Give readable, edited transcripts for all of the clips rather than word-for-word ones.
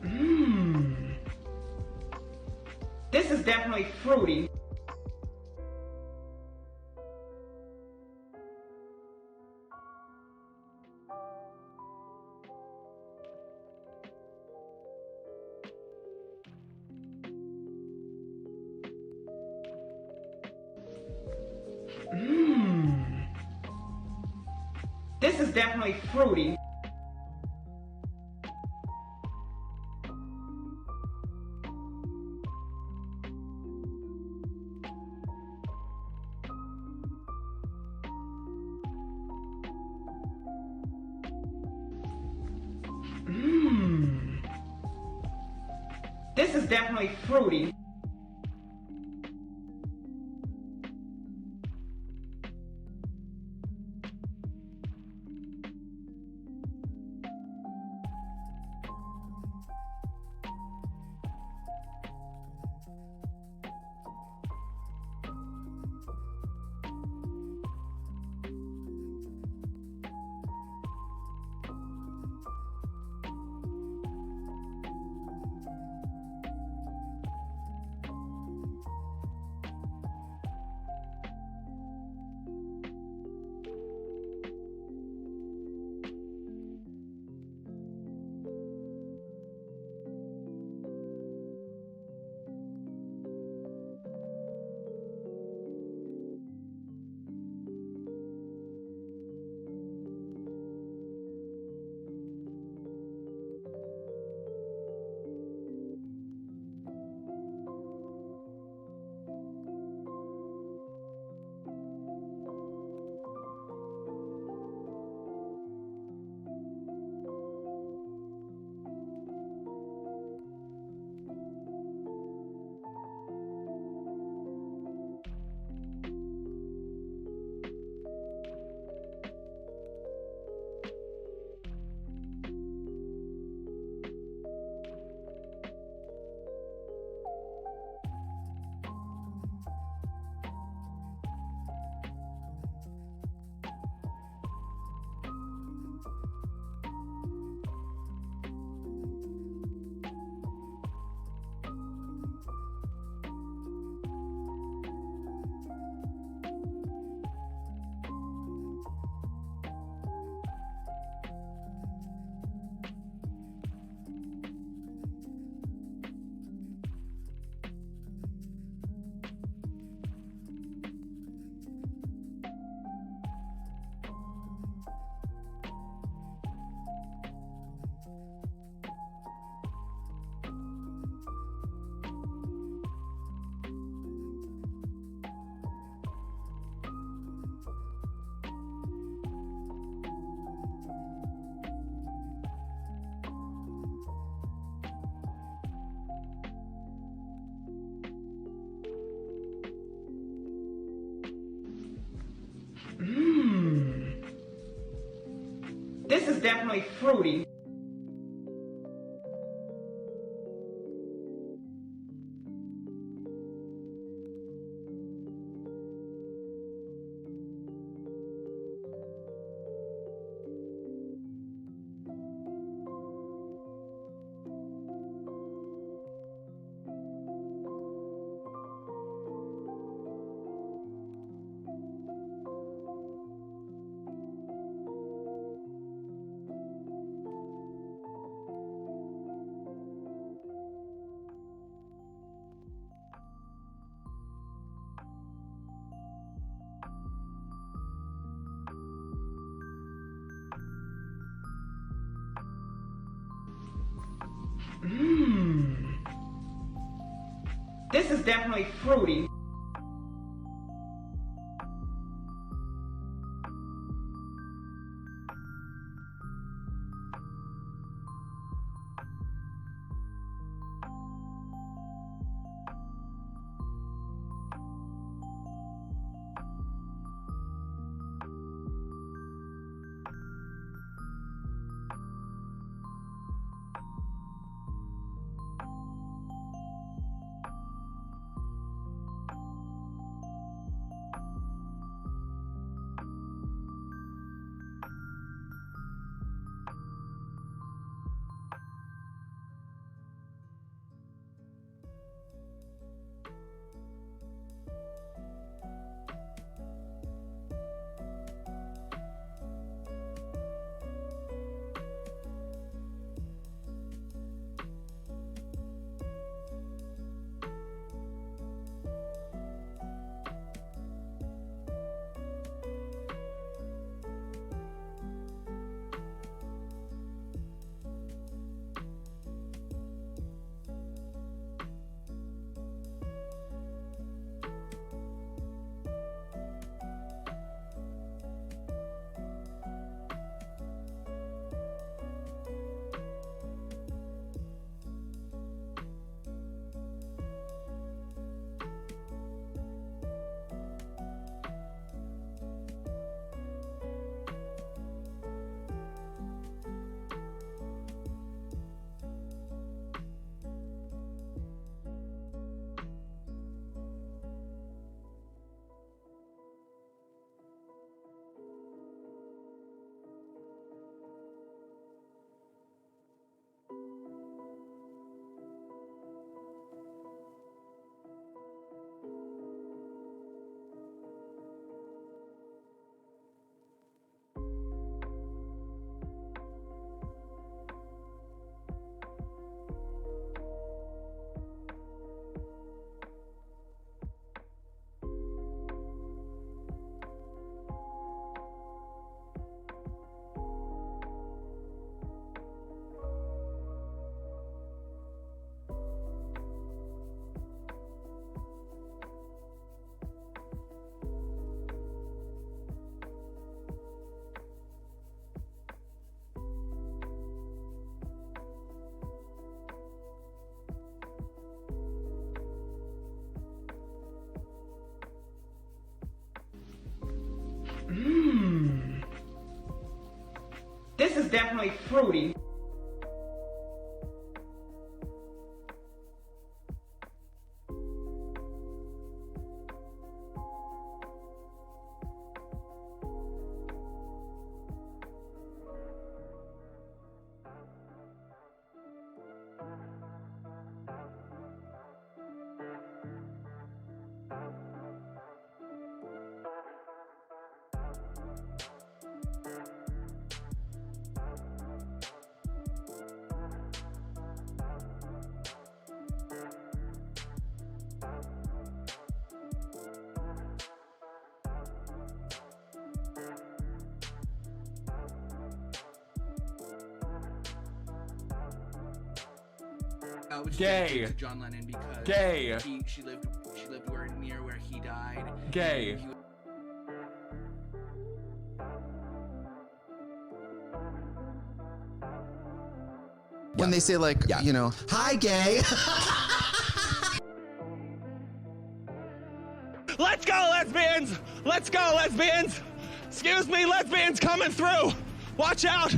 Mmm. This is definitely fruity. Mmm. This is definitely fruity. Mmm. This is definitely fruity. Mmm. This is definitely fruity. Mmm. This is definitely fruity. This is definitely fruity. Which is Gay. dedicated to John Lennon because Gay. she lived near where he died. Gay. And he- When they say like, you know, hi gay. Let's go, lesbians! Let's go, lesbians! Excuse me, lesbians coming through! Watch out!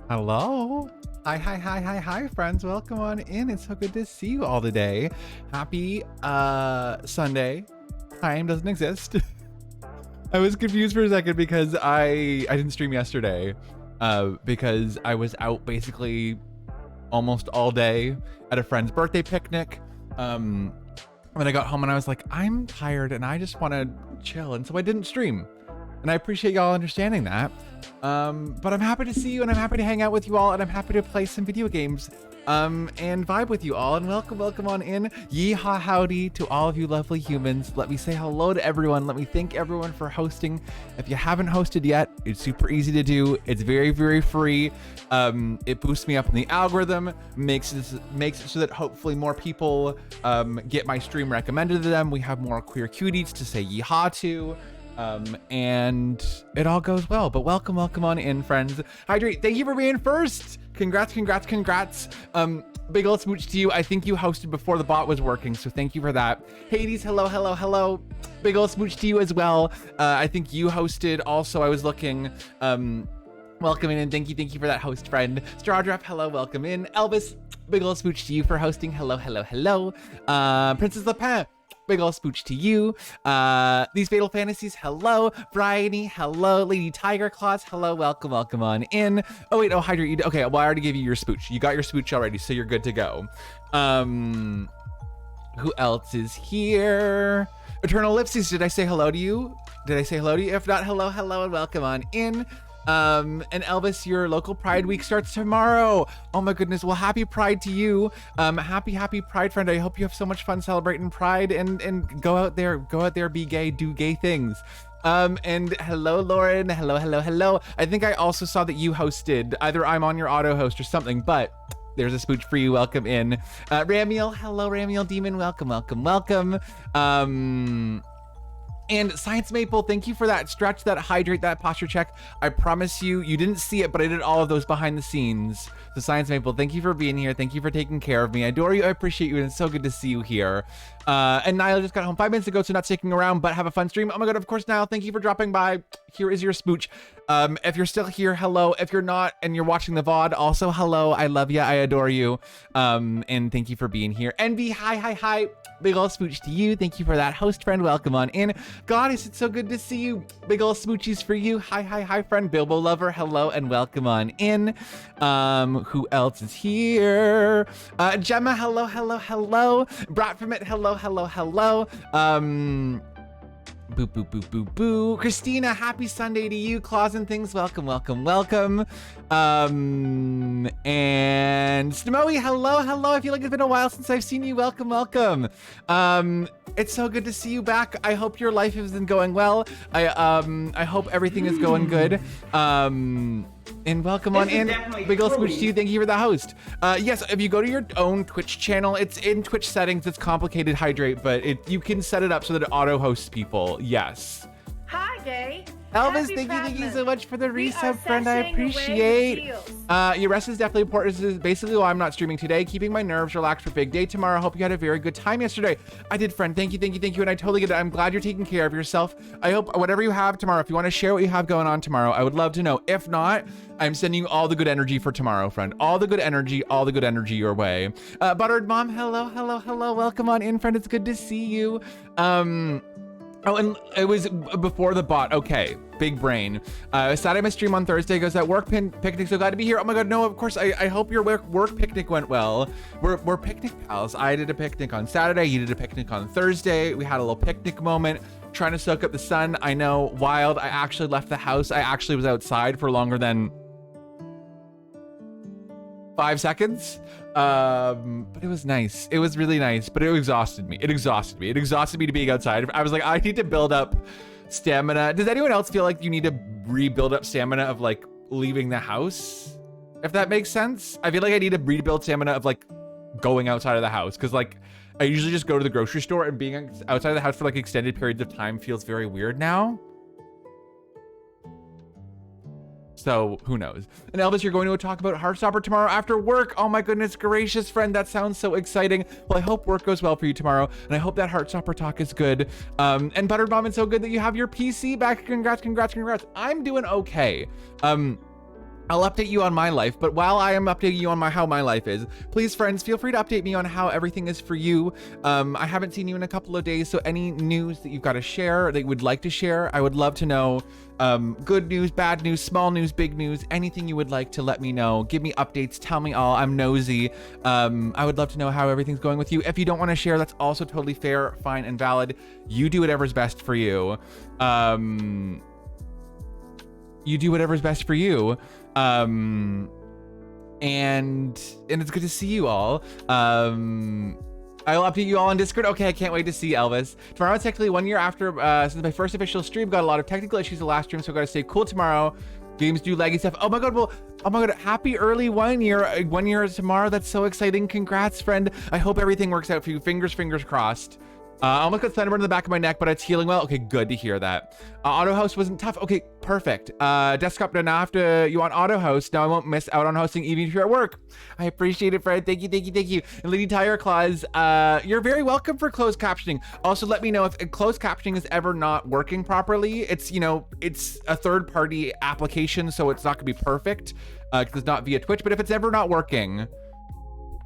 Hello. Hi, friends. Welcome on in. It's so good to see you all today. Happy Sunday. Time doesn't exist. I was confused for a second because I didn't stream yesterday because I was out basically almost all day at a friend's birthday picnic. When I got home and I was like, I'm tired and I just want to chill, and so I didn't stream. And I appreciate y'all understanding that. But I'm happy to see you, and I'm happy to hang out with you all, and I'm happy to play some video games and vibe with you all. And welcome on in. Yeehaw howdy to all of you lovely humans. Let me say hello to everyone. Let me thank everyone for hosting. If you haven't hosted yet, it's super easy to do. It's very, very free. It boosts me up in the algorithm, makes it so that hopefully more people get my stream recommended to them. We have more queer cuties to say yeehaw to. And it all goes well. But welcome on in, friends. Hydrate, thank you for being first. Congrats. Big ol' smooch to you. I think you hosted before the bot was working, so thank you for that. Hades, hello. Big ol' smooch to you as well. I think you hosted also. I was looking. Welcome in, and thank you for that host, friend. Strawdrop, hello, welcome in. Elvis, big ol' smooch to you for hosting. Hello. Princess Lapin, big ol' smooch to you. These Fatal Fantasies, hello. Bryony, hello. Lady Tiger Claws, hello. Welcome on in. Oh wait, Hydrate, okay, well I already gave you your smooch. You got your smooch already, so you're good to go. Who else is here? Eternal Ellipses, did I say hello to you? If not, hello, and welcome on in. And Elvis, your local Pride Week starts tomorrow. Oh my goodness. Well, happy Pride to you. Happy Pride, friend. I hope you have so much fun celebrating Pride and go out there, be gay, do gay things. And hello, Lauren. Hello. I think I also saw that you hosted. Either I'm on your auto host or something, but there's a smooch for you. Welcome in. Ramiel, hello, Ramiel Demon. Welcome. And Science Maple, thank you for that stretch, that hydrate, that posture check. I promise you didn't see it, but I did all of those behind the scenes. So Science Maple, thank you for being here. Thank you for taking care of me. I adore you. I appreciate you. And it's so good to see you here. And Niall just got home 5 minutes ago, so not sticking around, but have a fun stream. Oh my God, of course, Niall, thank you for dropping by. Here is your smooch. If you're still here, hello. If you're not and you're watching the VOD, also hello. I love you. I adore you. And thank you for being here. Envy, hi. Big ol' smooch to you. Thank you for that, host friend. Welcome on in. Goddess, it's so good to see you. Big ol' smoochies for you. Hi, friend. Bilbo lover, hello and welcome on in. Who else is here? Gemma, hello. Brat from it, hello. Boo, boo, boo, boo, boo. Christina, happy Sunday to you. Claws and things, welcome, welcome, welcome. And Snowy, hello, hello. I feel like it's been a while since I've seen you. Welcome, welcome. It's so good to see you back. I hope your life has been going well. I hope everything is going good. And welcome on in. Big ol' Smooch to you. Thank you for the host. Yes, if you go to your own Twitch channel, it's in Twitch settings. It's complicated, Hydrate, but you can set it up so that it auto hosts people. Yes. Hi, Gay. Elvis, thank you so much for the resub, friend. I appreciate. Your rest is definitely important. This is basically why I'm not streaming today. Keeping my nerves relaxed for big day tomorrow. Hope you had a very good time yesterday. I did, friend. Thank you. And I totally get it. I'm glad you're taking care of yourself. I hope whatever you have tomorrow, if you want to share what you have going on tomorrow, I would love to know. If not, I'm sending you all the good energy for tomorrow, friend. All the good energy your way. Buttered Mom, hello. Welcome on in, friend. It's good to see you. Oh, and it was before the bot. Okay, big brain. Saturday my stream on Thursday goes at work picnic. So glad to be here. Oh my God, no, of course. I hope your work picnic went well. We're picnic pals. I did a picnic on Saturday. You did a picnic on Thursday. We had a little picnic moment, trying to soak up the sun. I know, wild. I actually left the house. I actually was outside for longer than 5 seconds. But it was nice. It was really nice, but it exhausted me. It exhausted me to being outside. I was like, I need to build up stamina. Does anyone else feel like you need to rebuild up stamina of like leaving the house? If that makes sense. I feel like I need to rebuild stamina of like going outside of the house. Cause like I usually just go to the grocery store, and being outside of the house for like extended periods of time feels very weird now. So who knows? And Elvis, you're going to talk about Heartstopper tomorrow after work. Oh my goodness gracious, friend. That sounds so exciting. Well, I hope work goes well for you tomorrow. And I hope that Heartstopper talk is good. And Buttered Mom, it's so good that you have your PC back. Congrats. I'm doing okay. I'll update you on my life, but while I am updating you on how my life is, please, friends, feel free to update me on how everything is for you. I haven't seen you in a couple of days, so any news that you've got to share, that you would like to share, I would love to know. Good news, bad news, small news, big news, anything you would like to let me know. Give me updates, tell me all. I'm nosy. I would love to know how everything's going with you. If you don't want to share, that's also totally fair, fine, and valid. You do whatever's best for you. You do whatever's best for you. And it's good to see you all. I'll update you all on Discord. Okay, I can't wait to see Elvis. Tomorrow is technically 1 year after since my first official stream. Got a lot of technical issues the last stream, so I gotta stay cool tomorrow. Games do laggy stuff. Oh my god, happy early 1 year. 1 year is tomorrow. That's so exciting. Congrats, friend. I hope everything works out for you. Fingers crossed. I almost got sunburn in the back of my neck, but it's healing well. Okay, good to hear that. Auto host wasn't tough. Okay, perfect. Desktop, now after you on auto host, now I won't miss out on hosting even if you're at work. I appreciate it, Fred. Thank you. And Lady Tire Claus, you're very welcome for closed captioning. Also, let me know if closed captioning is ever not working properly. It's, it's a third-party application, so it's not gonna be perfect because it's not via Twitch. But if it's ever not working,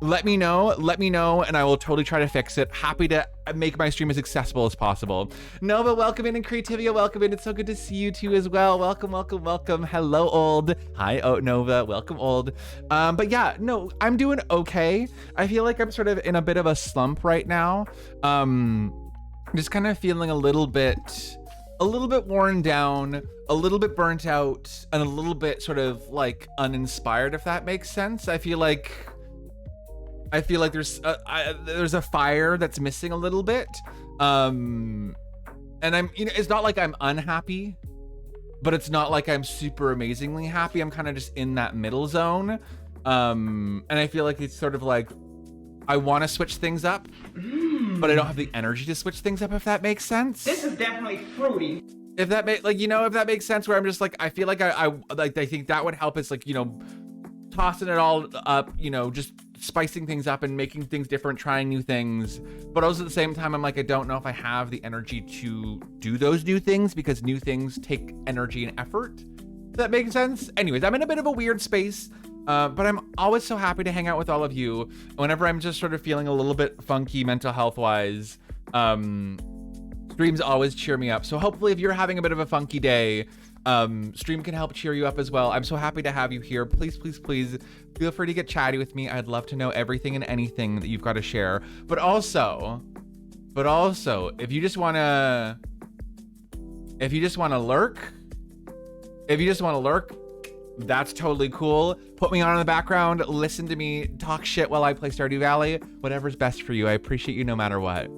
let me know, and I will totally try to fix it. Happy to make my stream as accessible as possible. Nova, welcome in, and Creativia, welcome in. It's so good to see you too as well. Welcome. Hello, Old. Hi, Nova. Welcome, Old. But yeah, no, I'm doing okay. I feel like I'm sort of in a bit of a slump right now. Just kind of feeling a little bit worn down, a little bit burnt out, and a little bit sort of like uninspired, if that makes sense. I feel like there's a fire that's missing a little bit. And I'm, it's not like I'm unhappy, but it's not like I'm super amazingly happy. I'm kind of just in that middle zone. And I feel like it's sort of like, I want to switch things up, but I don't have the energy to switch things up, if that makes sense. This is definitely fruity. If that if that makes sense, where I'm just like, I feel like I think that would help. It's like, tossing it all up, just spicing things up and making things different, trying new things. But also at the same time, I'm like, I don't know if I have the energy to do those new things, because new things take energy and effort. Does that make sense? Anyways, I'm in a bit of a weird space, but I'm always so happy to hang out with all of you. Whenever I'm just sort of feeling a little bit funky mental health wise, streams always cheer me up. So hopefully if you're having a bit of a funky day, stream can help cheer you up as well. I'm so happy to have you here. Please feel free to get chatty with me. I'd love to know everything and anything that you've got to share. But also, if you just want to If you just want to lurk, that's totally cool. Put me on in the background, listen to me talk shit while I play Stardew Valley. Whatever's best for you. I appreciate you no matter what.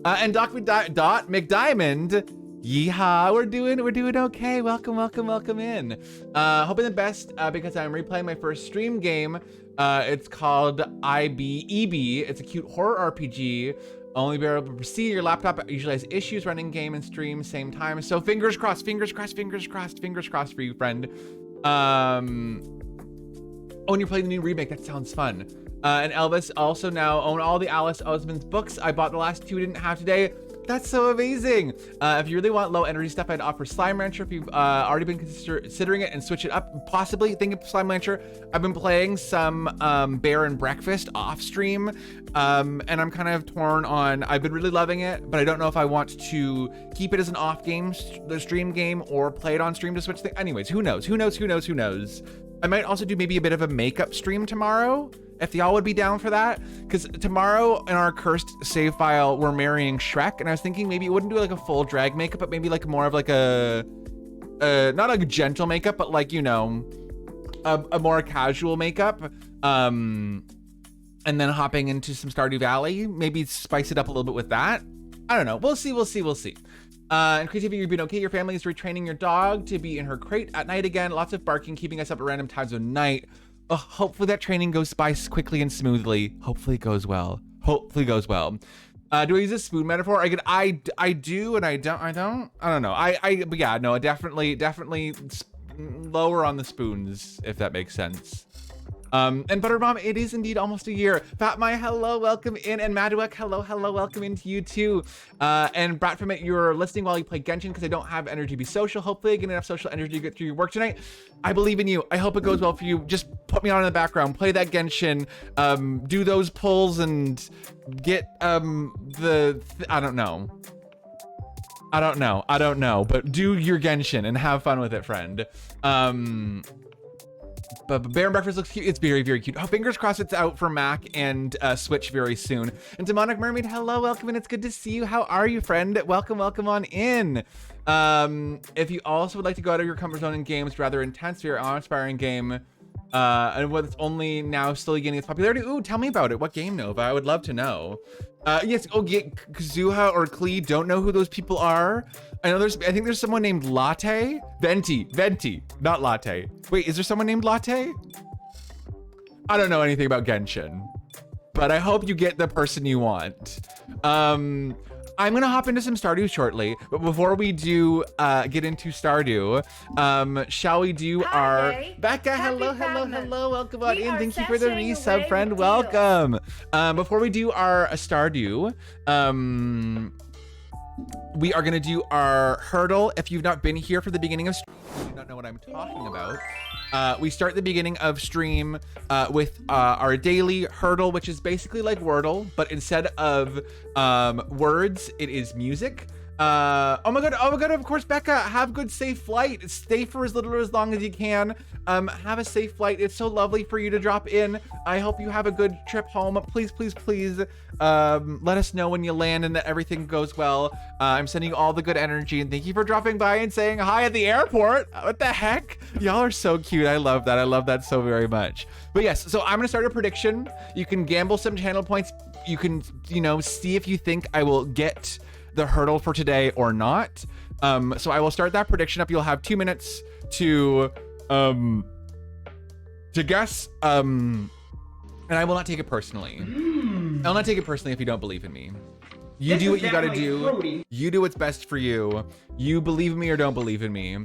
And Dot McDiamond, yeehaw, we're doing okay. Welcome in. Hoping the best because I'm replaying my first stream game. It's called IBEB. It's a cute horror RPG. Only be able to see your laptop usually has issues running game and stream same time. So fingers crossed for you, friend. Oh, and you're playing the new remake. That sounds fun. And Elvis also now own all the Alice Osmond's books. I bought the last 2 didn't have today. That's so amazing. If you really want low energy stuff, I'd offer Slime Rancher. If you've already been considering it and switch it up, possibly think of Slime Rancher. I've been playing some Bear and Breakfast off stream, and I'm kind of torn on. I've been really loving it, but I don't know if I want to keep it as an off game, the stream game, or play it on stream to switch things. Anyways, who knows? I might also do maybe a bit of a makeup stream tomorrow, if y'all would be down for that. Because tomorrow in our cursed save file, we're marrying Shrek. And I was thinking maybe it wouldn't do like a full drag makeup, but maybe like more of like a not like a gentle makeup, but like, you know, a more casual makeup. And then hopping into some Stardew Valley, maybe spice it up a little bit with that. I don't know. We'll see. And Crazy, you've been okay. Your family is retraining your dog to be in her crate at night again. Lots of barking, keeping us up at random times of night. Hopefully that training goes by quickly and smoothly. Hopefully it goes well. Do I use a spoon metaphor? I do and I don't. I don't know. But yeah, no, definitely lower on the spoons, if that makes sense. And Butterbomb, it is indeed almost a year. Fatmy, hello, welcome in. And Maduek, hello, welcome into you too. And Bratfamit, you're listening while you play Genshin because I don't have energy to be social. Hopefully I get enough social energy to get through your work tonight. I believe in you. I hope it goes well for you. Just put me on in the background, play that Genshin, do those pulls and get I don't know, but do your Genshin and have fun with it, friend. But Bear and Breakfast looks cute. It's very, very cute. Oh, fingers crossed it's out for Mac and Switch very soon. And Demonic Mermaid, hello, welcome in. It's good to see you. How are you, friend? Welcome on in. If you also would like to go out of your comfort zone in games, rather intense, very awe-inspiring game, and what's only now slowly gaining its popularity. Ooh, tell me about it. What game, Nova? I would love to know. Yes. Oh, yeah. Kazuha or Klee, don't know who those people are. I think there's someone named Latte. Venti, not Latte. Wait, is there someone named Latte? I don't know anything about Genshin, but I hope you get the person you want. I'm gonna hop into some Stardew shortly, but before we do get into Stardew, shall we do our Becca? Hello, welcome on in. Thank you for the resub, friend. Welcome. Before we do our Stardew, we are gonna do our hurdle. If you've not been here for the beginning of stream, you do not know what I'm talking about. We start the beginning of stream with our daily hurdle, which is basically like Wordle, but instead of words, it is music. Oh my god, of course, Becca, have good safe flight. Stay for as little or as long as you can. Have a safe flight. It's so lovely for you to drop in. I hope you have a good trip home. Please, let us know when you land and that everything goes well. I'm sending you all the good energy, and thank you for dropping by and saying hi at the airport. What the heck? Y'all are so cute. I love that so very much. But yes, so I'm gonna start a prediction. You can gamble some channel points. You can, see if you think I will get the hurdle for today or not. So I will start that prediction up. You'll have 2 minutes to guess, and I will not take it personally. I'll not take it personally if you don't believe in me. You do what you gotta do. You do what's best for you. You believe in me or don't believe in me.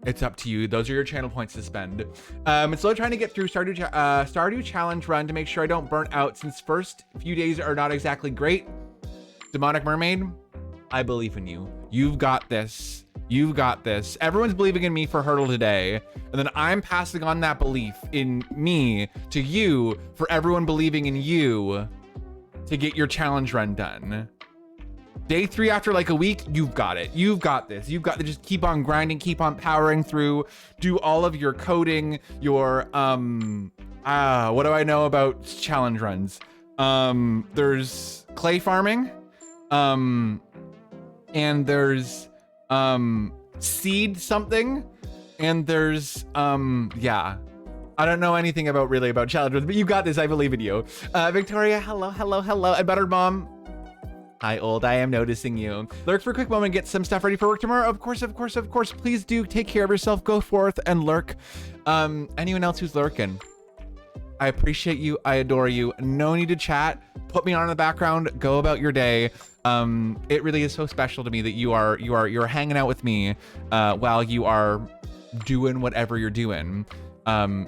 It's up to you. Those are your channel points to spend. So trying to get through Stardew Challenge run to make sure I don't burn out, since first few days are not exactly great. Demonic Mermaid, I believe in you. You've got this. Everyone's believing in me for hurdle today, and then I'm passing on that belief in me to you for everyone believing in you to get your challenge run done. Day 3 after like a week, you've got it. You've got this. You've got to just keep on grinding, keep on powering through, do all of your coding, your what do I know about challenge runs? There's clay farming. and there's seed something, and there's yeah. I don't know anything about challengers, but you got this. I believe in you. Victoria, hello, hello, hello. And Buttered Mom. Hi, old. I am noticing you. Lurk for a quick moment. Get some stuff ready for work tomorrow. Of course, of course, of course. Please do take care of yourself. Go forth and lurk. Anyone else who's lurking, I appreciate you. I adore you. No need to chat. Put me on in the background. Go about your day. It really is so special to me that you're hanging out with me while you are doing whatever you're doing.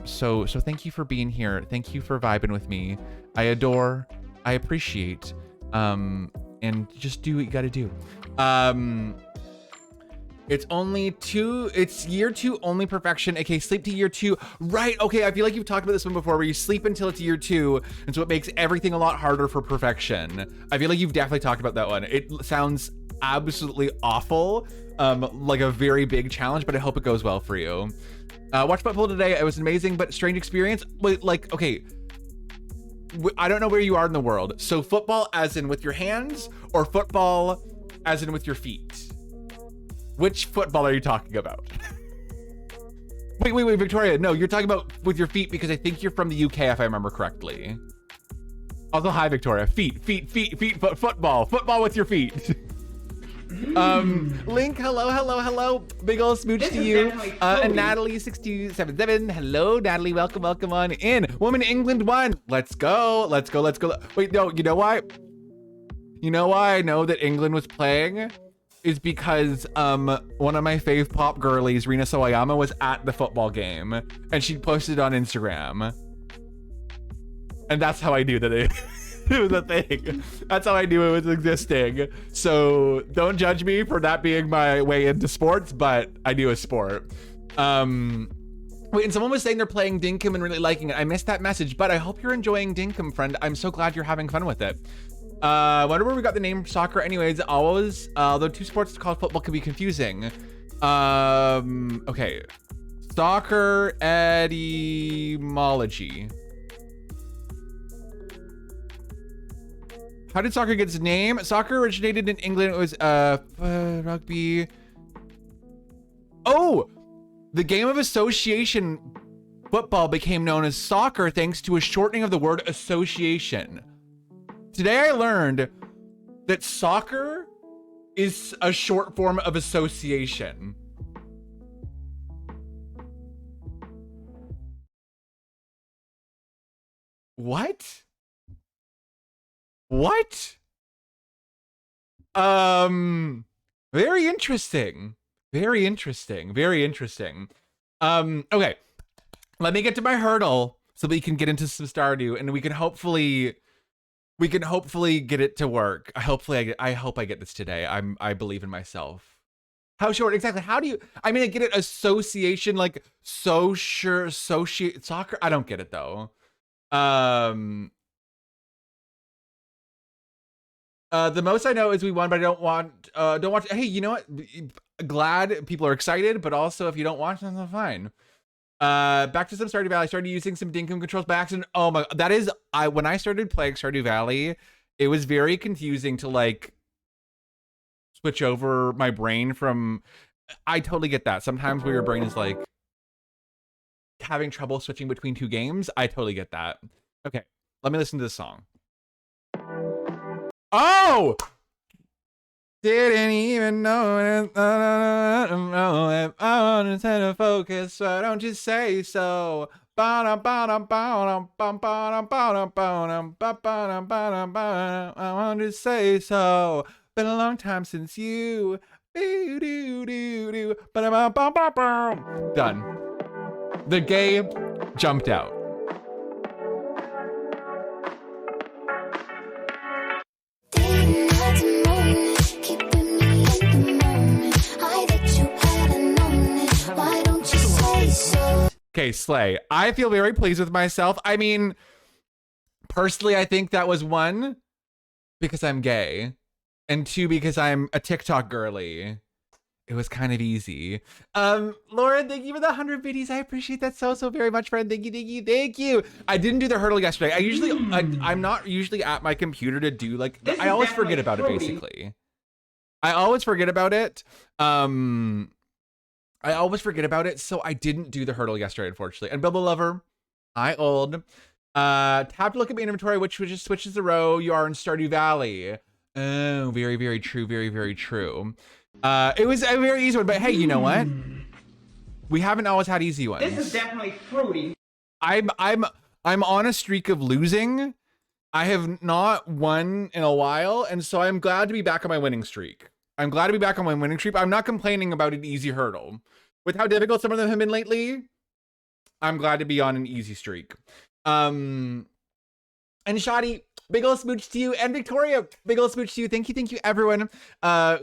So thank you for being here. Thank you for vibing with me. I adore. I appreciate. And just do what you gotta do. It's year 2 only perfection, aka sleep to year 2. Right, okay, I feel like you've talked about this one before where you sleep until it's year 2, and so it makes everything a lot harder for perfection. I feel like you've definitely talked about that one. It sounds absolutely awful, like a very big challenge, but I hope it goes well for you. Watched football today, it was amazing, but strange experience. Wait, like, okay, I don't know where you are in the world. So football as in with your hands, or football as in with your feet? Which football are you talking about? Wait, Victoria. No, you're talking about with your feet because I think you're from the UK if I remember correctly. Also, hi, Victoria. Feet, football with your feet. Link, hello. Big ol' smooch to you. And Natalie6277. Hello, Natalie. Welcome on in. Woman England won. Let's go. Wait, no, you know why? You know why I know that England was playing? Is because one of my fave pop girlies, Rina Sawayama, was at the football game and she posted on Instagram. And that's how I knew that it was a thing. That's how I knew it was existing. So don't judge me for that being my way into sports, but I knew a sport. Wait, and someone was saying they're playing Dinkum and really liking it. I missed that message, but I hope you're enjoying Dinkum, friend. I'm so glad you're having fun with it. Wonder where we got the name soccer anyways. Always, though two sports called football can be confusing. Okay. Soccer etymology. How did soccer get its name? Soccer originated in England. It was rugby. Oh, the game of association football became known as soccer thanks to a shortening of the word association. Today I learned that soccer is a short form of association. What? Very interesting. Okay. Let me get to my hurdle so we can get into some Stardew and we can hopefully get it to work. I hope I get this today. I believe in myself. How short? Exactly. How do you, I mean, I get it. Association, like associate soccer. I don't get it though. The most I know is we won, but I don't want, hey, you know what? Glad people are excited, but also if you don't watch, then that's fine. Back to some Stardew Valley. I started using some Dinkum controls by accident. Oh my, that is, when I started playing Stardew Valley, it was very confusing to like switch over my brain from, I totally get that. Sometimes where your brain is like having trouble switching between two games. I totally get that. Okay, let me listen to this song. Oh! Didn't even know it. I want to focus. Why don't you say so? I want to say so. Been a long time since you. Done. The gay jumped out. Okay, slay. I feel very pleased with myself. I mean, personally, I think that was 1, because I'm gay, and 2, because I'm a TikTok girly. It was kind of easy. Lauren, thank you for the 100 biddies. I appreciate that so very much, friend. Thank you. I didn't do the hurdle yesterday. I'm not usually at my computer to do like, I always forget about it basically. I always forget about it. So I didn't do the hurdle yesterday, unfortunately. And Bilbo Lover, hi old. Tap to look at my inventory, which just switches the row you are in Stardew Valley. Oh, very, very true. Very, very true. It was a very easy one, but hey, you know what? We haven't always had easy ones. This is definitely fruity. I'm on a streak of losing. I have not won in a while, and so I'm glad to be back on my winning streak. I'm not complaining about an easy hurdle. With how difficult some of them have been lately, I'm glad to be on an easy streak. And Shoddy, big ol' smooch to you, and Victoria, big ol' smooch to you. Thank you everyone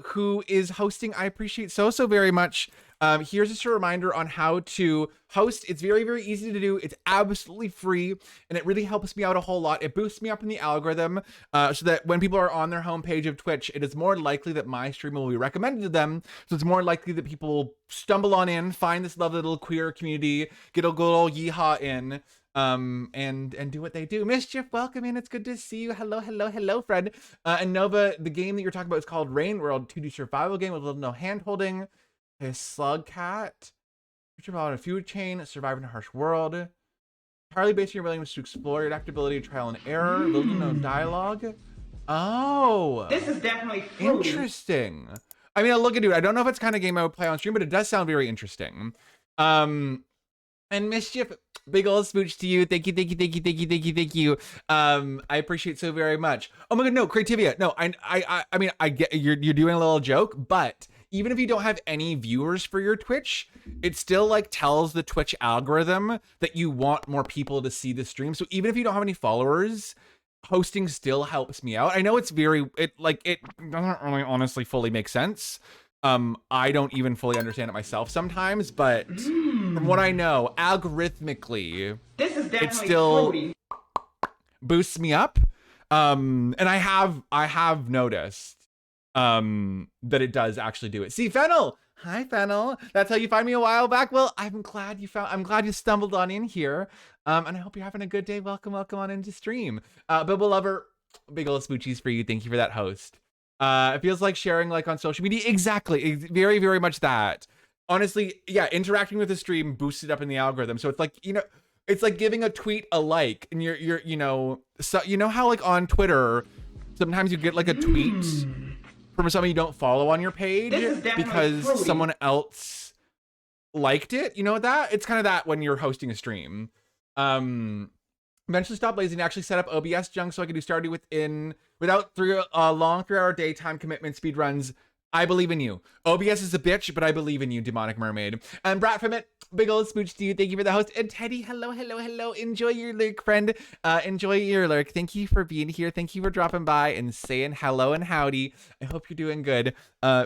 who is hosting. I appreciate so very much. Here's just a reminder on how to host. It's very, very easy to do. It's absolutely free, and it really helps me out a whole lot. It boosts me up in the algorithm so that when people are on their homepage of Twitch, it is more likely that my stream will be recommended to them. So it's more likely that people will stumble on in, find this lovely little queer community, get a good old yeehaw in, and do what they do. Mischief, welcome in. It's good to see you. Hello, Fred. And Nova, the game that you're talking about is called Rain World, 2D survival game with little no hand holding. A slug cat, creature on a food chain, survive in a harsh world. Entirely based on your willingness to explore, your adaptability, trial and error, little to no dialogue. Oh, This is definitely fruity. interesting. I mean, I'll look into it. I don't know if it's kind of game I would play on stream, but it does sound very interesting. And Mischief, big ol' smooch to you. Thank you. I appreciate so very much. Oh my god, no, Creativia. No, I mean, I get you're doing a little joke, but even if you don't have any viewers for your Twitch, it still like tells the Twitch algorithm that you want more people to see the stream. So even if you don't have any followers, hosting still helps me out. I know it doesn't really honestly fully make sense. I don't even fully understand it myself sometimes, but from what I know, algorithmically, This is definitely it still fruity. boosts me up. And I have noticed that it does actually do it. See, Fennel, hi Fennel. That's how you find me a while back. Well, I'm glad you stumbled on in here. And I hope you're having a good day. Welcome on into stream. Bilbo Lover, big ol' smoochies for you. Thank you for that host. It feels like sharing like on social media. Exactly. Very, very much that. Honestly, yeah, interacting with the stream boosts it up in the algorithm. So it's like, it's like giving a tweet a like, and you're so you know how like on Twitter, sometimes you get like a tweet from someone you don't follow on your page This is definitely because fruity. someone else liked it. You know that? It's kind of that when you're hosting a stream. Eventually stop lazy and actually set up OBS junk so I can do Stardew without long 3-hour daytime commitment speed runs. I believe in you. OBS is a bitch, but I believe in you, Demonic Mermaid. And Brat from it, big old smooch to you. Thank you for the host. And Teddy, hello. Enjoy your lurk, friend. Enjoy your lurk. Thank you for being here. Thank you for dropping by and saying hello and howdy. I hope you're doing good.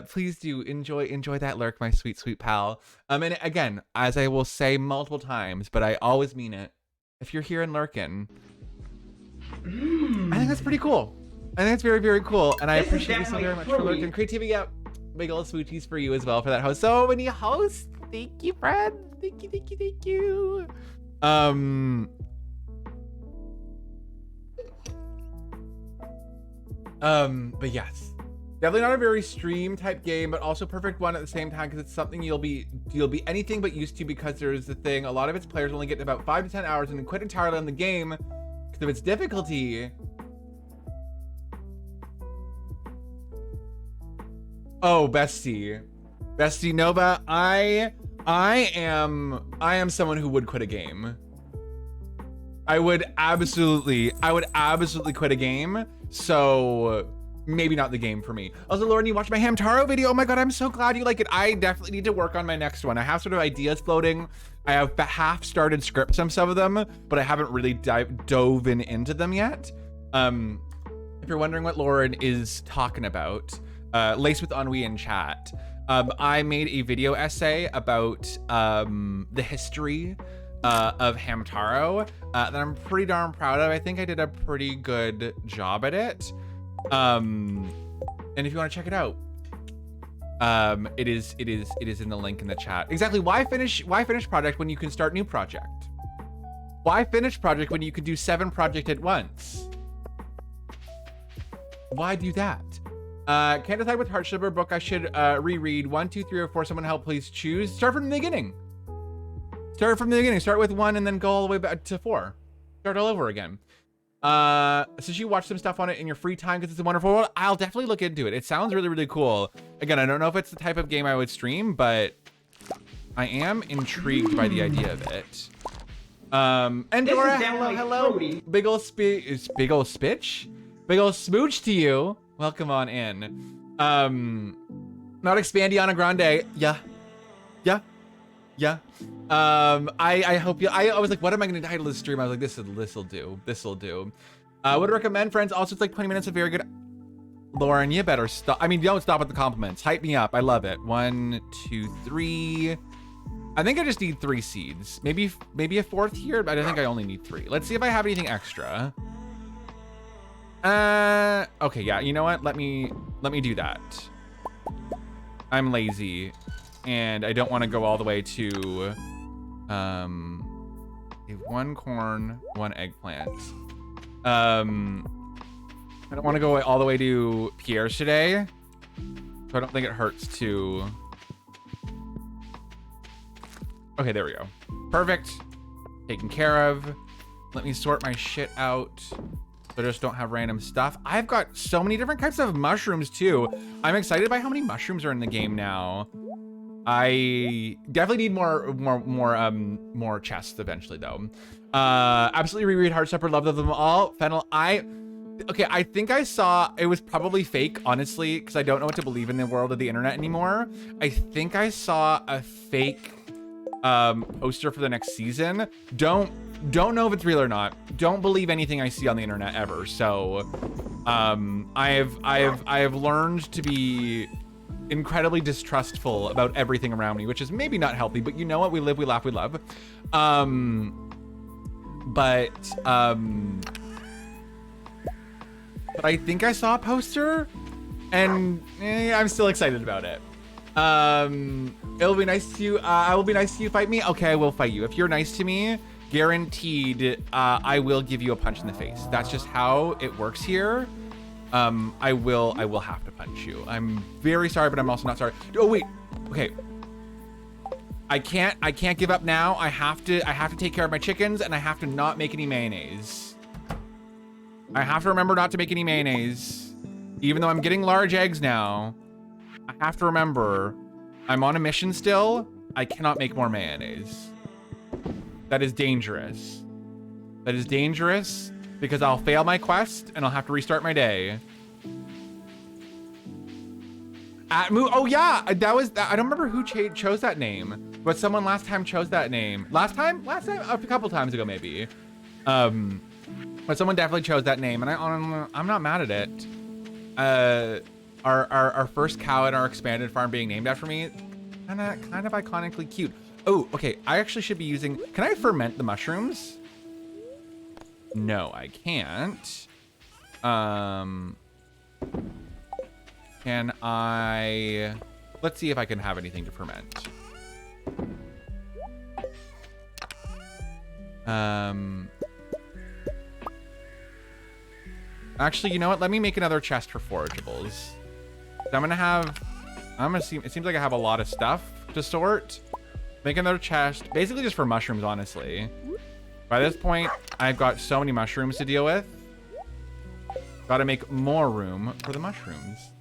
Please do enjoy that lurk, my sweet pal. And again, as I will say multiple times, but I always mean it. If you're here and lurking, I think that's pretty cool. I think it's very, very cool. And I This is appreciate you so very much for definitely lurking. Creativity up. Big old smoochies for you as well for that host. So many hosts. Thank you, friend. Thank you. But yes. Definitely not a very stream type game, but also perfect one at the same time because it's something you'll be anything but used to, because there's the thing, a lot of its players only get about 5 to 10 hours and then quit entirely on the game because of its difficulty. Oh, bestie Nova, I am someone who would quit a game. I would absolutely quit a game. So maybe not the game for me. Also, Lauren, you watched my Hamtaro video. Oh my god, I'm so glad you like it. I definitely need to work on my next one. I have sort of ideas floating. I have half started scripts on some of them, but I haven't really dove into them yet. If you're wondering what Lauren is talking about, Lace with Ennui in chat. I made a video essay about the history of Hamtaro that I'm pretty darn proud of. I think I did a pretty good job at it. And if you want to check it out, it is in the link in the chat. Exactly. Why finish project when you can start new project? Why finish project when you can do 7 projects at once? Why do that? Can't decide which Heart Slipper book I should reread. 1, 2, 3, or 4. Someone help, please choose. Start from the beginning. Start from the beginning. Start with 1 and then go all the way back to 4. Start all over again. Since you watch some stuff on it in your free time because it's a wonderful world, I'll definitely look into it. It sounds really, really cool. Again, I don't know if it's the type of game I would stream, but I am intrigued by the idea of it. And Dora, hello. Big ol' spitch? Big ol' smooch to you. Welcome on in. Not Expandiana Grande. Yeah. I hope you. I was like, what am I going to title this stream? I was like, this'll do. Would recommend, friends. Also, it's like 20 minutes of very good. Lauren, you better stop. I mean, don't stop with the compliments. Hype me up. I love it. 1, 2, 3. I think I just need 3 seeds. Maybe a 4th here, but I think I only need 3. Let's see if I have anything extra. Okay, yeah. You know what? Let me do that. I'm lazy, and I don't want to go all the way to 1 corn, 1 eggplant. I don't want to go all the way to Pierre's today, so I don't think it hurts to. Okay, there we go. Perfect. Taken care of. Let me sort my shit out so I just don't have random stuff. I've got so many different types of mushrooms too. I'm excited by how many mushrooms are in the game now. I definitely need more chests eventually though. Absolutely reread Heartstopper, love them all. Fennel, okay, I think I saw, it was probably fake, honestly, because I don't know what to believe in the world of the internet anymore. I think I saw a fake poster for the next season. Don't know if it's real or not. Don't believe anything I see on the internet ever. So I have learned to be incredibly distrustful about everything around me, which is maybe not healthy, but you know what? We live, we laugh, we love. But I think I saw a poster, and I'm still excited about it. It'll be nice to you. I will be nice to you. Fight me. Okay, I will fight you. If you're nice to me, guaranteed, I will give you a punch in the face. That's just how it works here. I will have to punch you. I'm very sorry, but I'm also not sorry. Oh wait. Okay. I can't give up now. I have to take care of my chickens, and I have to not make any mayonnaise. I have to remember not to make any mayonnaise. Even though I'm getting large eggs now, I have to remember I'm on a mission still. I cannot make more mayonnaise. That is dangerous. That is dangerous because I'll fail my quest and I'll have to restart my day. Oh yeah, that was, I don't remember who chose that name, but someone last time chose that name. Last time, a couple times ago maybe. But someone definitely chose that name, and I'm not mad at it. Our first cow at our expanded farm being named after me, kind of iconically cute. Oh, okay. I actually should be using. Can I ferment the mushrooms? No, I can't. Can I? Let's see if I can have anything to ferment. Actually, you know what? Let me make another chest for forageables. It seems like I have a lot of stuff to sort. Make another chest, basically just for mushrooms, honestly. By this point, I've got so many mushrooms to deal with. Gotta make more room for the mushrooms.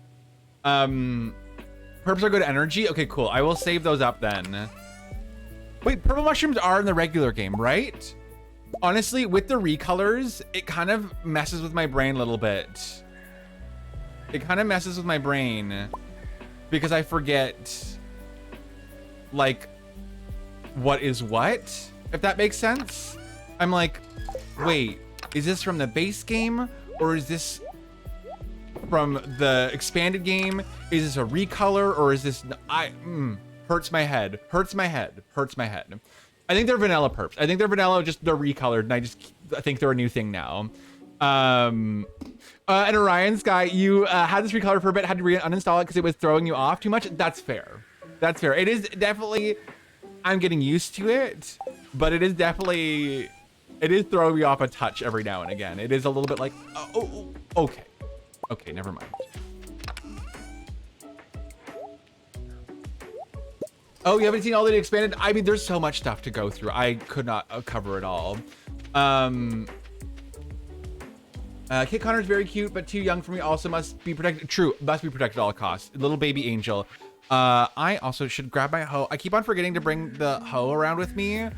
Purps are good energy. Okay, cool. I will save those up then. Wait, purple mushrooms are in the regular game, right? Honestly, with the recolors, it kind of messes with my brain a little bit. It kind of messes with my brain because I forget, like, what is what, if that makes sense. I'm like, wait, is this from the base game or is this from the expanded game? Is this a recolor or is this, hurts my head, hurts my head, hurts my head. I think they're vanilla perps. I think they're vanilla, just they're recolored, and I think they're a new thing now. And Orion Sky, you had this recolor for a bit, had to uninstall it because it was throwing you off too much. That's fair. That's fair. It is definitely, I'm getting used to it, but it is definitely, it is throwing me off a touch every now and again. It is a little bit like, oh okay. Okay, never mind. Oh, you haven't seen all the expanded? I mean, there's so much stuff to go through. I could not cover it all. Kit Connor's very cute, but too young for me. Also must be protected. True, must be protected at all costs. Little baby angel. I also should grab my hoe. I keep on forgetting to bring the hoe around with me,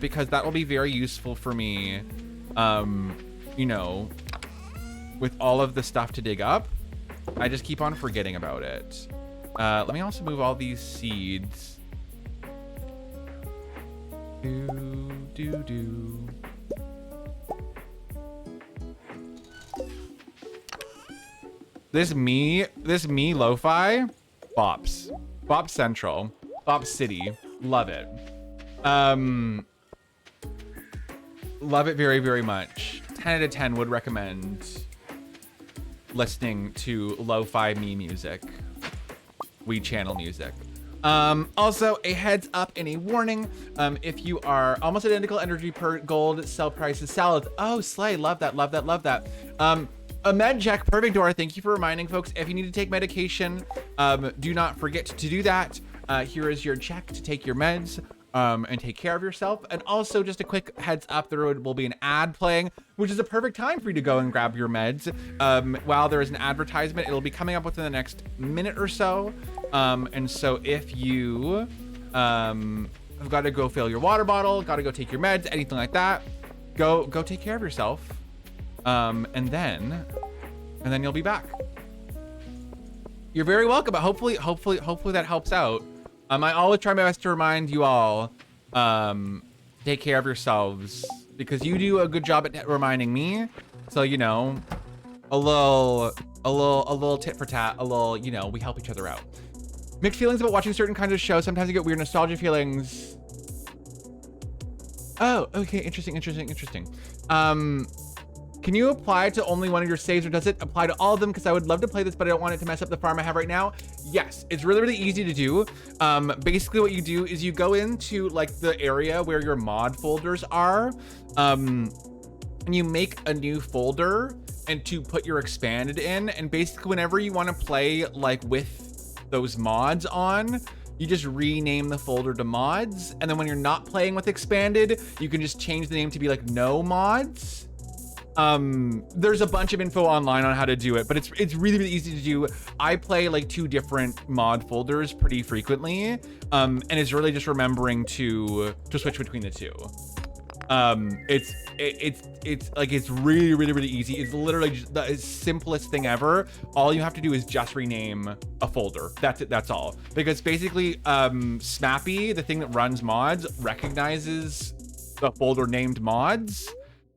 because that will be very useful for me. You know, with all of the stuff to dig up, I just keep on forgetting about it. Let me also move all these seeds. Do. This me lo-fi, bops. Bop Central, Bop City, love it. Love it very, very much. 10 out of 10 would recommend listening to lo-fi me music. We channel music. Also a heads up and a warning. If you are almost identical energy per gold, sell prices salads. Oh, slay, love that, love that, love that. A med check, perfect, Dora. Thank you for reminding folks. If you need to take medication, do not forget to do that. Here is your check to take your meds and take care of yourself. And also just a quick heads up, there will be an ad playing, which is a perfect time for you to go and grab your meds. While there is an advertisement, it'll be coming up within the next minute or so. And so if you have got to go fill your water bottle, got to go take your meds, anything like that, go take care of yourself. And then you'll be back. You're very welcome, but hopefully that helps out. I always try my best to remind you all, take care of yourselves, because you do a good job at reminding me. So, you know, a little tit for tat, a little, you know, we help each other out. Mixed feelings about watching certain kinds of shows. Sometimes I get weird nostalgia feelings. Oh, okay, interesting. Can you apply to only one of your saves, or does it apply to all of them? Because I would love to play this, but I don't want it to mess up the farm I have right now. Yes, it's really, really easy to do. Basically what you do is you go into like the area where your mod folders are, and you make a new folder and to put your expanded in. And basically whenever you want to play like with those mods on, you just rename the folder to mods. And then when you're not playing with expanded, you can just change the name to be like no mods. There's a bunch of info online on how to do it, but it's really, really easy to do. I play like 2 different mod folders pretty frequently, and it's really just remembering to switch between the 2. It's really, really, really easy. It's literally just the simplest thing ever. All you have to do is just rename a folder. That's it. That's all. Because basically, Smappy, the thing that runs mods, recognizes the folder named mods.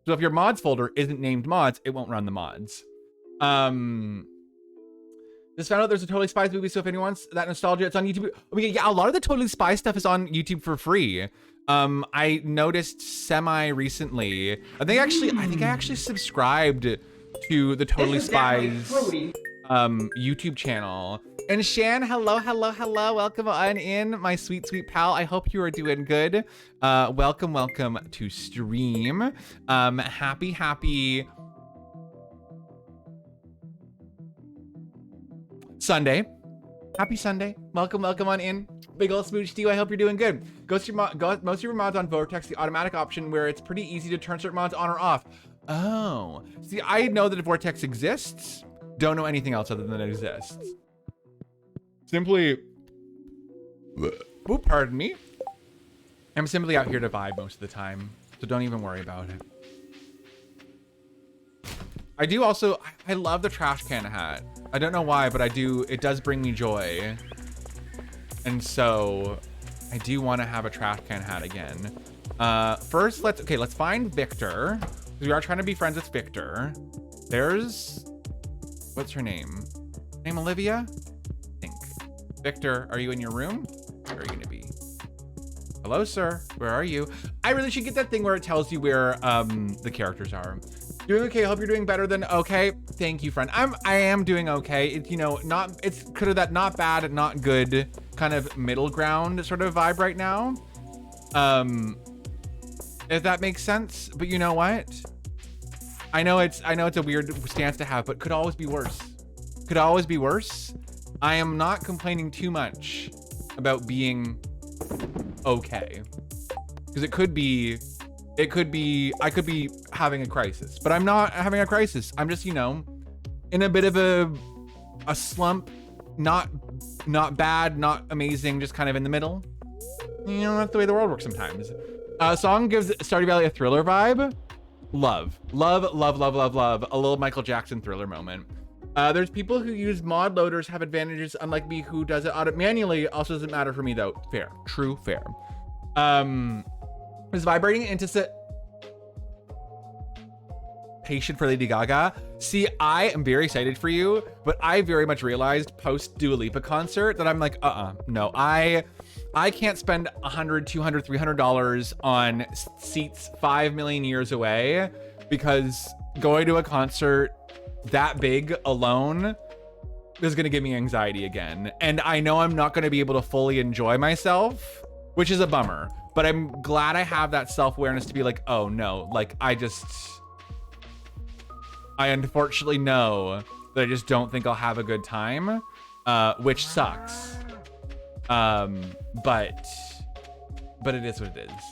So if your mods folder isn't named mods, it won't run the mods. Just found out there's a Totally Spies movie, so if anyone wants that nostalgia, it's on YouTube. I mean, yeah, a lot of the Totally Spies stuff is on YouTube for free. I noticed semi-recently. I think I actually subscribed to the Totally Spies YouTube channel. And Shan, hello. Welcome on in, my sweet pal. I hope you are doing good. Welcome to stream. Happy Sunday. Happy Sunday. Welcome on in. Big ol' smooch to you. I hope you're doing good. Most of your mods on Vortex, the automatic option where it's pretty easy to turn certain mods on or off. Oh, see, I know that Vortex exists. Don't know anything else other than it exists. Simply, pardon me. I'm simply out here to vibe most of the time, so don't even worry about it. I do also, I love the trash can hat. I don't know why, but I do, it does bring me joy. And so I do want to have a trash can hat again. First, let's find Victor. We are trying to be friends with Victor. There's, what's her name? Name Olivia? I think. Victor, are you in your room? Where are you gonna be? Hello, sir. Where are you? I really should get that thing where it tells you where the characters are. Doing okay. Hope you're doing better than okay. Thank you, friend. I am doing okay. It's, you know, it's kind of that not bad, not good kind of middle ground sort of vibe right now. If that makes sense. But you know what? I know it's a weird stance to have, but could always be worse. Could always be worse. I am not complaining too much about being okay. Because I could be having a crisis, but I'm not having a crisis. I'm just, you know, in a bit of a slump, not bad, not amazing, just kind of in the middle. You know, that's the way the world works sometimes. Song gives Stardew Valley a Thriller vibe. Love. A little Michael Jackson Thriller moment. There's people who use mod loaders have advantages, unlike me who does it manually. Also doesn't matter for me though. Fair. True, fair. Is vibrating into patient for Lady Gaga. See, I am very excited for you, but I very much realized post Dua Lipa concert that I'm like, no, I can't spend $100, $200, $300 on seats 5 million years away, because going to a concert that big alone is going to give me anxiety again. And I know I'm not going to be able to fully enjoy myself, which is a bummer, but I'm glad I have that self-awareness to be like, oh no, like I unfortunately know that I just don't think I'll have a good time, which sucks. But it is what it is.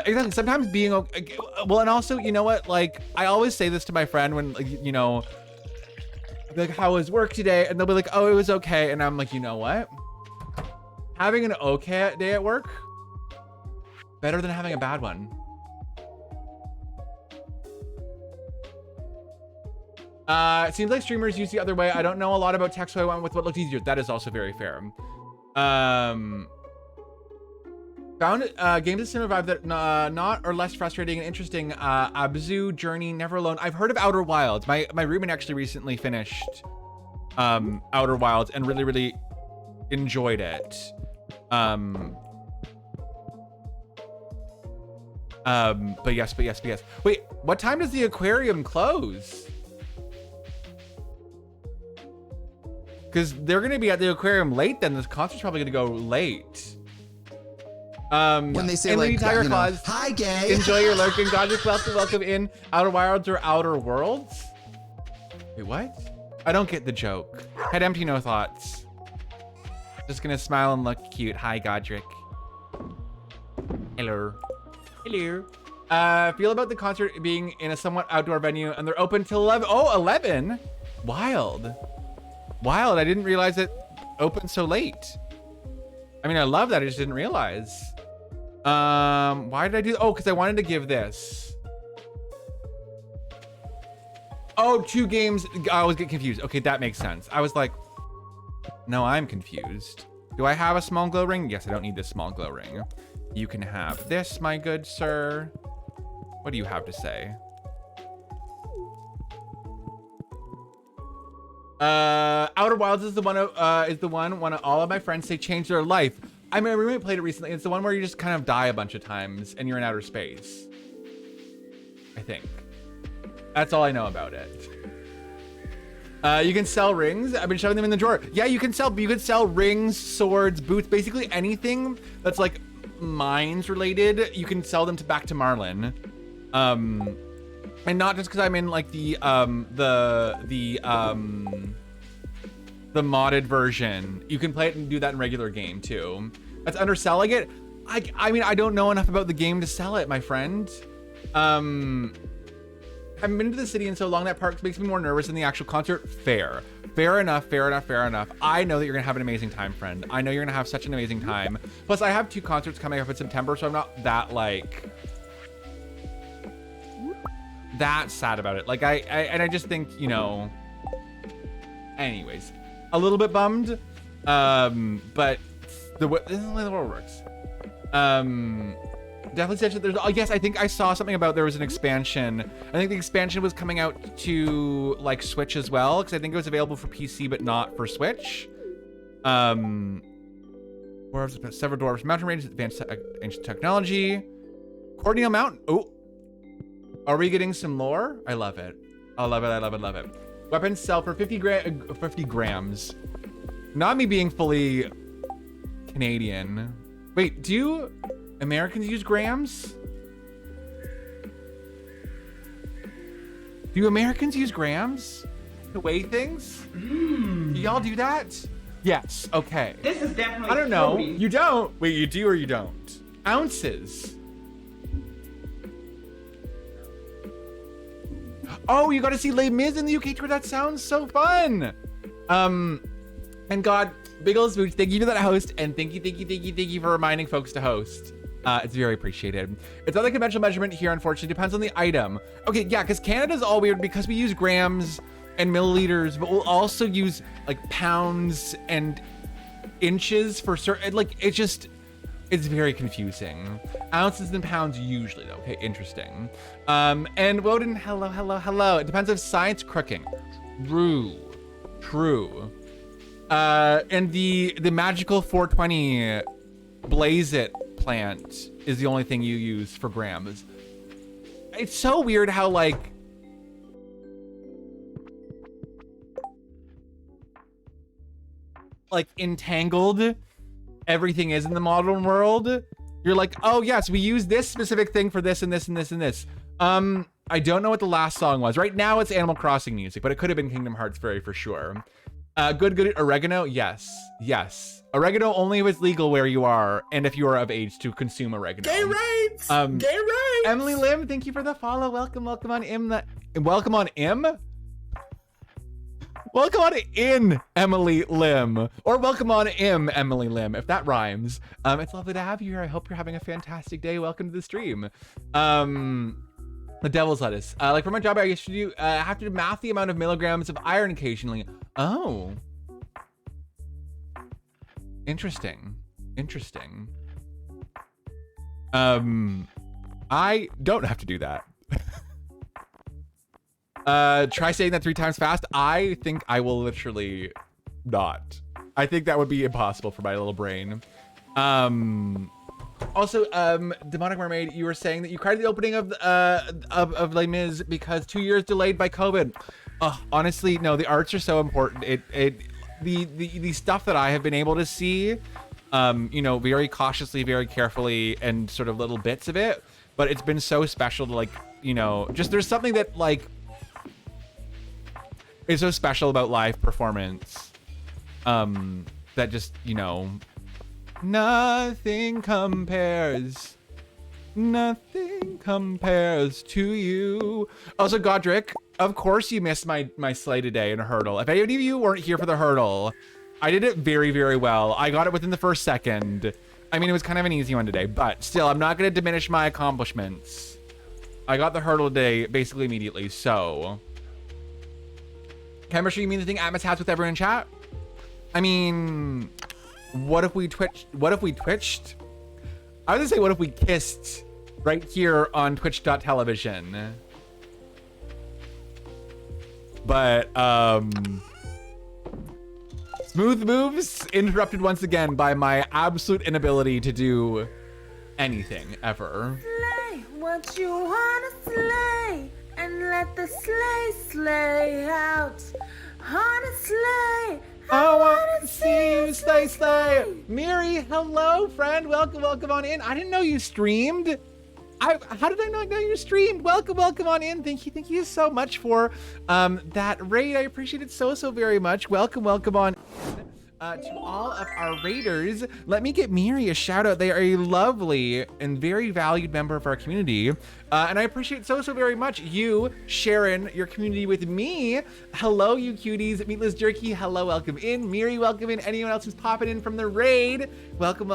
Exactly. Sometimes being okay. Well, and also, you know what? Like, I always say this to my friend when, like, you know, like, how was work today? And they'll be like, oh, it was okay. And I'm like, you know what? Having an okay day at work, better than having a bad one. It seems like streamers use the other way. I don't know a lot about tech, so I went with what looked easier. That is also very fair. Found games that survive that not or less frustrating and interesting. Abzu, Journey, Never Alone. I've heard of Outer Wilds. My roommate actually recently finished Outer Wilds and really enjoyed it. But yes. Wait, what time does the aquarium close? Because they're gonna be at the aquarium late, then this concert's probably gonna go late. When they say, like, Tiger you know, Claws, hi gay. enjoy your lurking. Godric, welcome in. Outer Wilds or Outer Worlds? Wait, what? I don't get the joke. Head empty, no thoughts. Just gonna smile and look cute. Hi, Godric. Hello. Feel about the concert being in a somewhat outdoor venue, and they're open till 11. Oh, 11? Wild. I didn't realize it opened so late. I mean, I love that. I just didn't realize. Why did I do? Oh, because I wanted to give this. Oh, 2 games. I always get confused. Okay, that makes sense. I was like, no, I'm confused. Do I have a small glow ring? Yes, I don't need this small glow ring. You can have this, my good sir. What do you have to say? Outer Wilds is the one all of my friends say changed their life. I mean, my roommate played it recently. It's the one where you just kind of die a bunch of times and you're in outer space. I think. That's all I know about it. You can sell rings. I've been shoving them in the drawer. Yeah, you can sell rings, swords, boots, basically anything that's like mines related. You can sell them back to Marlin. And not just because I'm in like the modded version. You can play it and do that in regular game too. That's underselling it. I mean, I don't know enough about the game to sell it, my friend. I haven't been to the city in so long that park makes me more nervous than the actual concert. Fair enough. I know that you're gonna have an amazing time, friend. I know you're gonna have such an amazing time. Plus, I have 2 concerts coming up in September, so I'm not that like that sad about it. Like I just think, you know, anyways, a little bit bummed, but this is the way the world works. Definitely said that there's, yes, I think I saw something about there was an expansion. I think the expansion was coming out to like Switch as well, because I think it was available for PC but not for Switch. Several dwarves, mountain ranges, advanced ancient technology, Corneo Mountain. Oh, are we getting some lore? I love it. I love it. Weapons sell for 50 grams. Not me being fully Canadian. Wait, do Americans use grams? Do Americans use grams to weigh things? Do y'all do that? Yes. Okay. This is definitely I don't know. fruity. You don't. Wait, you do or you don't? Ounces. Oh, you got to see Les Mis in the UK tour. That sounds so fun. And God, big ol' smooch, thank you for that host, and thank you for reminding folks to host. It's very appreciated. It's not the conventional measurement here, unfortunately. Depends on the item. Okay, yeah, because Canada's all weird because we use grams and milliliters, but we'll also use like pounds and inches for certain. Like it's very confusing. Ounces and pounds usually, though. Okay, interesting. And Woden, hello. It depends if science crooking. True. And the magical 420 Blaze It plant is the only thing you use for grams. It's so weird how like entangled everything is in the modern world. You're like, oh yes, we use this specific thing for this and this and this and this. I don't know what the last song was. Right now it's Animal Crossing music, but it could have been Kingdom Hearts Fairy for sure. Good oregano. Yes. Oregano only if it's legal where you are, and if you are of age to consume oregano. Gay rights. Gay rights. Emily Lim, thank you for the follow. Welcome on Welcome on in Emily Lim, or welcome on Emily Lim, if that rhymes. It's lovely to have you here. I hope you're having a fantastic day. Welcome to the stream. The devil's lettuce. Like for my job, I used to do, have to math the amount of milligrams of iron occasionally. Oh. Interesting. I don't have to do that. Try saying that 3 times fast. I think I will literally not. I think that would be impossible for my little brain. Also, Demonic Mermaid, you were saying that you cried at the opening of Les Mis because 2 years delayed by COVID. Honestly, no, the arts are so important. The stuff that I have been able to see, very cautiously, very carefully, and sort of little bits of it, but it's been so special to just there's something that is so special about live performance, that just, nothing compares to you. Also, Godric, of course you missed my sleigh today in a hurdle. If any of you weren't here for the hurdle, I did it very, very well. I got it within the first second. I mean, it was kind of an easy one today, but still, I'm not going to diminish my accomplishments. I got the hurdle today basically immediately, so. Chemistry, you mean the thing Atmos has with everyone in chat? I mean, what if we twitched? I was gonna say, what if we kissed right here on twitch.television? But, smooth moves interrupted once again by my absolute inability to do anything ever. Slay what you wanna slay and let the slay out. Honestly, I wanna see you slay. Miri, hello, friend. Welcome on in. I didn't know you streamed. How did I not know you streamed? Welcome on in. Thank you so much for that raid. I appreciate it so very much. Welcome on to all of our raiders. Let me get Miri a shout out. They are a lovely and very valued member of our community. And I appreciate so very much you sharing your community with me. Hello, you cuties. Meatless Jerky, hello, welcome in. Miri, welcome in. Anyone else who's popping in from the raid, welcome.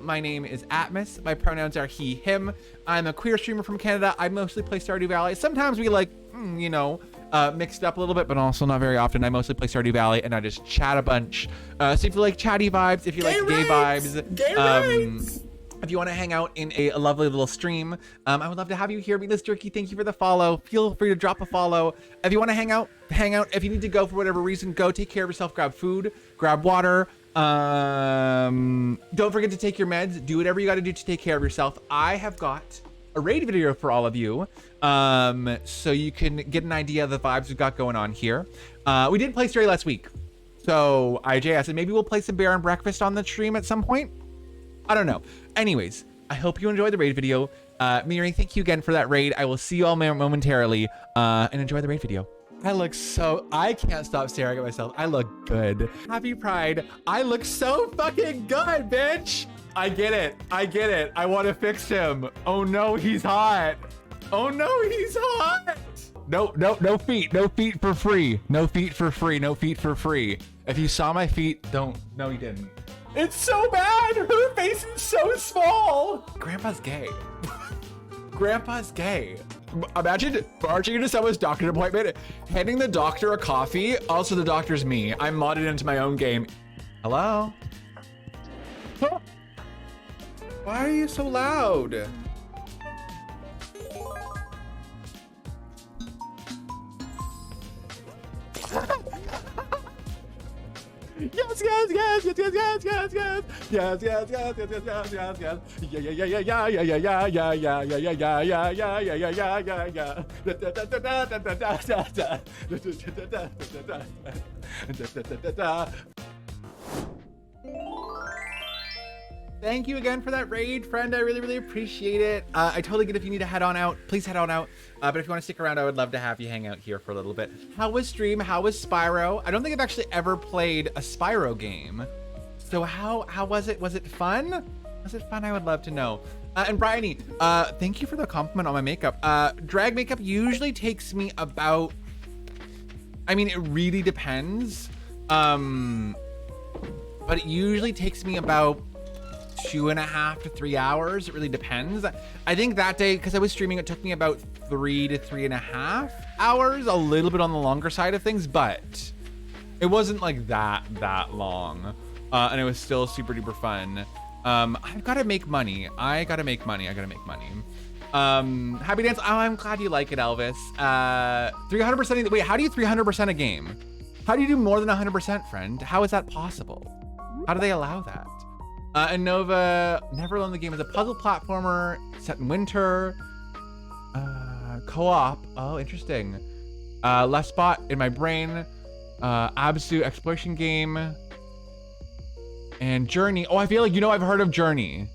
My name is Atmos. My pronouns are he, him. I'm a queer streamer from Canada. I mostly play Stardew Valley. Sometimes we mixed up a little bit, but also not very often. I mostly play Stardew Valley and I just chat a bunch. So if you like chatty vibes, if you like gay vibes, if you want to hang out in a lovely little stream, I would love to have you here. Meatless Jerky, thank you for the follow. Feel free to drop a follow. If you want to hang out. If you need to go for whatever reason, go. Take care of yourself. Grab food, grab water. Don't forget to take your meds. Do whatever you got to do to take care of yourself. I have got a raid video for all of you, so you can get an idea of the vibes we've got going on here. We did play Stray last week, so IJS, and maybe we'll play some Bear and Breakfast on the stream at some point. I don't know. Anyways, I hope you enjoyed the raid video. Miri, thank you again for that raid. I will see you all momentarily, and enjoy the raid video. I look so, I can't stop staring at myself. I look good. Happy Pride. I look so fucking good, bitch. I get it. I get it. I want to fix him. Oh no, he's hot. Oh no, he's hot. No feet. No feet for free. No feet for free. No feet for free. If you saw my feet, don't. No, you didn't. It's so bad. Her face is so small. Grandpa's gay. Grandpa's gay. Imagine barging into someone's doctor's appointment, handing the doctor a coffee. Also, the doctor's me. I'm modded into my own game. Hello? Huh? Why are you so loud? Yes, yes, yes, yes, yes, yes, yes, yes, yes, yes, yes, yes, yes, yes, yes, yes. Yeah, yeah, yeah, yeah, yeah, yeah, yeah, yeah, yeah, yeah, yeah, yeah, yeah, yeah, yeah, yeah, yeah, yeah. Thank you again for that raid, friend. I really, really appreciate it. I totally get if you need to head on out, please head on out. But if you want to stick around, I would love to have you hang out here for a little bit. How was stream? How was Spyro? I don't think I've actually ever played a Spyro game. So how was it? Was it fun? Was it fun? I would love to know. And Bryony, thank you for the compliment on my makeup. Drag makeup usually takes me about, I mean, it really depends. But it usually takes me about 2.5 to 3 hours. It really depends. I think that day, because I was streaming, it took me about 3 to 3.5 hours, a little bit on the longer side of things, but it wasn't like that long. And it was still super duper fun. I've got to make money. I gotta make money. Happy Dance. Oh, I'm glad you like it, Elvis. 300%. Wait, how do you 300% a game? How do you do more than 100%, friend? How is that possible? How do they allow that? And Nova, Neverland, the game is a puzzle platformer set in winter. Co-op. Oh, interesting. Left spot in my brain. Absu exploration game. And Journey. Oh, I feel like, I've heard of Journey.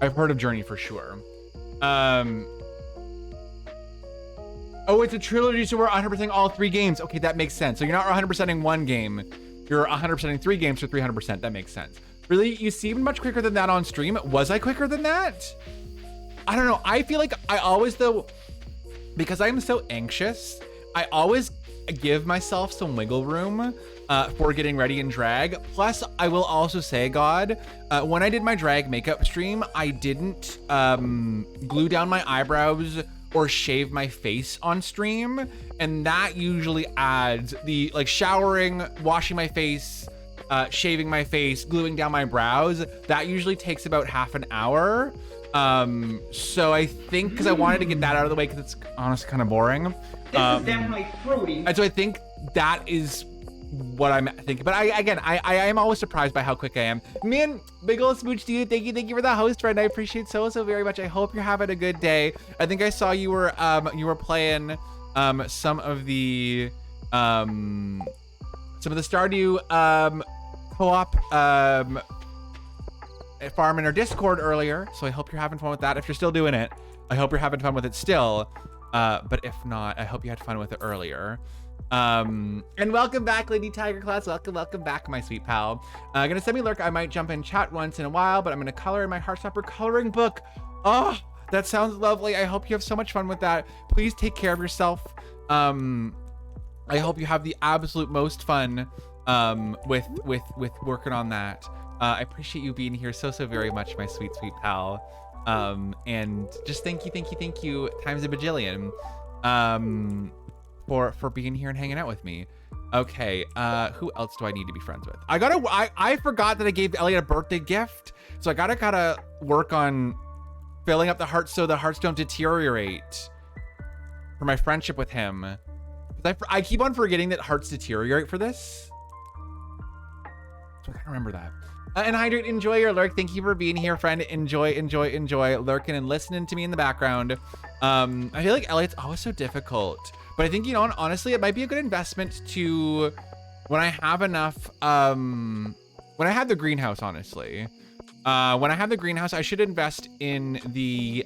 I've heard of Journey for sure. Oh, it's a trilogy, so we're 100%ing all 3 games. Okay, that makes sense. So you're not 100%ing 1 game. You're 100%ing 3 games for 300%. That makes sense. Really, you seemed much quicker than that on stream. Was I quicker than that? I don't know. I feel like I always, though, because I'm so anxious, I always give myself some wiggle room for getting ready in drag. Plus, I will also say, God, when I did my drag makeup stream, I didn't glue down my eyebrows or shave my face on stream. And that usually adds the, like, showering, washing my face, shaving my face, gluing down my brows, that usually takes about half an hour. So I think, because I wanted to get that out of the way, because it's honestly kind of boring. This is definitely fruity. And so I think that is what I'm thinking. But I am always surprised by how quick I am. Man, big ol' smooch to you. Thank you for the host, friend. I appreciate so very much. I hope you're having a good day. I think I saw you were playing some of the Stardew co-op farm in our Discord earlier, so I hope you're having fun with that. If you're still doing it, I hope you're having fun with it still. But if not, I hope you had fun with it earlier. And welcome back, Lady Tiger Class. Welcome back, my sweet pal. Gonna send me lurk. I might jump in chat once in a while, but I'm gonna color in my Heartstopper coloring book. Oh, that sounds lovely. I hope you have so much fun with that. Please take care of yourself. I hope you have the absolute most fun with working on that. I appreciate you being here so very much, my sweet pal. And just thank you times a bajillion for being here and hanging out with me. Okay, who else do I need to be friends with? I forgot that I gave Elliot a birthday gift, so I gotta work on filling up the hearts so the hearts don't deteriorate for my friendship with him. I keep on forgetting that hearts deteriorate for this. So I gotta remember that. And Hydrate, enjoy your lurk. Thank you for being here, friend. Enjoy lurking and listening to me in the background. I feel like Elliot's always so difficult, but I think, honestly, it might be a good investment to, when I have enough, when I have the greenhouse, honestly, when I have the greenhouse, I should invest in the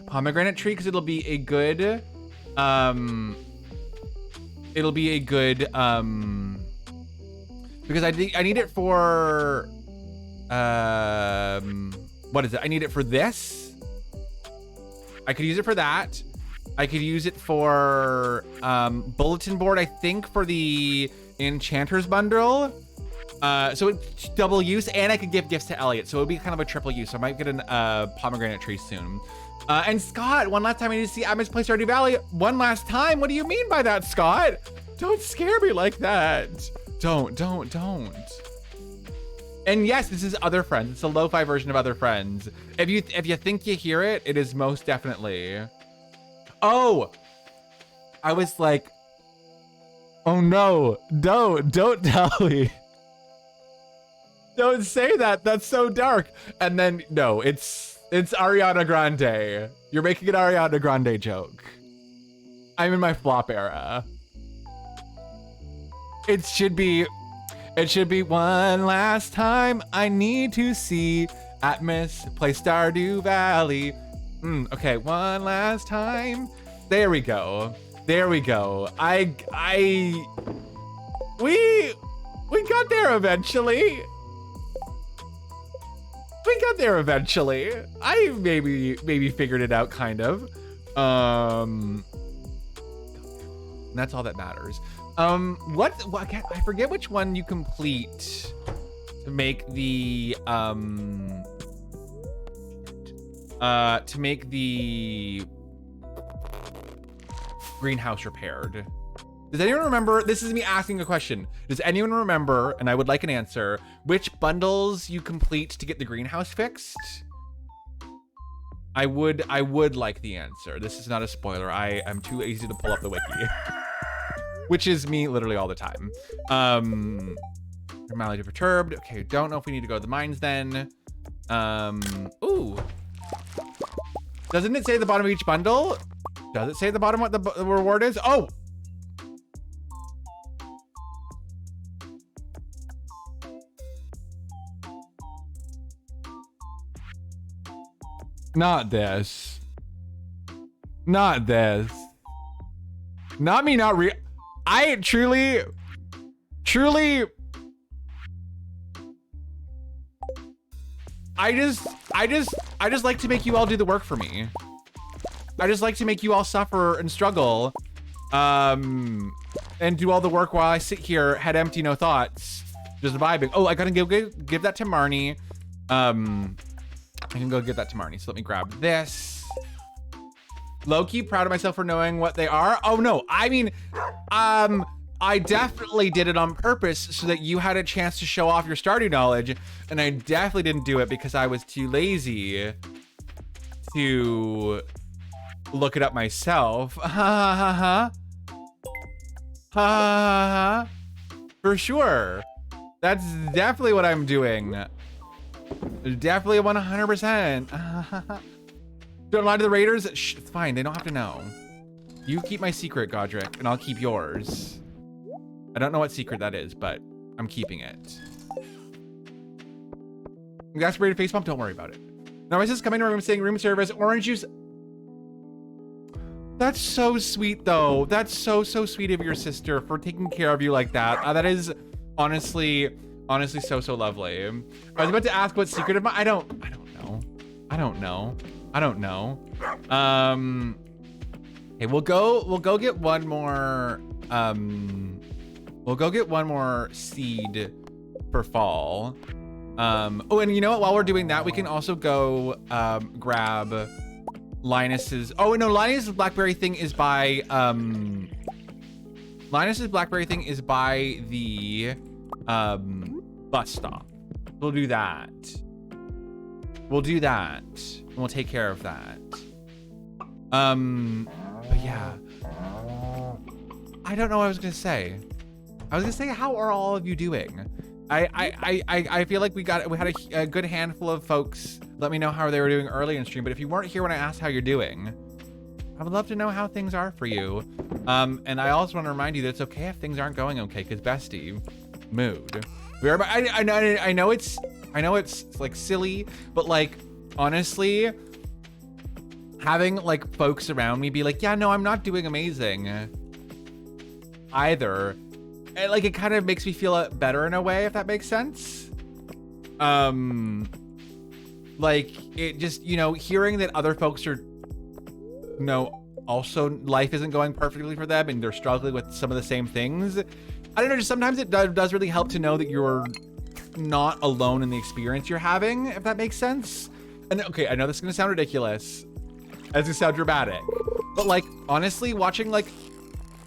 pomegranate tree, because it'll be a good it'll be a good because I need it for what is it? I need it for this. I could use it for that. I could use it for bulletin board, I think, for the Enchanter's bundle. So it's double use, and I could give gifts to Elliot, so it would be kind of a triple use. So I might get a pomegranate tree soon. And Scott, one last time I need to see I Misplaced Stardew Valley. One last time? What do you mean by that, Scott? Don't scare me like that. Don't. And yes, this is Other Friends. It's a lo-fi version of Other Friends. If you think you hear it, it is most definitely. Oh, I was like, oh no, don't tell me. Don't say that. That's so dark. And then no, it's Ariana Grande. You're making an Ariana Grande joke. I'm in my flop era. It should be one last time. I need to see at Misplaced Stardew Valley. Okay, one last time. There we go. We got there eventually. I maybe figured it out, kind of. And that's all that matters. What I forget which one you complete to make the greenhouse repaired. Does anyone remember? This is me asking a question. Does anyone remember, and I would like an answer, which bundles you complete to get the greenhouse fixed? I would like the answer. This is not a spoiler. I am too easy to pull up the wiki. Which is me literally all the time. Normality perturbed. Okay, don't know if we need to go to the mines then. Ooh. Doesn't it say the bottom of each bundle? Does it say at the bottom what the reward is? Oh! Not this. Not this. Not me, not real. I truly... I just like to make you all do the work for me. I just like to make you all suffer and struggle, and do all the work while I sit here, head empty, no thoughts, just vibing. Oh, I gotta give that to Marnie. I can go give that to Marnie. So let me grab this. Low-key proud of myself for knowing what they are. Oh no, I mean, I definitely did it on purpose so that you had a chance to show off your Stardew knowledge, and I definitely didn't do it because I was too lazy to look it up myself. Ha ha ha ha. Ha ha ha. For sure. That's definitely what I'm doing. Definitely 100%. Don't lie to the raiders. Shh, it's fine. They don't have to know. You keep my secret, Godric, and I'll keep yours. I don't know what secret that is, but I'm keeping it. Exasperated face bump. Don't worry about it. Now, my sister's coming to my room saying room service, orange juice. That's so sweet, though. That's so sweet of your sister for taking care of you like that. That is honestly so lovely. I was about to ask what secret of mine. I don't know. Okay, we'll go get one more. We'll go get one more seed for fall. Oh, and you know what? While we're doing that, we can also go grab Linus's. Oh no, Linus's blackberry thing is by Linus's blackberry thing is by the bus stop. We'll do that. We'll do that. And we'll take care of that. But yeah. I don't know what I was gonna say. I was gonna say, how are all of you doing? I feel like we had a good handful of folks let me know how they were doing early in stream, but if you weren't here when I asked how you're doing, I would love to know how things are for you. And I also want to remind you that it's okay if things aren't going okay, because bestie, mood. I know it's like silly, but like honestly, having like folks around me be like, yeah, no, I'm not doing amazing. either. And like, it kind of makes me feel better in a way, if that makes sense. Like, it just, you know, hearing that other folks are, you know, also life isn't going perfectly for them and they're struggling with some of the same things. I don't know, just sometimes it does really help to know that you're not alone in the experience you're having, if that makes sense. And okay, I know this is gonna sound ridiculous, as it sound dramatic, but like, honestly, watching like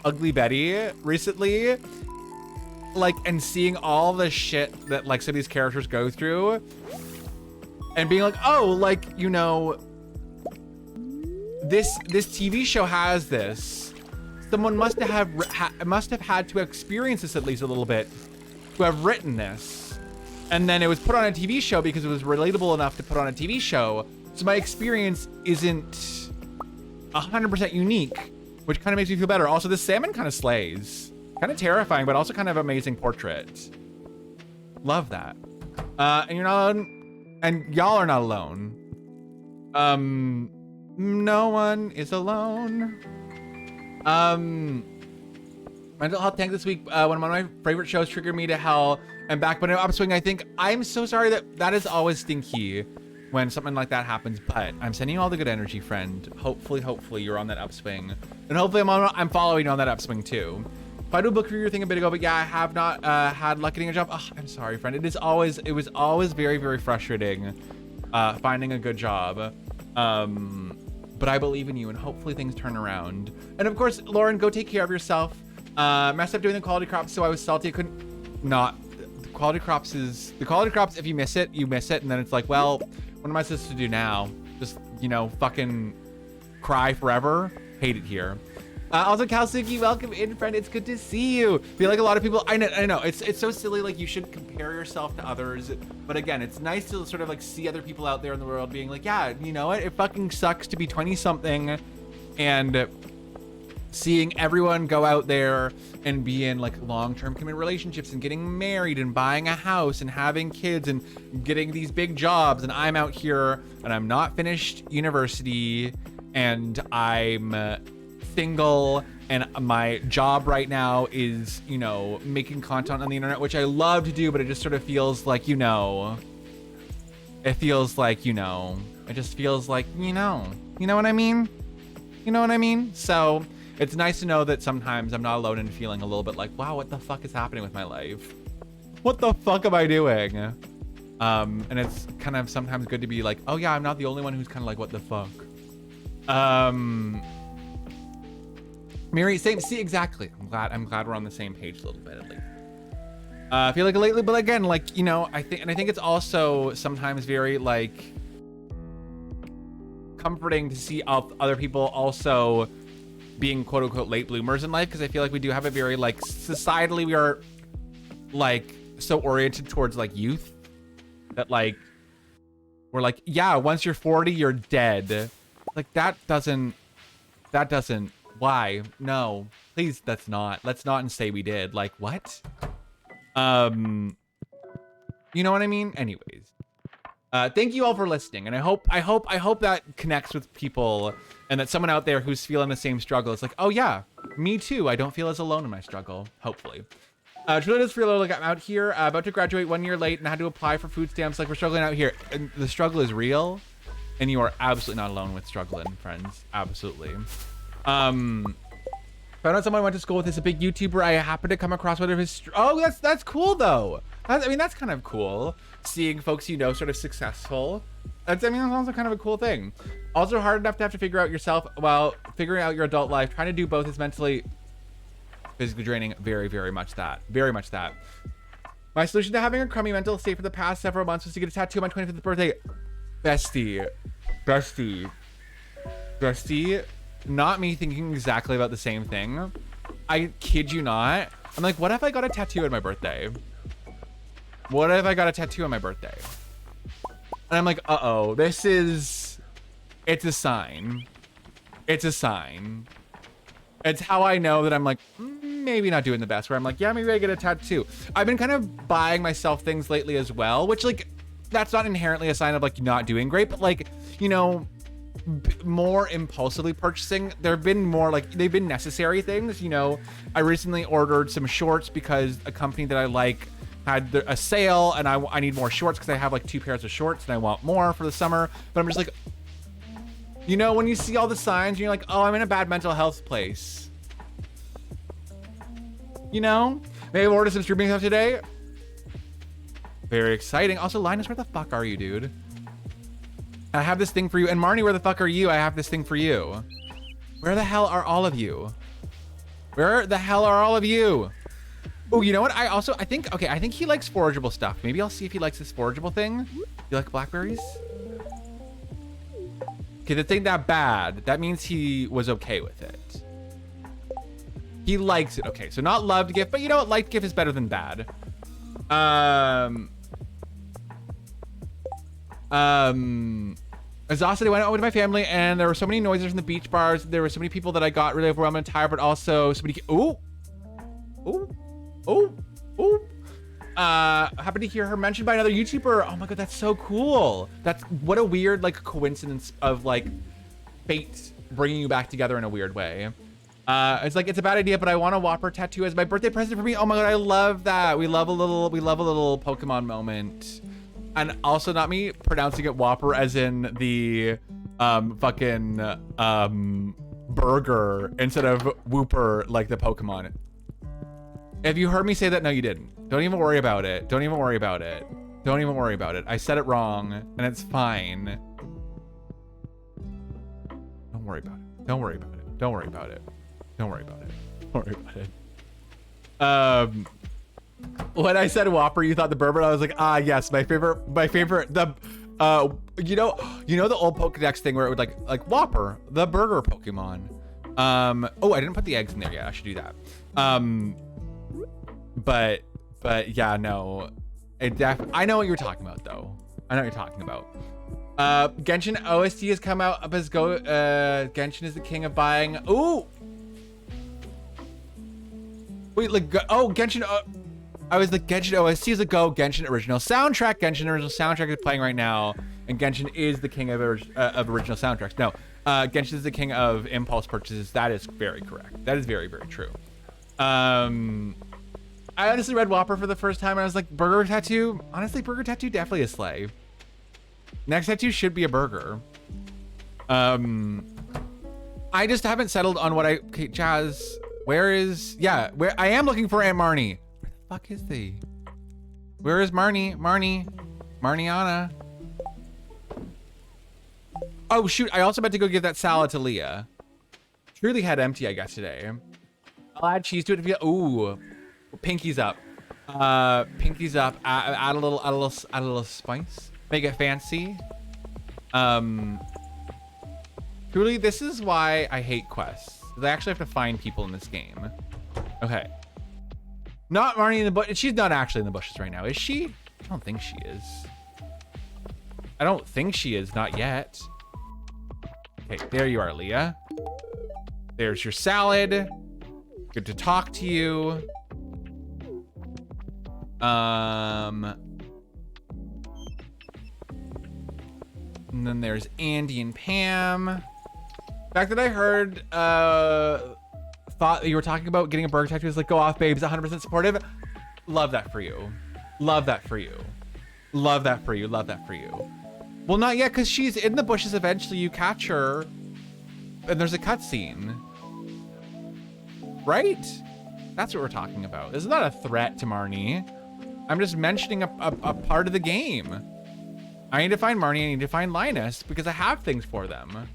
Ugly Betty recently, like, and seeing all the shit that like some of these characters go through and being like, oh, like, you know, this TV show has this. Someone must have had to experience this at least a little bit to have written this. And then it was put on a TV show because it was relatable enough to put on a TV show. So my experience isn't 100% unique, which kind of makes me feel better. Also, this salmon kind of slays. Kind of terrifying, but also kind of amazing portrait. Love that. And you're not alone, and y'all are not alone. No one is alone. Mental health tank this week. One of my favorite shows triggered me to hell and back, but an upswing. I think I'm so sorry that is always stinky when something like that happens, but I'm sending you all the good energy, friend. Hopefully you're on that upswing, and hopefully I'm following you on that upswing too. If I do a book review thing a bit ago, but yeah, I have not had luck getting a job. Oh, I'm sorry, friend. It was always very, very frustrating finding a good job. But I believe in you, and hopefully things turn around. And of course, Lauren, go take care of yourself. Messed up doing the quality crops, so I was salty. I couldn't not. The quality crops, if you miss it, you miss it. And then it's like, well, what am I supposed to do now? Just, you know, fucking cry forever? Hate it here. Also, Kalsuki, welcome in, friend. It's good to see you. Feel like a lot of people, I know, it's so silly, like you should compare yourself to others. But again, it's nice to sort of like see other people out there in the world being like, yeah, you know what? It fucking sucks to be 20 something and seeing everyone go out there and be in like long-term committed relationships and getting married and buying a house and having kids and getting these big jobs. And I'm out here and I'm not finished university and I'm single, and my job right now is, you know, making content on the internet, which I love to do, but it just sort of feels like, you know, it just feels like, you know what I mean? You know what I mean? So it's nice to know that sometimes I'm not alone in feeling a little bit like, wow, what the fuck is happening with my life? What the fuck am I doing? And it's kind of sometimes good to be like, oh yeah, I'm not the only one who's kind of like, what the fuck? Mary, same. See, exactly. I'm glad we're on the same page a little bit at least. I feel like lately, but again, like, you know, I think it's also sometimes very like comforting to see other people also being quote unquote late bloomers in life, because I feel like we do have a very like societally we are like so oriented towards like youth that like we're like, yeah, once you're 40, you're dead. Like that doesn't. Why? No, please. Let's not and say we did. Like what? You know what I mean? Anyways, thank you all for listening, and I hope that connects with people, and that someone out there who's feeling the same struggle is like, oh yeah, me too. I don't feel as alone in my struggle. Hopefully. Truly does feel like I'm out here about to graduate 1 year late and had to apply for food stamps. Like we're struggling out here, and the struggle is real, and you are absolutely not alone with struggling, friends. Absolutely. Found out someone I went to school with is a big YouTuber. I happened to come across one of his. Oh, that's cool though. I mean, that's kind of cool. Seeing folks you know sort of successful. That's also kind of a cool thing. Also hard enough to have to figure out yourself while figuring out your adult life. Trying to do both is mentally, physically draining. Very, very much that. Very much that. My solution to having a crummy mental state for the past several months was to get a tattoo on my 25th birthday. Bestie. Not me thinking exactly about the same thing. I kid you not. I'm like, what if I got a tattoo on my birthday? What if I got a tattoo on my birthday? And I'm like, uh-oh, it's a sign. It's a sign. It's how I know that I'm like, maybe not doing the best, where I'm like, yeah, maybe I get a tattoo. I've been kind of buying myself things lately as well, which like, that's not inherently a sign of like not doing great, but like, you know, more impulsively purchasing. There have been more like they've been necessary things. You know, I recently ordered some shorts because a company that I like had a sale, and I need more shorts because I have like 2 pairs of shorts and I want more for the summer. But I'm just like, you know, when you see all the signs, you're like, oh, I'm in a bad mental health place. You know, maybe I've ordered some streaming stuff today. Very exciting. Also, Linus, where the fuck are you, dude? I have this thing for you. And Marnie, where the fuck are you? I have this thing for you. Where the hell are all of you? Where the hell are all of you? Oh, you know what? I think he likes forageable stuff. Maybe I'll see if he likes this forageable thing. You like blackberries? Okay, this ain't that bad. That means he was okay with it. He likes it. Okay, so not loved gift, but you know what? Liked gift is better than bad. Exhausted, I went out with my family and there were so many noises from the beach bars. There were so many people that I got really overwhelmed and tired, but also so many, happened to hear her mentioned by another YouTuber. Oh my God, that's so cool. That's what a weird like coincidence of like fate bringing you back together in a weird way. It's like, it's a bad idea, but I want a Whopper tattoo as my birthday present for me. Oh my God, I love that. We love a little Pokemon moment. And also not me pronouncing it Whopper as in the burger instead of Whooper like the Pokemon. If you heard me say that, no, you didn't. Don't even worry about it. Don't even worry about it. Don't even worry about it. I said it wrong and it's fine. Don't worry about it. Don't worry about it. Don't worry about it. Don't worry about it. Don't worry about it. When I said Whopper, you thought the bourbon. I was like, ah, yes, my favorite. The, you know the old Pokedex thing where it would like Whopper, the burger Pokemon. Oh, I didn't put the eggs in there yet. I should do that. But yeah, no, I know what you're talking about though. I know what you're talking about. Genshin OST has come out up as Genshin is the king of buying. Ooh. Wait, like, oh, Genshin. I was like, Genshin OST is a go. Genshin original soundtrack. Genshin original soundtrack is playing right now, and Genshin is the king of original soundtracks. No, Genshin is the king of impulse purchases. That is very correct. That is very, very true. I honestly read Whopper for the first time, and I was like, burger tattoo. Honestly, burger tattoo definitely a slay. Next tattoo should be a burger. I just haven't settled on what okay, Jazz. Where I am looking for Aunt Marnie. Where the fuck is they? Where is Marnie? Marniana. Oh shoot, I also meant to go give that salad to Leah. Truly had empty, I guess, today. I'll add cheese to it if you, ooh. Pinkies up. Pinkies up. Add a little spice. Make it fancy. Truly, this is why I hate quests. I actually have to find people in this game. Okay. Not Marnie in the bush. She's not actually in the bushes right now, is she? I don't think she is. I don't think she is, not yet. Okay, there you are, Leah. There's your salad. Good to talk to you. And then there's Andy and Pam. The fact that I heard, thought that you were talking about getting a burger tattoo is like, go off, babes, 100% supportive. Love that for you. Love that for you. Love that for you. Love that for you. Well, not yet, because she's in the bushes. Eventually, you catch her, and there's a cutscene. Right? That's what we're talking about. This is not a threat to Marnie. I'm just mentioning a part of the game. I need to find Marnie. I need to find Linus, because I have things for them.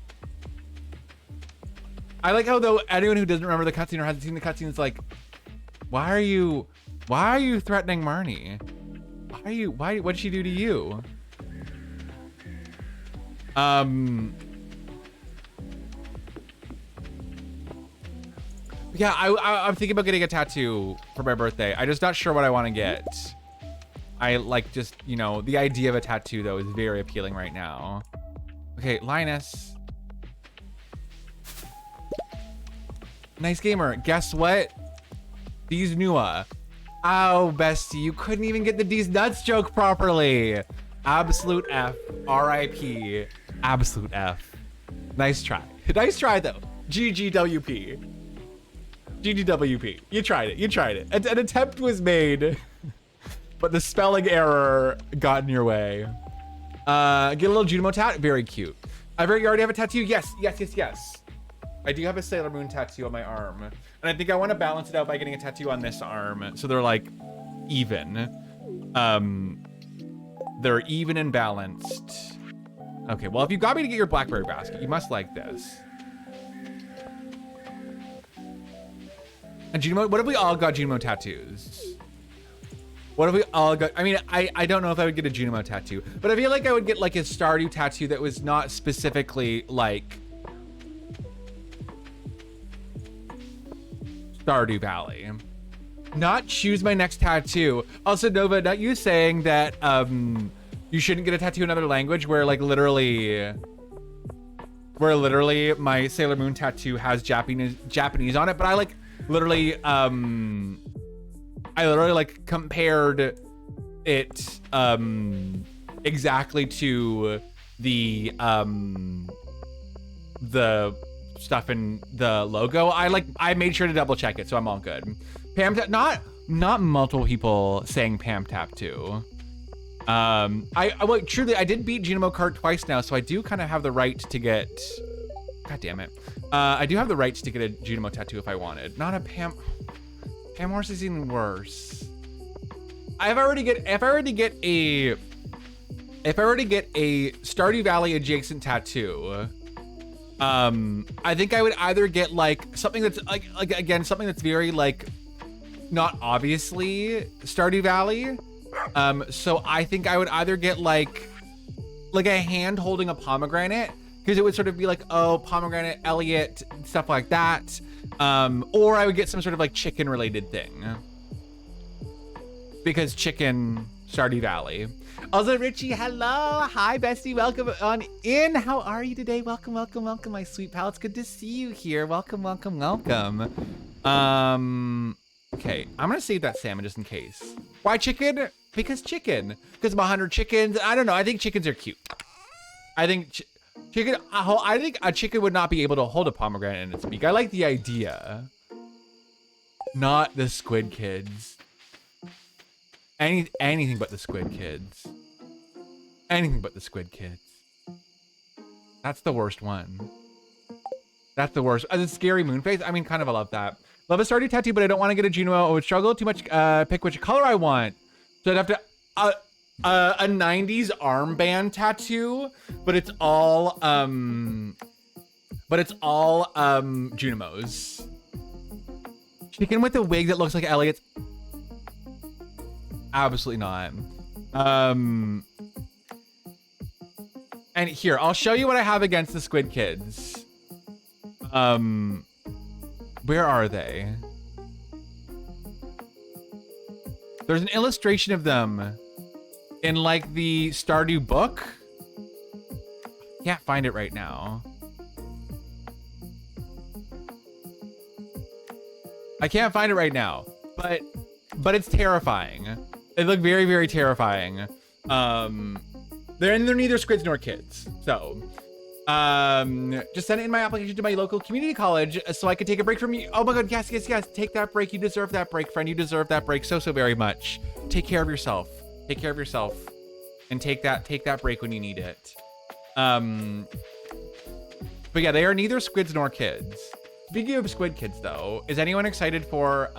I like how, though, anyone who doesn't remember the cutscene or hasn't seen the cutscene is like, why are you threatening Marnie? What did she do to you? Yeah, I'm thinking about getting a tattoo for my birthday. I'm just not sure what I want to get. I like just, you know, the idea of a tattoo though is very appealing right now. Okay, Linus. Nice gamer. Guess what? These Nua. Oh, bestie, you couldn't even get the D's nuts joke properly. Absolute F. R.I.P. Absolute F. Nice try. Nice try though. GGWP. GGWP. You tried it. You tried it. An attempt was made, but the spelling error got in your way. Get a little Junimo tat. Very cute. You already have a tattoo? Yes. I do have a Sailor Moon tattoo on my arm. And I think I want to balance it out by getting a tattoo on this arm. So they're like even. They're even and balanced. Okay, well, if you got me to get your Blackberry basket, you must like this. And Junimo, what if we all got Junimo tattoos? What if we all got, I mean, I don't know if I would get a Junimo tattoo, but I feel like I would get like a Stardew tattoo that was not specifically like Stardew Valley. Not choose my next tattoo. Also, Nova, not you saying that you shouldn't get a tattoo in another language where literally my Sailor Moon tattoo has Japanese on it, but I literally compared it exactly to the stuff in the logo. I made sure to double check it, so I'm all good. Pam Tap, not multiple people saying Pam Tap too. Well, truly, I did beat Junimo Kart twice now, so I do kind of have the right to get. God damn it! I do have the right to get a Junimo tattoo if I wanted. Not a Pam. Pam Horse is even worse. If I were to get a Stardew Valley adjacent tattoo, I think I would either get something that's again something that's very not obviously Stardew Valley. So I think I would either get like a hand holding a pomegranate, because it would sort of be like, oh, pomegranate, Elliot, stuff like that. Or I would get some sort of chicken related thing, because chicken, Stardew Valley. Also, Richie, hello. Hi, bestie. Welcome on in. How are you today? Welcome, my sweet pal. It's good to see you here. Welcome. Okay, I'm gonna save that salmon just in case. Why chicken? Because chicken. Because I'm 100 chickens. I don't know. I think chickens are cute. I think chicken. I think a chicken would not be able to hold a pomegranate in its beak. I like the idea. Not the squid kids. Anything but the squid kids. Anything but the squid kids. That's the worst one. That's the worst. The scary moon face. I mean, kind of I love that. Love a Stardew tattoo, but I don't want to get a Junimo. I would struggle too much. Pick which color I want. So I'd have to a 90s armband tattoo, but it's all Junimos. Chicken with a wig that looks like Elliot's. Absolutely not. And here, I'll show you what I have against the squid kids. Where are they? There's an illustration of them in the Stardew book. Can't find it right now. I can't find it right now, but it's terrifying. They look very, very terrifying. They're neither squids nor kids, so. Just send it in my application to my local community college so I could take a break from you. Oh my God, yes. Take that break. You deserve that break, friend. You deserve that break so very much. Take care of yourself. And take that break when you need it. But yeah, they are neither squids nor kids. Speaking of squid kids though, is anyone excited for,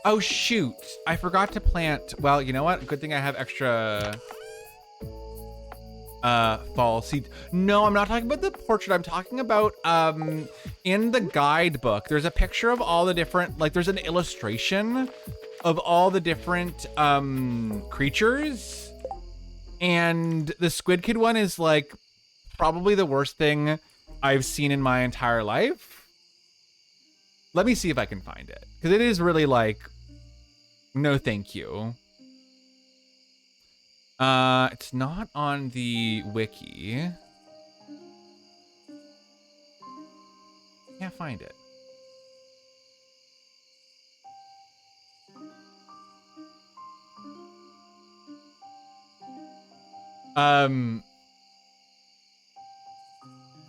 oh shoot, I forgot to plant, well, you know what? Good thing I have extra fall seed. No, I'm not talking about the portrait. I'm talking about in the guidebook there's a picture of all the different, there's an illustration of all the different creatures, and the squid kid one is probably the worst thing I've seen in my entire life. Let me see if I can find it, because it is really no thank you. It's not on the wiki. Can't find it.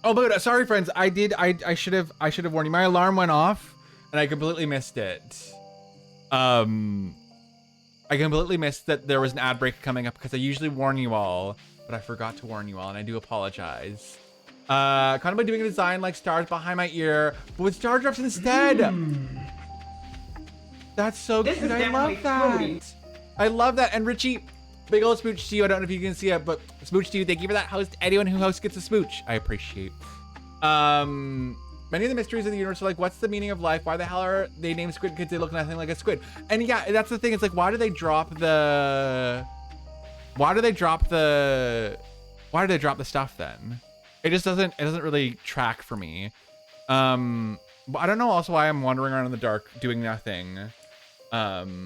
Oh, but sorry, friends. I should have warned you. My alarm went off, and I completely missed it. I completely missed that there was an ad break coming up because I usually warn you all, but I forgot to warn you all, and I do apologize. Kind of by doing a design like stars behind my ear, but with star drops instead. That's so This cute. is I love definitely that. I love that. And Richie, big old smooch to you. I don't know if you can see it, but smooch to you. Thank you for that host. Anyone who hosts gets a smooch. I appreciate. Many of the mysteries of the universe are like, what's the meaning of life? Why the hell are they named squid kids? They look nothing like a squid. And yeah, that's the thing. It's like, why do they drop the stuff then? It just doesn't really track for me. But I don't know also why I'm wandering around in the dark doing nothing. Past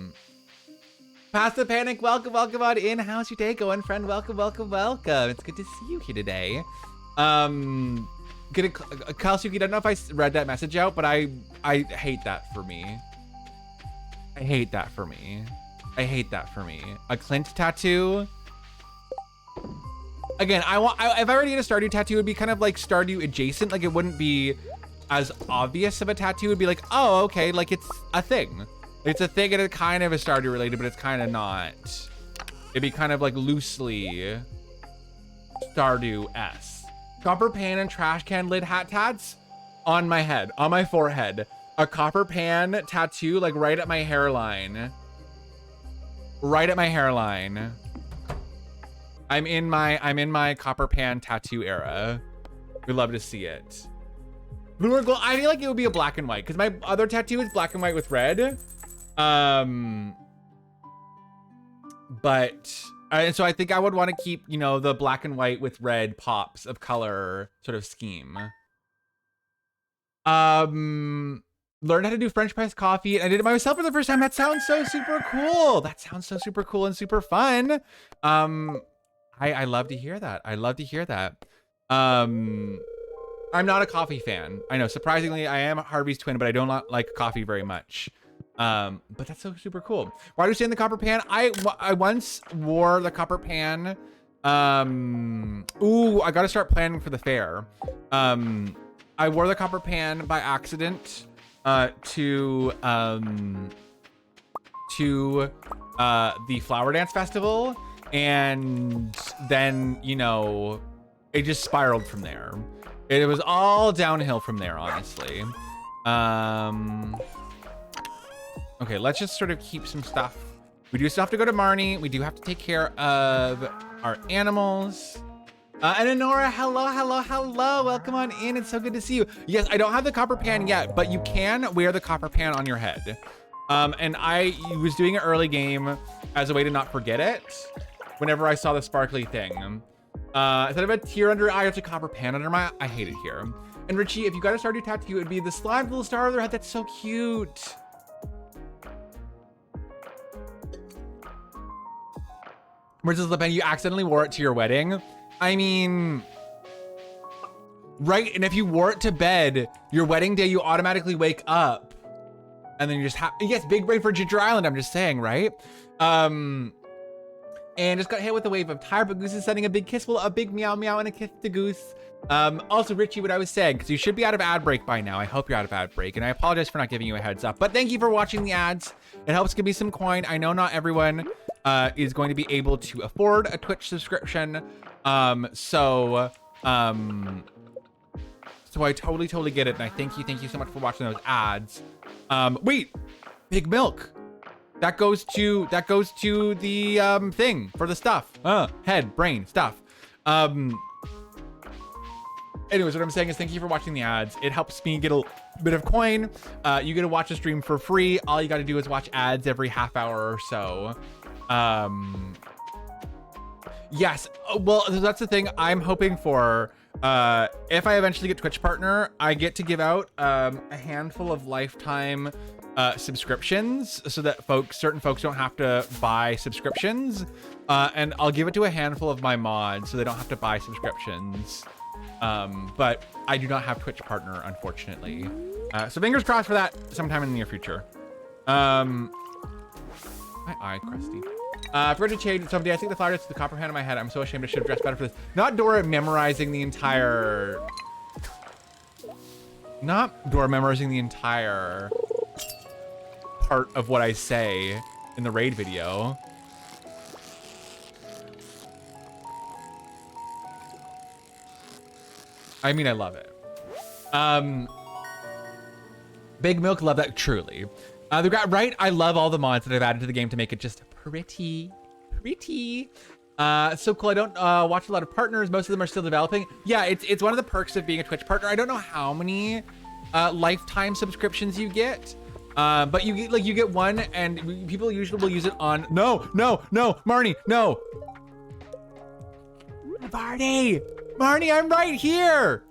the panic, welcome on in. How's your day going, friend? Welcome. It's good to see you here today. Kalsuki, I don't know if I read that message out, but I hate that for me. I hate that for me. A Clint tattoo. Again, if I were to get a Stardew tattoo, it would be kind of like Stardew adjacent. Like it wouldn't be as obvious of a tattoo. It would be like, oh, okay, like it's a thing. It's a thing and it's kind of a Stardew related, but it's kind of not. It'd be kind of like loosely Stardew-esque. Copper pan and trash can lid hat tats on my head, on my forehead. A copper pan tattoo like right at my hairline. Right at my hairline. I'm in my copper pan tattoo era. We'd love to see it. Blue or gold, I feel like it would be a black and white because my other tattoo is black and white with red. And so I think I would want to keep, you know, the black and white with red pops of color sort of scheme. Learned how to do French press coffee, and I did it myself for the first time. That sounds so super cool. That sounds so super cool and super fun. I love to hear that. I'm not a coffee fan. I know, surprisingly, I am Harvey's twin, but I don't like coffee very much. But that's so super cool. Why do you stay in the copper pan? I once wore the copper pan. Ooh, I gotta start planning for the fair. I wore the copper pan by accident to the Flower Dance Festival, and then, you know, it just spiraled from there. It was all downhill from there, honestly. Okay, let's just sort of keep some stuff. We do still have to go to Marnie. We do have to take care of our animals. And Honora, hello. Welcome on in. It's so good to see you. Yes, I don't have the copper pan yet, but you can wear the copper pan on your head. And I was doing an early game as a way to not forget it whenever I saw the sparkly thing. Instead of a tear under your eye, it's a copper pan under my eye. I hate it here. And Richie, if you got a Stardew tattoo, it would be the slime little star on their head. That's so cute. Princess Le Pen, you accidentally wore it to your wedding. I mean, right? And if you wore it to bed, your wedding day, you automatically wake up, and then you just yes, big brain for Ginger Island. I'm just saying, right? And just got hit with a wave of tire, but Goose is sending a big kiss, well, a big meow meow and a kiss to Goose. Also, Richie, what I was saying, because you should be out of ad break by now. I hope you're out of ad break, and I apologize for not giving you a heads up, but thank you for watching the ads. It helps give me some coin. I know not everyone is going to be able to afford a Twitch subscription. So I totally get it, and I thank you so much for watching those ads. Wait, Big Milk. That goes to the thing for the stuff. Head, brain, stuff. Anyways, what I'm saying is thank you for watching the ads. It helps me get a bit of coin. You get to watch the stream for free. All you got to do is watch ads every half hour or so. Yes, well, that's the thing I'm hoping for. If I eventually get Twitch partner, I get to give out a handful of lifetime subscriptions so that certain folks don't have to buy subscriptions. And I'll give it to a handful of my mods so they don't have to buy subscriptions. But I do not have Twitch partner, unfortunately. So fingers crossed for that sometime in the near future. My eye, crusty. I forgot to change somebody. I think the flower is the copper hand on my head. I'm so ashamed. I should have dressed better for this. Not Dora memorizing the entire not memorizing the entire part of what I say in the raid video. I mean, I love it. Big Milk, love that, truly. Right, I love all the mods that I've added to the game to make it just pretty. So cool. I don't watch a lot of partners. Most of them are still developing. Yeah, it's one of the perks of being a Twitch partner. I don't know how many lifetime subscriptions you get, but you get one, and people usually will use it on. No, Marnie, no. Marnie, I'm right here.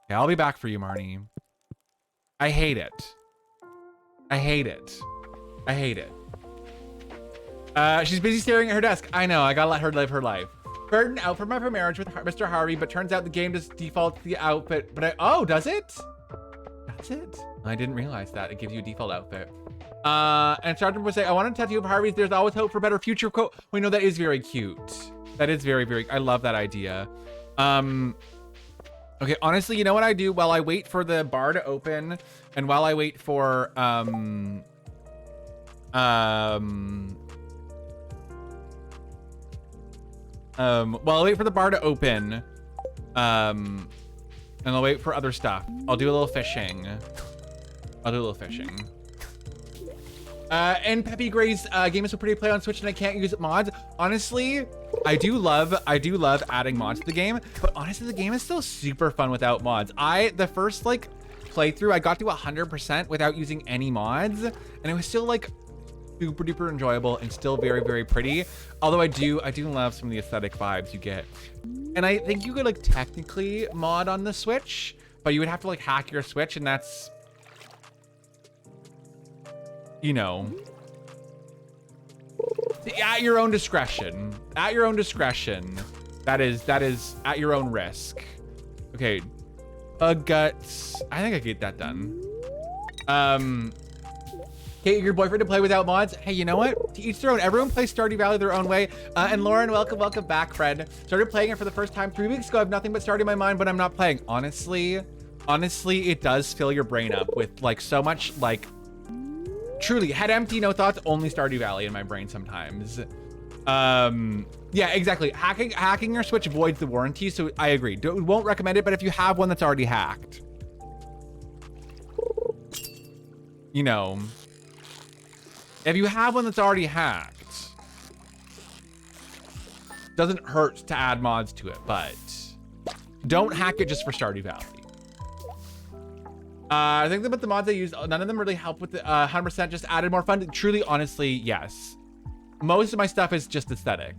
Okay, I'll be back for you, Marnie. I hate it. She's busy staring at her desk. I know, I gotta let her live her life. Burden out for my marriage with Mr. Harvey, but turns out the game just defaults the outfit. Oh, does it? That's it. I didn't realize that. It gives you a default outfit. And Sergeant would say, I want to tattoo of Harvey's. There's always hope for better future quote. We know that is very cute. That is very, very, I love that idea. Okay, honestly, you know what I do while I wait for the bar to open and while I wait for, while I wait for the bar to open, and I'll wait for other stuff. I'll do a little fishing. And Peppy Gray's game is so pretty to play on Switch and I can't use mods. Honestly, I do love adding mods to the game, but honestly, the game is still super fun without mods. The first like playthrough, I got to 100% without using any mods, and it was still like super duper enjoyable and still very, very pretty. Although I do love some of the aesthetic vibes you get. And I think you could like technically mod on the Switch, but you would have to like hack your Switch, and that's, you know, at your own discretion. That is at your own risk. Okay, Bug Guts. I think I can get that done. Get your boyfriend to play without mods. Hey, you know what? To each their own. Everyone plays Stardew Valley their own way. And Lauren, welcome back, friend. Started playing it for the first time 3 weeks ago. I have nothing but Stardew in my mind, but I'm not playing. Honestly, it does fill your brain up with like so much like. Truly, head empty, no thoughts, only Stardew Valley in my brain sometimes. Yeah, exactly. Hacking your Switch voids the warranty, so I agree. Won't recommend it, but if you have one that's already hacked, you know, if you have one that's already hacked, doesn't hurt to add mods to it, but don't hack it just for Stardew Valley. I think about the mods I use, none of them really help with the 100%, just added more fun. Truly, honestly, yes. Most of my stuff is just aesthetic.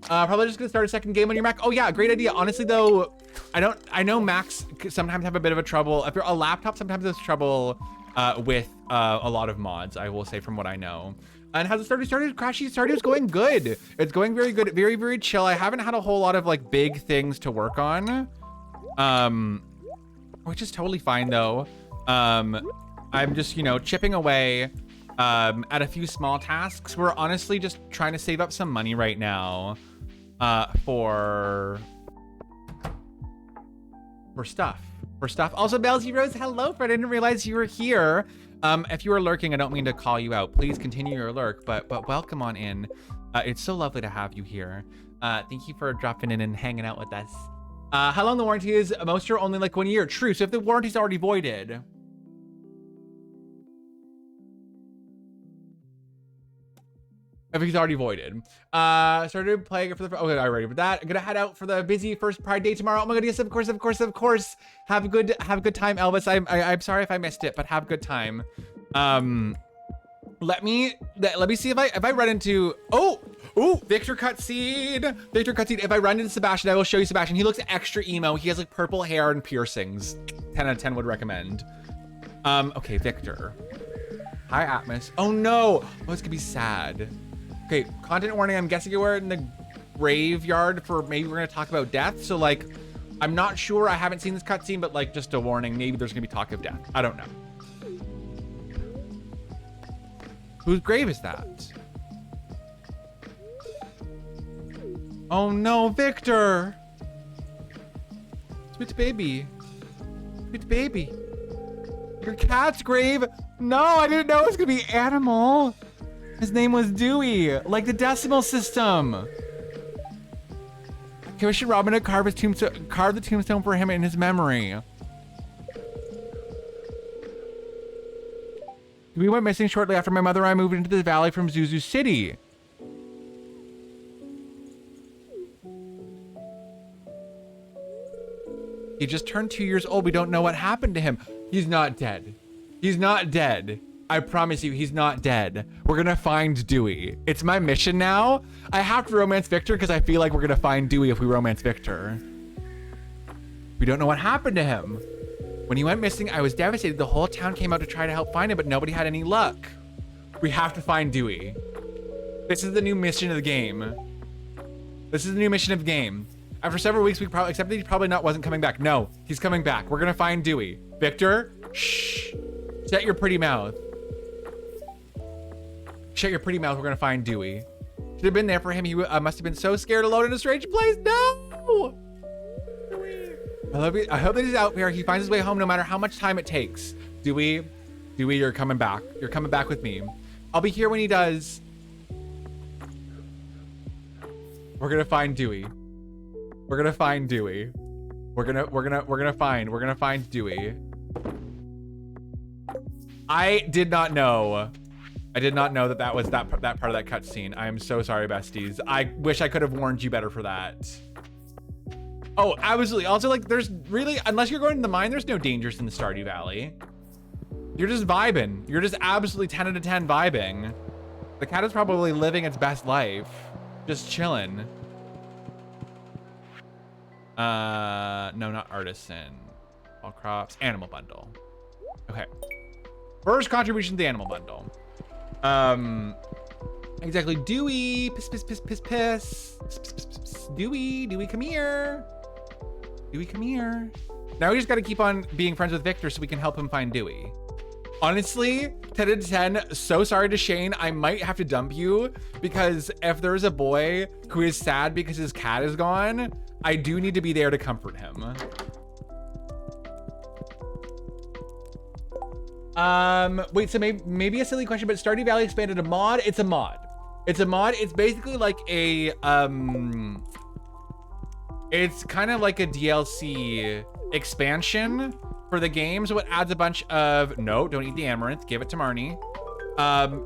Probably just gonna start a second game on your Mac. Oh yeah, great idea. Honestly though, I know Macs sometimes have a bit of a trouble. If you're a laptop, sometimes there's trouble with a lot of mods, I will say from what I know. And how's it started? Crashy Stardew's going good. It's going very good, very, very chill. I haven't had a whole lot of like big things to work on. Which is totally fine though. I'm just, you know, chipping away at a few small tasks. We're honestly just trying to save up some money right now for stuff. Also, Belzy Rose, hello, Fred. I didn't realize you were here. If you were lurking, I don't mean to call you out. Please continue your lurk, but welcome on in. It's so lovely to have you here. Thank you for dropping in and hanging out with us. How long the warranty is? Most are only like 1 year. True. So if the warranty's already voided, started playing it for the. Okay, already. But that I'm gonna head out for the busy first Pride Day tomorrow. Oh my god, yes, of course. Have a good time, Elvis. I'm sorry if I missed it, but have a good time. Let me see if I run into Victor cutscene. If I run into Sebastian, I will show you Sebastian. He looks extra emo. He has like purple hair and piercings. 10 out of 10 would recommend. Okay, Victor. Hi, Atmos. Oh no. Oh, it's gonna be sad. Okay, content warning. I'm guessing we're in the graveyard for maybe we're gonna talk about death. So like, I'm not sure. I haven't seen this cutscene, but like just a warning. Maybe there's gonna be talk of death. I don't know. Whose grave is that? Oh no, Victor! Sweet baby. Sweet baby. Your cat's grave? No, I didn't know it was gonna be animal. His name was Dewey, like the decimal system. Commission Robin to carve the tombstone for him in his memory. We went missing shortly after my mother and I moved into the valley from Zuzu City. He just turned 2 years old. We don't know what happened to him. He's not dead. He's not dead. I promise you, he's not dead. We're gonna find Dewey. It's my mission now. I have to romance Victor because I feel like we're gonna find Dewey if we romance Victor. We don't know what happened to him. When he went missing, I was devastated. The whole town came out to try to help find him, but nobody had any luck. We have to find Dewey. This is the new mission of the game. This is the new mission of the game. After several weeks, we probably, except that he probably wasn't coming back. No, he's coming back. We're gonna find Dewey. Victor, shh. Shut your pretty mouth. Shut your pretty mouth. We're gonna find Dewey. Should have been there for him. He must have been so scared alone in a strange place. No! I hope that he's out there. He finds his way home no matter how much time it takes. Dewey, you're coming back. You're coming back with me. I'll be here when he does. We're gonna find Dewey. We're gonna find Dewey. We're gonna find Dewey. I did not know that was that part of that cutscene. I am so sorry, besties. I wish I could have warned you better for that. Oh, absolutely. Also, like, there's really, unless you're going to the mine, there's no dangers in the Stardew Valley. You're just vibing. You're just absolutely 10 out of 10 vibing. The cat is probably living its best life. Just chilling. No, not artisan. All crops. Animal bundle. Okay. First contribution to the animal bundle. Exactly. Dewey. Piss, piss, piss, piss, piss. Piss, piss, piss, piss. Dewey, come here. Dewey, come here. Now we just got to keep on being friends with Victor so we can help him find Dewey. Honestly, 10 out of 10, so sorry to Shane. I might have to dump you because if there's a boy who is sad because his cat is gone, I do need to be there to comfort him. Wait, so maybe a silly question, but Stardew Valley expanded a mod? It's a mod. It's a mod. It's basically like a, it's kind of like a DLC expansion for the game. So it adds a bunch of, no, don't eat the amaranth, give it to Marnie.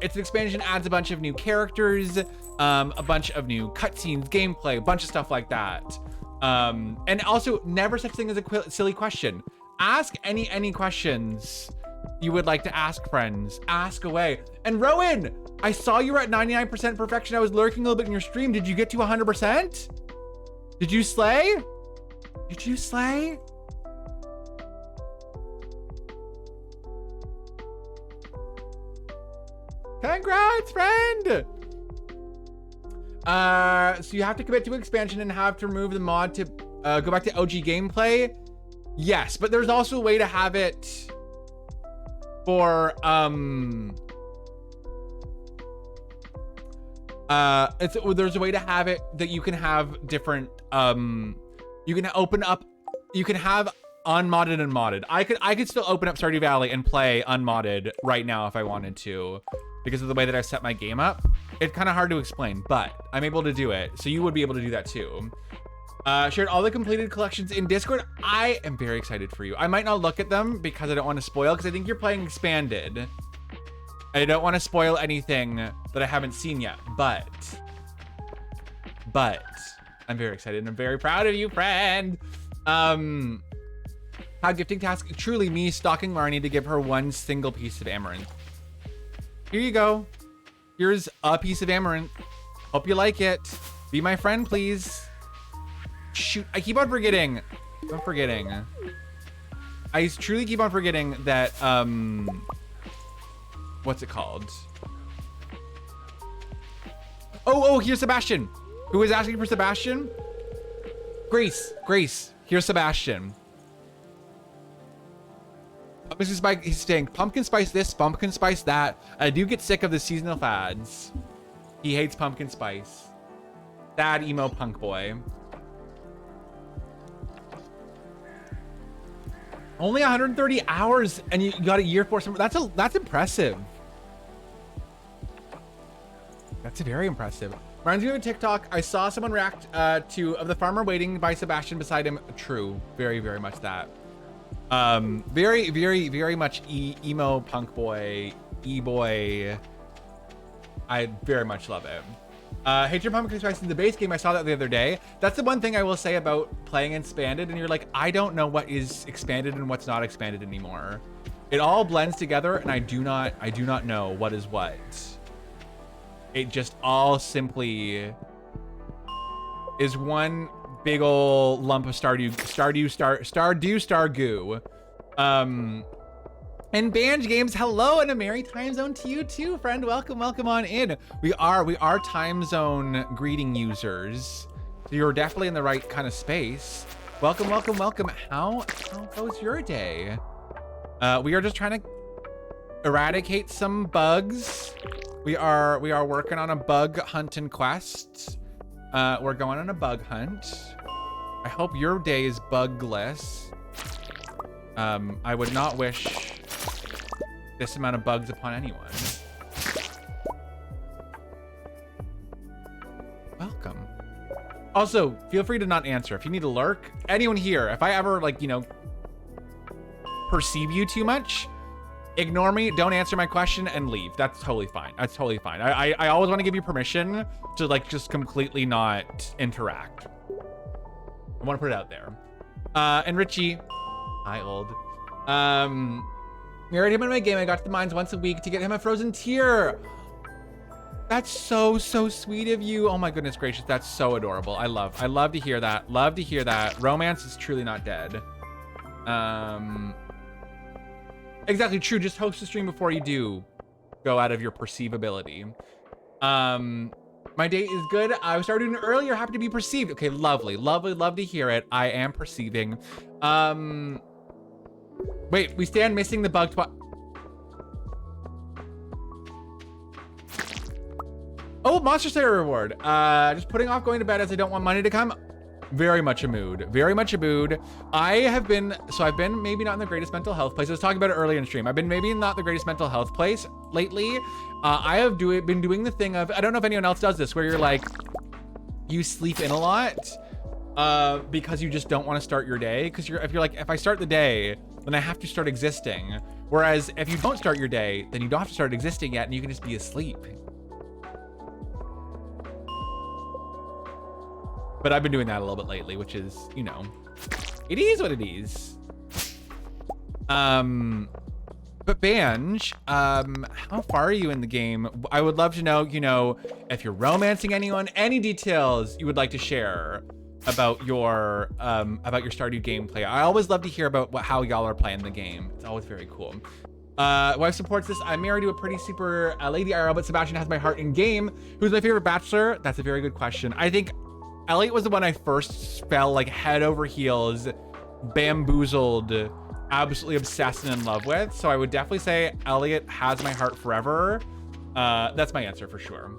It's an expansion, adds a bunch of new characters, a bunch of new cutscenes, gameplay, a bunch of stuff like that. And also never such thing as a silly question. Ask any questions you would like to ask, friends. Ask away. And Rowan, I saw you were at 99% perfection. I was lurking a little bit in your stream. Did you get to 100%? Did you slay? Did you slay? Congrats, friend! So you have to commit to expansion and have to remove the mod to go back to OG gameplay. Yes, but there's also a way to have it for there's a way to have it that you can have different you can open up, you can have unmodded and modded. I could still open up Stardew Valley and play unmodded right now if I wanted to, because of the way that I set my game up. It's kind of hard to explain, but I'm able to do it. So you would be able to do that too. Shared all the completed collections in Discord. I am very excited for you. I might not look at them because I don't want to spoil, because I think you're playing expanded. I don't want to spoil anything that I haven't seen yet, but I'm very excited and I'm very proud of you, friend. How gifting task, truly me stalking Marnie to give her one single piece of amaranth. Here you go. Here's a piece of amaranth. Hope you like it. Be my friend, please. Shoot, I keep on forgetting. I'm forgetting. I truly keep on forgetting that, what's it called? Oh, here's Sebastian. Who is asking for Sebastian? Grace, here's Sebastian. Mr. Spike, he's saying pumpkin spice this, pumpkin spice that. I do get sick of the seasonal fads. He hates pumpkin spice. Sad emo punk boy. Only 130 hours and you got a year for some. That's impressive. That's very impressive. Reminds me of a TikTok. I saw someone react to Of the Farmer Waiting by Sebastian beside him. True. Very, very much that. Very, very, very much emo punk boy, e-boy. I very much love it. Hate your pumpkin spice in the base game. I saw that the other day. That's the one thing I will say about playing expanded, and you're like, I don't know what is expanded and what's not expanded anymore. It all blends together, and I do not know what is what. It just all simply is one big ol' lump of star goo. And Banj Games, hello, and a merry time zone to you too, friend. Welcome on in. We are time zone greeting users, so you're definitely in the right kind of space. Welcome. How goes your day? We are just trying to eradicate some bugs. We are working on a bug hunt and quest. We're going on a bug hunt. I hope your day is bugless. I would not wish this amount of bugs upon anyone. Welcome. Also, feel free to not answer. If you need to lurk, anyone here, if I ever, like, you know, perceive you too much, ignore me, don't answer my question, and leave. That's totally fine. That's totally fine. I always want to give you permission to, like, just completely not interact. I want to put it out there. And Richie, hi, old. Married him in my game. I got to the mines once a week to get him a frozen tear. That's so sweet of you. Oh my goodness gracious, that's so adorable. I love to hear that. Love to hear that. Romance is truly not dead. Exactly true. Just host a stream before you do go out of your perceivability. My day is good. I started doing it earlier. Happy to be perceived. Okay, lovely. Love to hear it. I am perceiving. Wait, we stand missing the bug spot. Oh, Monster Slayer reward. Just putting off going to bed as I don't want money to come. Very much a mood. Very much a mood. I've been maybe not in the greatest mental health place. I was talking about it earlier in stream. I've been maybe not the greatest mental health place lately. I have been doing the thing of, I don't know if anyone else does this, where you're like, you sleep in a lot because you just don't want to start your day. Because if you're like, if I start the day, then I have to start existing. Whereas if you don't start your day, then you don't have to start existing yet, and you can just be asleep. But I've been doing that a little bit lately, which is, you know, it is what it is. But Banj, how far are you in the game? I would love to know, you know, if you're romancing anyone, any details you would like to share about your Stardew gameplay. I always love to hear about how y'all are playing the game. It's always very cool. Wife supports this. I'm married to a pretty super lady IRL, but Sebastian has my heart in game. Who's my favorite bachelor? That's a very good question. I think Elliot was the one I first fell like head over heels, bamboozled, absolutely obsessed and in love with. So I would definitely say Elliot has my heart forever. That's my answer for sure.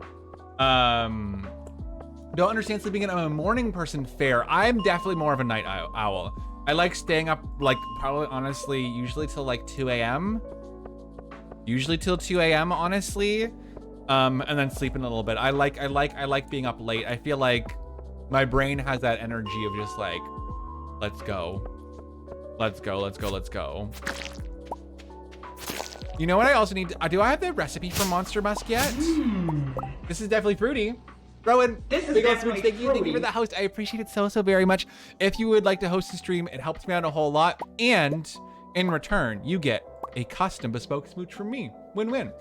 Don't understand sleeping in. I'm a morning person. Fair. I'm definitely more of a night owl. I like staying up, like, probably honestly, usually till like 2 a.m. Usually till 2 a.m. honestly. And then sleeping a little bit. I like being up late. I feel like my brain has that energy of just like, let's go. You know what I also need to, do I have the recipe for Monster Musk yet? This is definitely fruity. Rowan, This is big old definitely smooch. Thank you for fruity. the host. I appreciate it so very much. If you would like to host a stream, it helps me out a whole lot. And in return, you get a custom bespoke smooch from me. Win-win.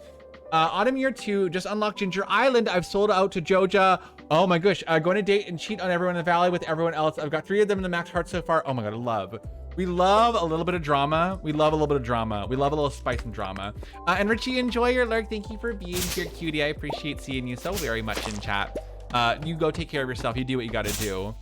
Autumn Year 2, just unlocked Ginger Island. I've sold out to Joja. Oh my gosh, going to date and cheat on everyone in the valley with everyone else. I've got 3 of them in the max heart so far. Oh my god, we love a little bit of drama. We love a little spice and drama. And Richie, enjoy your lurk. Thank you for being here, cutie. I appreciate seeing you so very much in chat. You go take care of yourself. You do what you gotta do.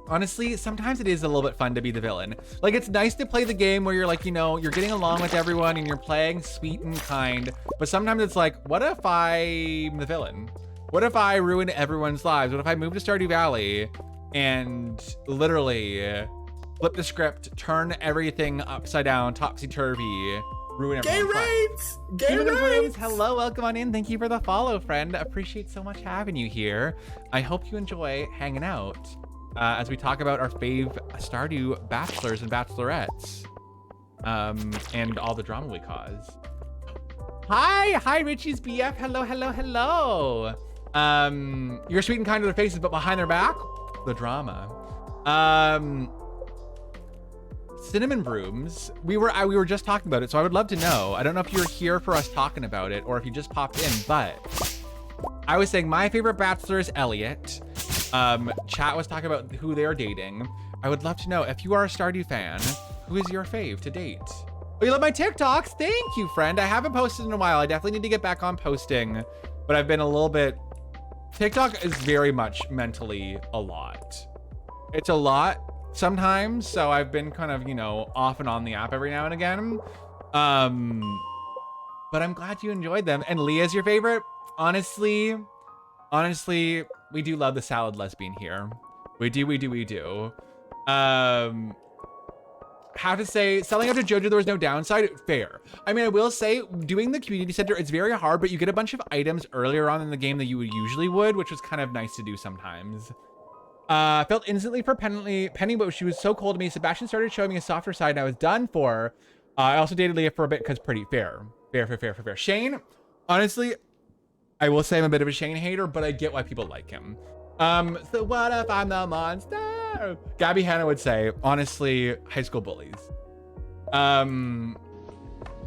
Honestly, sometimes it is a little bit fun to be the villain. Like, it's nice to play the game where you're like, you know, you're getting along with everyone and you're playing sweet and kind. But sometimes it's like, what if I'm the villain? What if I ruin everyone's lives? What if I move to Stardew Valley and literally flip the script, turn everything upside down, topsy-turvy, ruin Gay everyone's lives? rights! Gay Demon of Rooms, rights! hello, welcome on in. Thank you for the follow, friend. Appreciate so much having you here. I hope you enjoy hanging out as we talk about our fave Stardew bachelors and bachelorettes, and all the drama we cause. Hi, Richie's BF. Hello. You're sweet and kind to their faces, but behind their back, the drama. Cinnamon Brooms. We were just talking about it, so I would love to know. I don't know if you were here for us talking about it or if you just popped in, but I was saying my favorite bachelor is Elliot. Chat was talking about who they are dating. I would love to know, if you are a Stardew fan, who is your fave to date? Oh, you love my TikToks? Thank you, friend. I haven't posted in a while. I definitely need to get back on posting, but I've been a little bit... TikTok is very much mentally a lot. It's a lot sometimes, so I've been kind of, you know, off and on the app every now and again. But I'm glad you enjoyed them. And Leah's your favorite? Honestly, we do love the salad lesbian here. We do. Have to say, selling out to JoJo, there was no downside. Fair. I mean, I will say, doing the community center, it's very hard, but you get a bunch of items earlier on in the game that you usually would, which was kind of nice to do sometimes. Felt instantly for Penny, but she was so cold to me. Sebastian started showing me a softer side, and I was done for. I also dated Leah for a bit because pretty fair. Fair. Shane, honestly, I will say I'm a bit of a Shane hater, but I get why people like him. So what if I'm the monster? Gabby Hanna would say, honestly, high school bullies.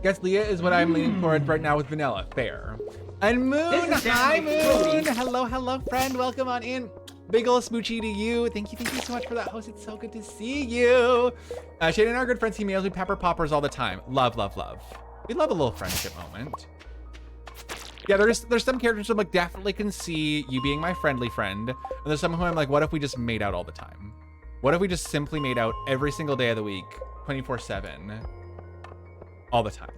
Guess Leah is what I'm leaning towards right now with Vanilla. Fair. And Moon, hi Moon. Hello, friend. Welcome on in. Big ol' smoochie to you. Thank you so much for that host. It's so good to see you. Shane and our good friends, he mails me pepper poppers all the time. Love. We love a little friendship moment. Yeah, there's some characters I'm like, definitely can see you being my friendly friend. And there's some who I'm like, what if we just made out all the time? What if we just simply made out every single day of the week, 24/7, all the time?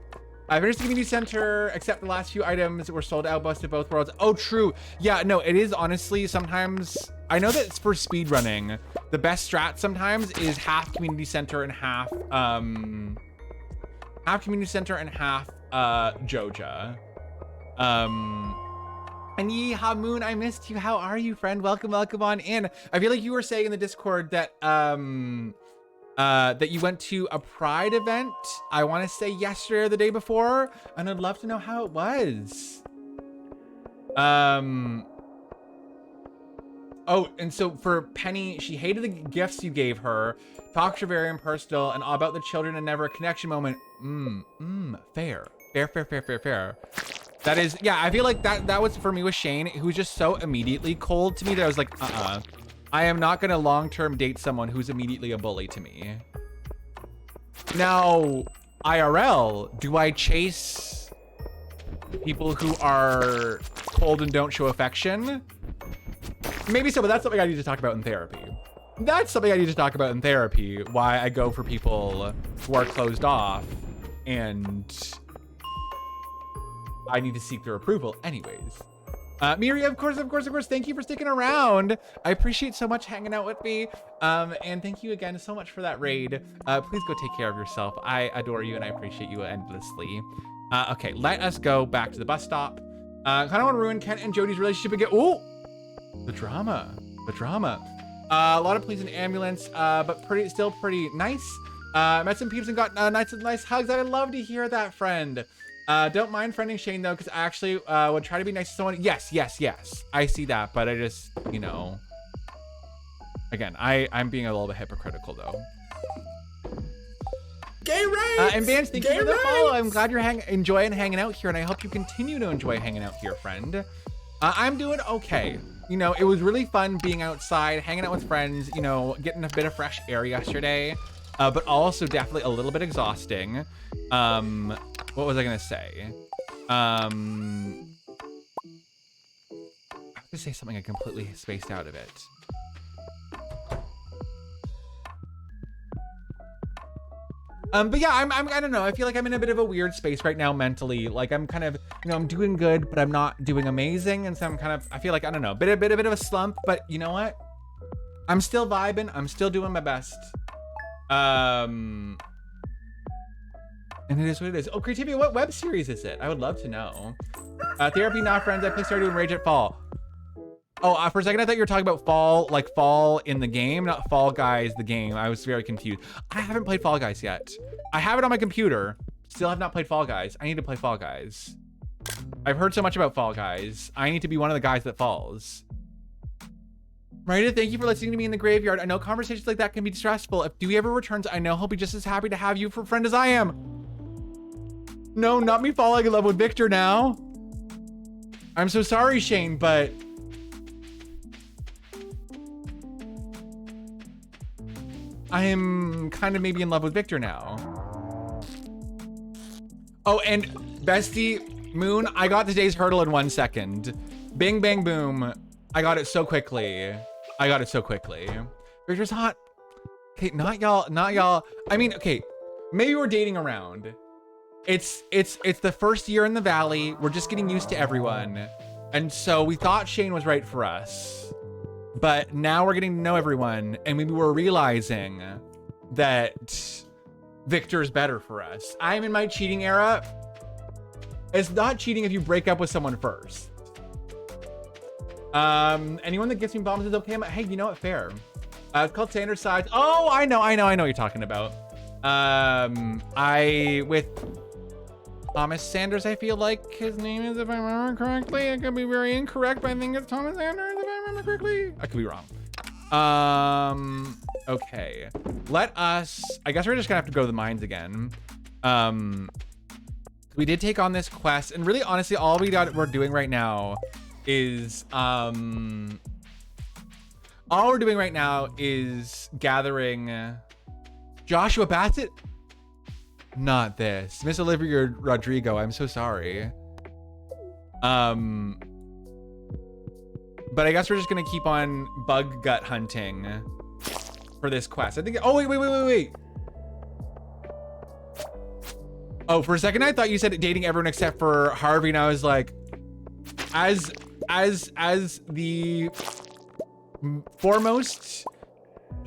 I finished the community center, except the last few items were sold out most of both worlds. Oh, true. Yeah, no, it is honestly sometimes, I know that it's for speed running. The best strat sometimes is half community center and half community center and half Joja. And Yeehaw Moon, I missed you. How are you, friend? Welcome on in. I feel like you were saying in the Discord that that you went to a Pride event, I want to say yesterday or the day before, and I'd love to know how it was. Oh, and so for Penny, she hated the gifts you gave her. Talks are very impersonal and all about the children and never a connection moment. Fair. That is, yeah, I feel like that was for me with Shane, who was just so immediately cold to me that I was like, I am not gonna long-term date someone who's immediately a bully to me. Now, IRL, do I chase people who are cold and don't show affection? Maybe so, but that's something I need to talk about in therapy. Why I go for people who are closed off and I need to seek their approval anyways. Miri, of course, thank you for sticking around. I appreciate so much hanging out with me. And thank you again so much for that raid. Please go take care of yourself. I adore you and I appreciate you endlessly. Okay, let us go back to the bus stop. Kind of want to ruin Kent and Jody's relationship again. Oh, the drama. A lot of police and ambulance, but still pretty nice. Met some peeps and got nice hugs. I would love to hear that, friend. Don't mind friending Shane though, because I actually would try to be nice to someone. Yes. I see that, but I just, you know, again, I'm being a little bit hypocritical though. Gay rights! And Vance, thank you for the follow. I'm glad you're enjoying hanging out here, and I hope you continue to enjoy hanging out here, friend. I'm doing okay. You know, it was really fun being outside, hanging out with friends, you know, getting a bit of fresh air yesterday, but also definitely a little bit exhausting. What was I gonna say? I have to say something I completely spaced out of it. But yeah, I don't know. I feel like I'm in a bit of a weird space right now mentally. Like I'm kind of, you know, I'm doing good, but I'm not doing amazing. And so I'm kind of, I feel like, I don't know, a bit of a slump, but you know what? I'm still vibing. I'm still doing my best. And it is what it is. Oh, Creativity, what web series is it? I would love to know. Therapy, not friends. I play Stardew and Rage at Fall. Oh, for a second, I thought you were talking about Fall, like Fall in the game, not Fall Guys, the game. I was very confused. I haven't played Fall Guys yet. I have it on my computer. Still have not played Fall Guys. I need to play Fall Guys. I've heard so much about Fall Guys. I need to be one of the guys that falls. Marita, thank you for listening to me in the graveyard. I know conversations like that can be stressful. If Dewey ever returns, I know he'll be just as happy to have you for a friend as I am. No, not me falling in love with Victor now. I'm so sorry, Shane, but... I am kind of maybe in love with Victor now. Oh, and bestie Moon, I got today's hurdle in 1 second. Bing, bang, boom. I got it so quickly. Victor's hot. Okay, not y'all. I mean, okay, maybe we're dating around. It's the first year in the valley. We're just getting used to everyone. And so we thought Shane was right for us. But now we're getting to know everyone, and maybe we're realizing that Victor's better for us. I'm in my cheating era. It's not cheating if you break up with someone first. Anyone that gives me bombs is okay. Hey, you know what? Fair. It's called Standard Size. Oh, I know what you're talking about. With Thomas Sanders, I feel like his name is, if I remember correctly. I could be very incorrect, but I think it's Thomas Sanders, if I remember correctly. I could be wrong. Okay. Let us, I guess we're just gonna have to go to the mines again. We did take on this quest, and really, honestly, all we're doing right now is, gathering Joshua Bassett. Not this. Miss Olivia Rodrigo, I'm so sorry. But I guess we're just gonna keep on bug gut hunting for this quest. I think, oh, wait. Oh, for a second, I thought you said dating everyone except for Harvey, and I was like, as the foremost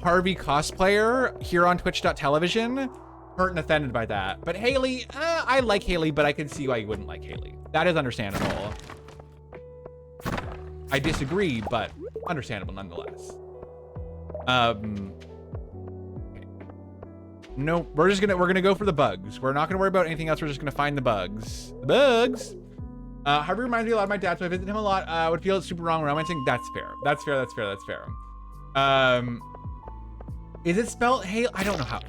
Harvey cosplayer here on twitch.television, hurt and offended by that. But Haley, I like Haley, but I can see why you wouldn't like Haley. That is understandable. I disagree, but understandable nonetheless. No, we're gonna go for the bugs. We're not gonna worry about anything else. We're just gonna find the bugs. The bugs. Harvey reminds me a lot of my dad, so I visit him a lot. I would feel it's super wrong romancing. That's fair. That's fair. Is it spelled Haley? I don't know how.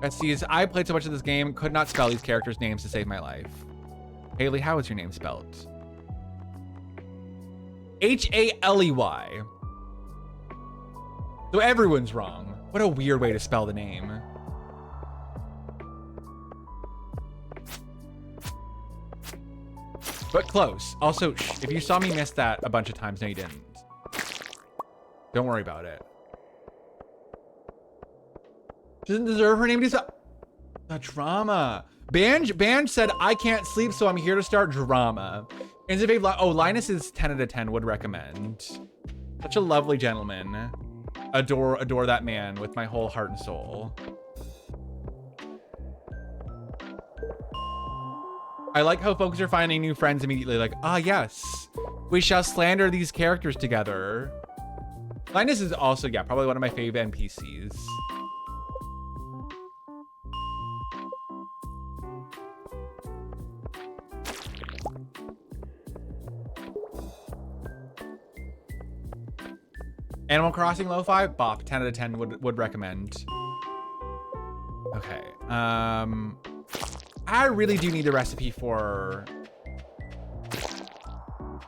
Besties, I played so much of this game, could not spell these characters' names to save my life. Haley, how is your name spelled? Haley. So everyone's wrong. What a weird way to spell the name. But close. Also, if you saw me miss that a bunch of times, no, you didn't. Don't worry about it. Doesn't deserve her name to be the drama. Banj said, I can't sleep, so I'm here to start drama. Oh, Linus is 10 out of 10, would recommend. Such a lovely gentleman. Adore that man with my whole heart and soul. I like how folks are finding new friends immediately, like, yes, we shall slander these characters together. Linus is also, yeah, probably one of my favorite NPCs. Animal Crossing Lo-Fi, bop, 10 out of 10 would recommend. Okay, I really do need the recipe for...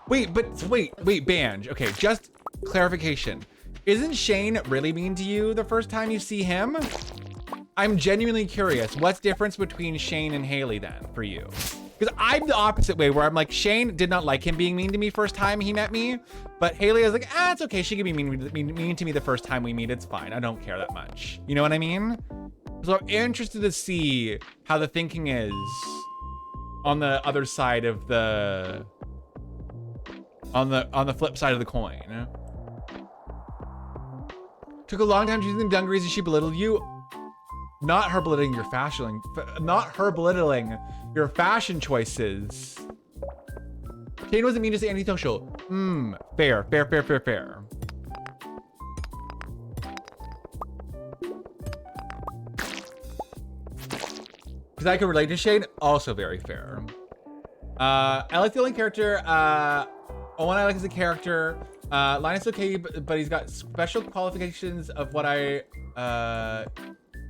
Wait, Banj. Okay, just clarification. Isn't Shane really mean to you the first time you see him? I'm genuinely curious. What's the difference between Shane and Haley then for you? Because I'm the opposite way, where I'm like, Shane did not like him being mean to me first time he met me, but Haley is like, it's okay. She can be mean to me the first time we meet. It's fine. I don't care that much. You know what I mean? So I'm interested to see how the thinking is on the other side of the on the flip side of the coin. Took a long time choosing the dungarees. Did she belittle you? Not her belittling your fashion, not her belittling your fashion choices. Shane wasn't mean to say anything social. Fair. Because I can relate to Shane, also very fair. I like the only character. One I like as a character. Linus okay, but he's got special qualifications of what I.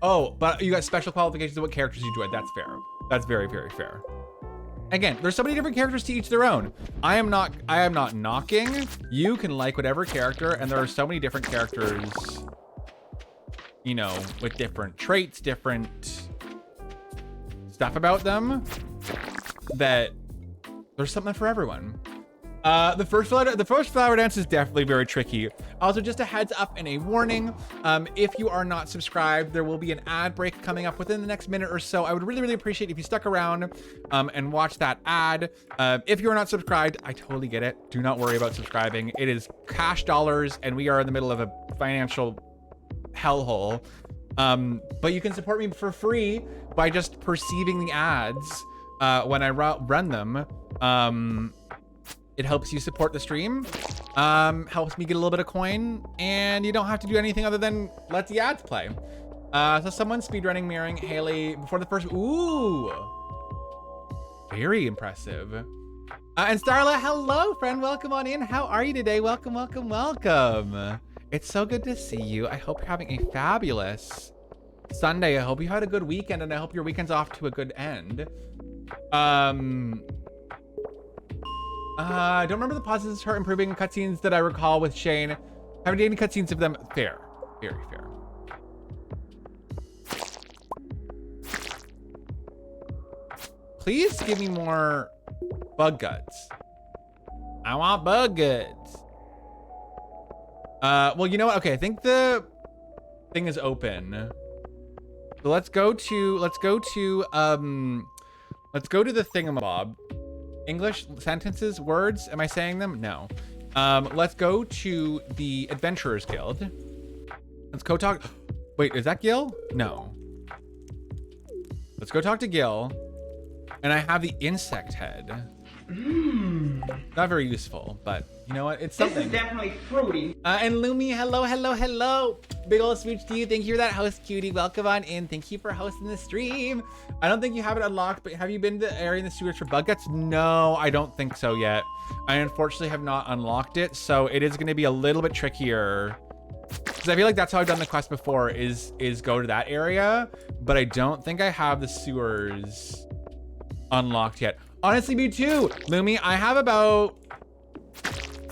Oh, but you got special qualifications of what characters you join. That's fair. That's very, very fair. Again, there's so many different characters to each their own. I am not knocking. You can like whatever character, and there are so many different characters, you know, with different traits, different stuff about them, that there's something for everyone. The first flower dance is definitely very tricky. Also, just a heads up and a warning, if you are not subscribed, there will be an ad break coming up within the next minute or so. I would really, really appreciate if you stuck around and watch that ad. If you are not subscribed, I totally get it. Do not worry about subscribing. It is cash dollars, and we are in the middle of a financial hellhole. But you can support me for free by just perceiving the ads when I run them. It helps you support the stream, helps me get a little bit of coin, and you don't have to do anything other than let the ads play. So someone's speedrunning mirroring Haley before the first, ooh, very impressive. And Starla, hello friend, welcome on in. How are you today? Welcome. It's so good to see you. I hope you're having a fabulous Sunday. I hope you had a good weekend, and I hope your weekend's off to a good end. I don't remember the pauses her improving cutscenes that I recall with Shane. Haven't done any cutscenes of them. Fair. Very fair. Please give me more bug guts. I want bug guts. Well, you know what? Okay, I think the thing is open. So let's go to the thingamabob. English sentences, words, am I saying them? No. Let's go to the Adventurers Guild. Let's go talk. Wait, is that Gil? No. Let's go talk to Gil. And I have the insect head. Not very useful, but you know what? It's something. This is definitely fruity. And Lumi, hello. Big ol' smooch to you. Thank you for that host, cutie. Welcome on in. Thank you for hosting the stream. I don't think you have it unlocked, but have you been to the area in the sewers for bug guts? No, I don't think so yet. I unfortunately have not unlocked it, so it is going to be a little bit trickier. Because I feel like that's how I've done the quest before, is go to that area, but I don't think I have the sewers unlocked yet. Honestly, me too. Lumi, I have about,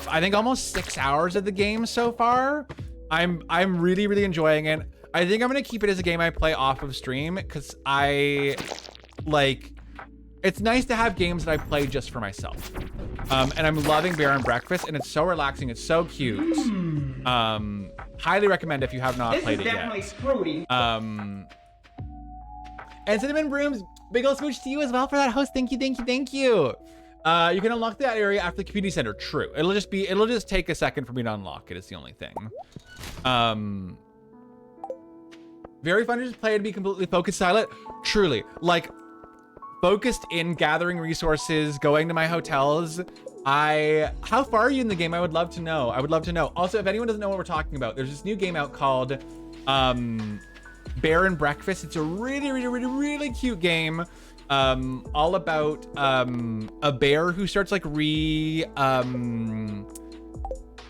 I think almost 6 hours of the game so far. I'm really, really enjoying it. I think I'm gonna keep it as a game I play off of stream, because I like, it's nice to have games that I play just for myself. And I'm loving Bear and Breakfast, and it's so relaxing, it's so cute. Highly recommend if you have not played it yet. This is definitely fruity. And Cinnamon Brooms, big ol' smooch to you as well for that host. Thank you. You can unlock that area after the community center. True. It'll just take a second for me to unlock it. It's the only thing. Very fun to just play and be completely focused silent. Truly, like focused in gathering resources, going to my hotels. How far are you in the game? I would love to know. Also, if anyone doesn't know what we're talking about, there's this new game out called Bear and Breakfast. It's a really cute game, all about a bear who starts like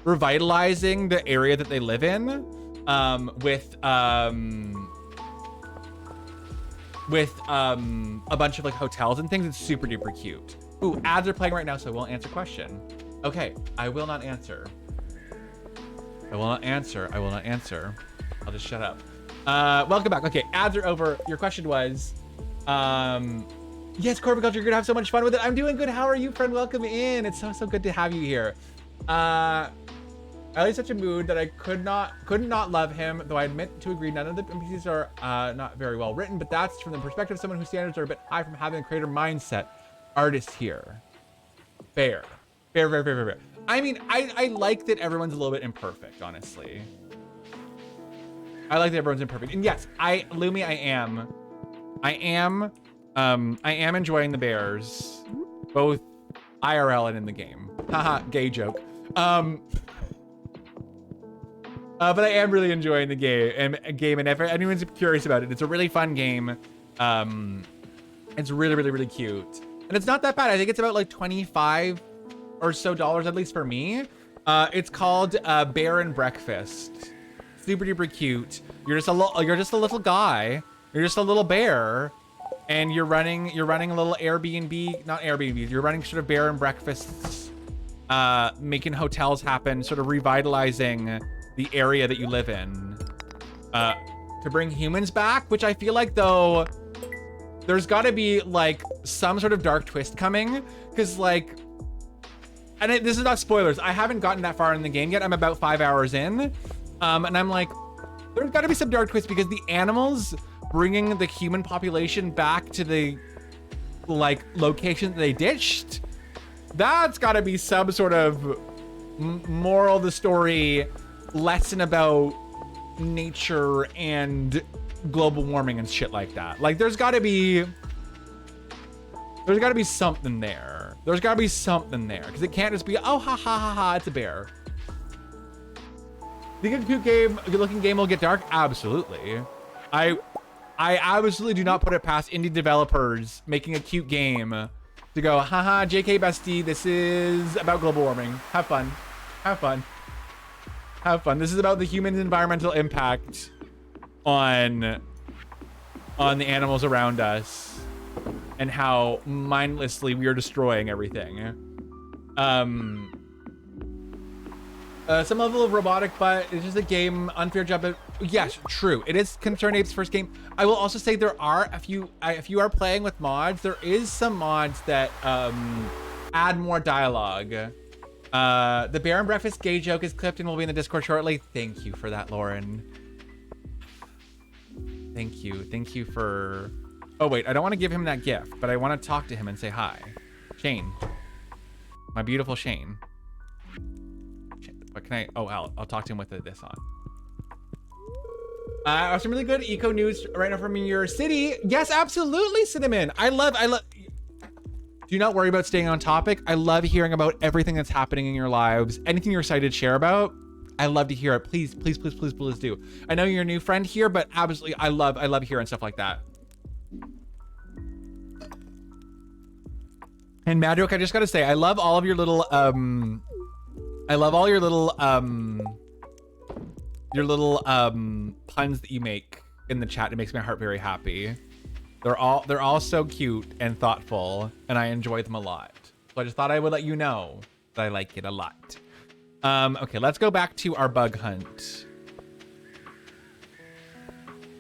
revitalizing the area that they live in, with a bunch of like hotels and things. It's super duper cute. Ooh, ads are playing right now, so I won't answer question. Okay, I will not answer. I'll just shut up. Welcome back. Okay, ads are over. Your question was, yes, Corporate Culture, you're gonna have so much fun with it. I'm doing good. How are you, friend? Welcome in. It's so good to have you here. Ellie's such a mood that I couldn't not love him, though I admit to agree none of the NPCs are not very well written, but that's from the perspective of someone whose standards are a bit high from having a creator mindset. Artist here. Fair. Fair. I mean, I like that everyone's a little bit imperfect, honestly. I like that everyone's imperfect. And yes, Lumi, I am enjoying the bears, both IRL and in the game. Haha, gay joke. But I am really enjoying the game, and if anyone's curious about it, it's a really fun game. It's really cute, and it's not that bad. I think it's about like $25 or so, at least for me. It's called Bear and Breakfast. Super duper cute. You're just a little guy. You're just a little bear, and you're running a little Airbnb, not Airbnb. You're running sort of bear and breakfasts, making hotels happen, sort of revitalizing the area that you live in, to bring humans back, which I feel like, though, there's got to be like some sort of dark twist coming, because like, and this is not spoilers, I haven't gotten that far in the game yet. I'm about 5 hours in, and I'm like, there's got to be some dark twist, because the animals bringing the human population back to the like location that they ditched, that's got to be some sort of moral of the story lesson about nature and global warming and shit like that. Like, there's got to be something there. There's got to be something there, because it can't just be, oh, ha, it's a bear. Think a good looking game will get dark? Absolutely. I absolutely do not put it past indie developers making a cute game to go, haha, JK bestie, this is about global warming. Have fun. This is about the human environmental impact on the animals around us and how mindlessly we are destroying everything. Some level of robotic, but it's just a game, unfair job. But yes, true. It is ConcernedApe's first game. I will also say there are if you are playing with mods, there is some mods that add more dialogue. The Bear and Breakfast gay joke is clipped and will be in the Discord shortly. Thank you for that, Lauren. Thank you for... Oh wait, I don't want to give him that gift, but I want to talk to him and say hi. Shane. My beautiful Shane. What can I... Oh, I'll talk to him with this on. Some really good eco news right now from your city. Yes, absolutely, Cinnamon. I love... Do not worry about staying on topic. I love hearing about everything that's happening in your lives. Anything you're excited to share about, I love to hear it. Please do. I know you're a new friend here, but absolutely, I love hearing stuff like that. And Madrook, I just gotta say, I love all of your little puns that you make in the chat. It makes my heart very happy. They're all so cute and thoughtful, and I enjoy them a lot. So I just thought I would let you know that I like it a lot. Okay, let's go back to our bug hunt.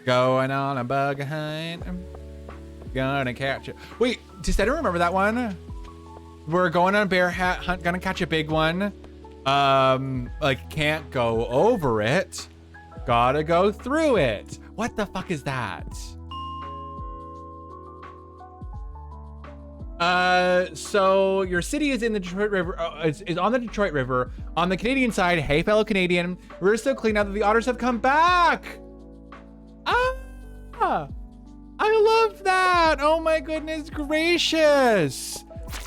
Going on a bug hunt. I'm gonna catch it. Wait, does anyone remember that one? We're going on a bear hunt, gonna catch a big one. Like, can't go over it. Gotta go through it. What the fuck is that? So your city is in the Detroit River, is on the Detroit River. On the Canadian side, hey fellow Canadian, we're so clean now that the otters have come back. Ah, I love that. Oh my goodness gracious.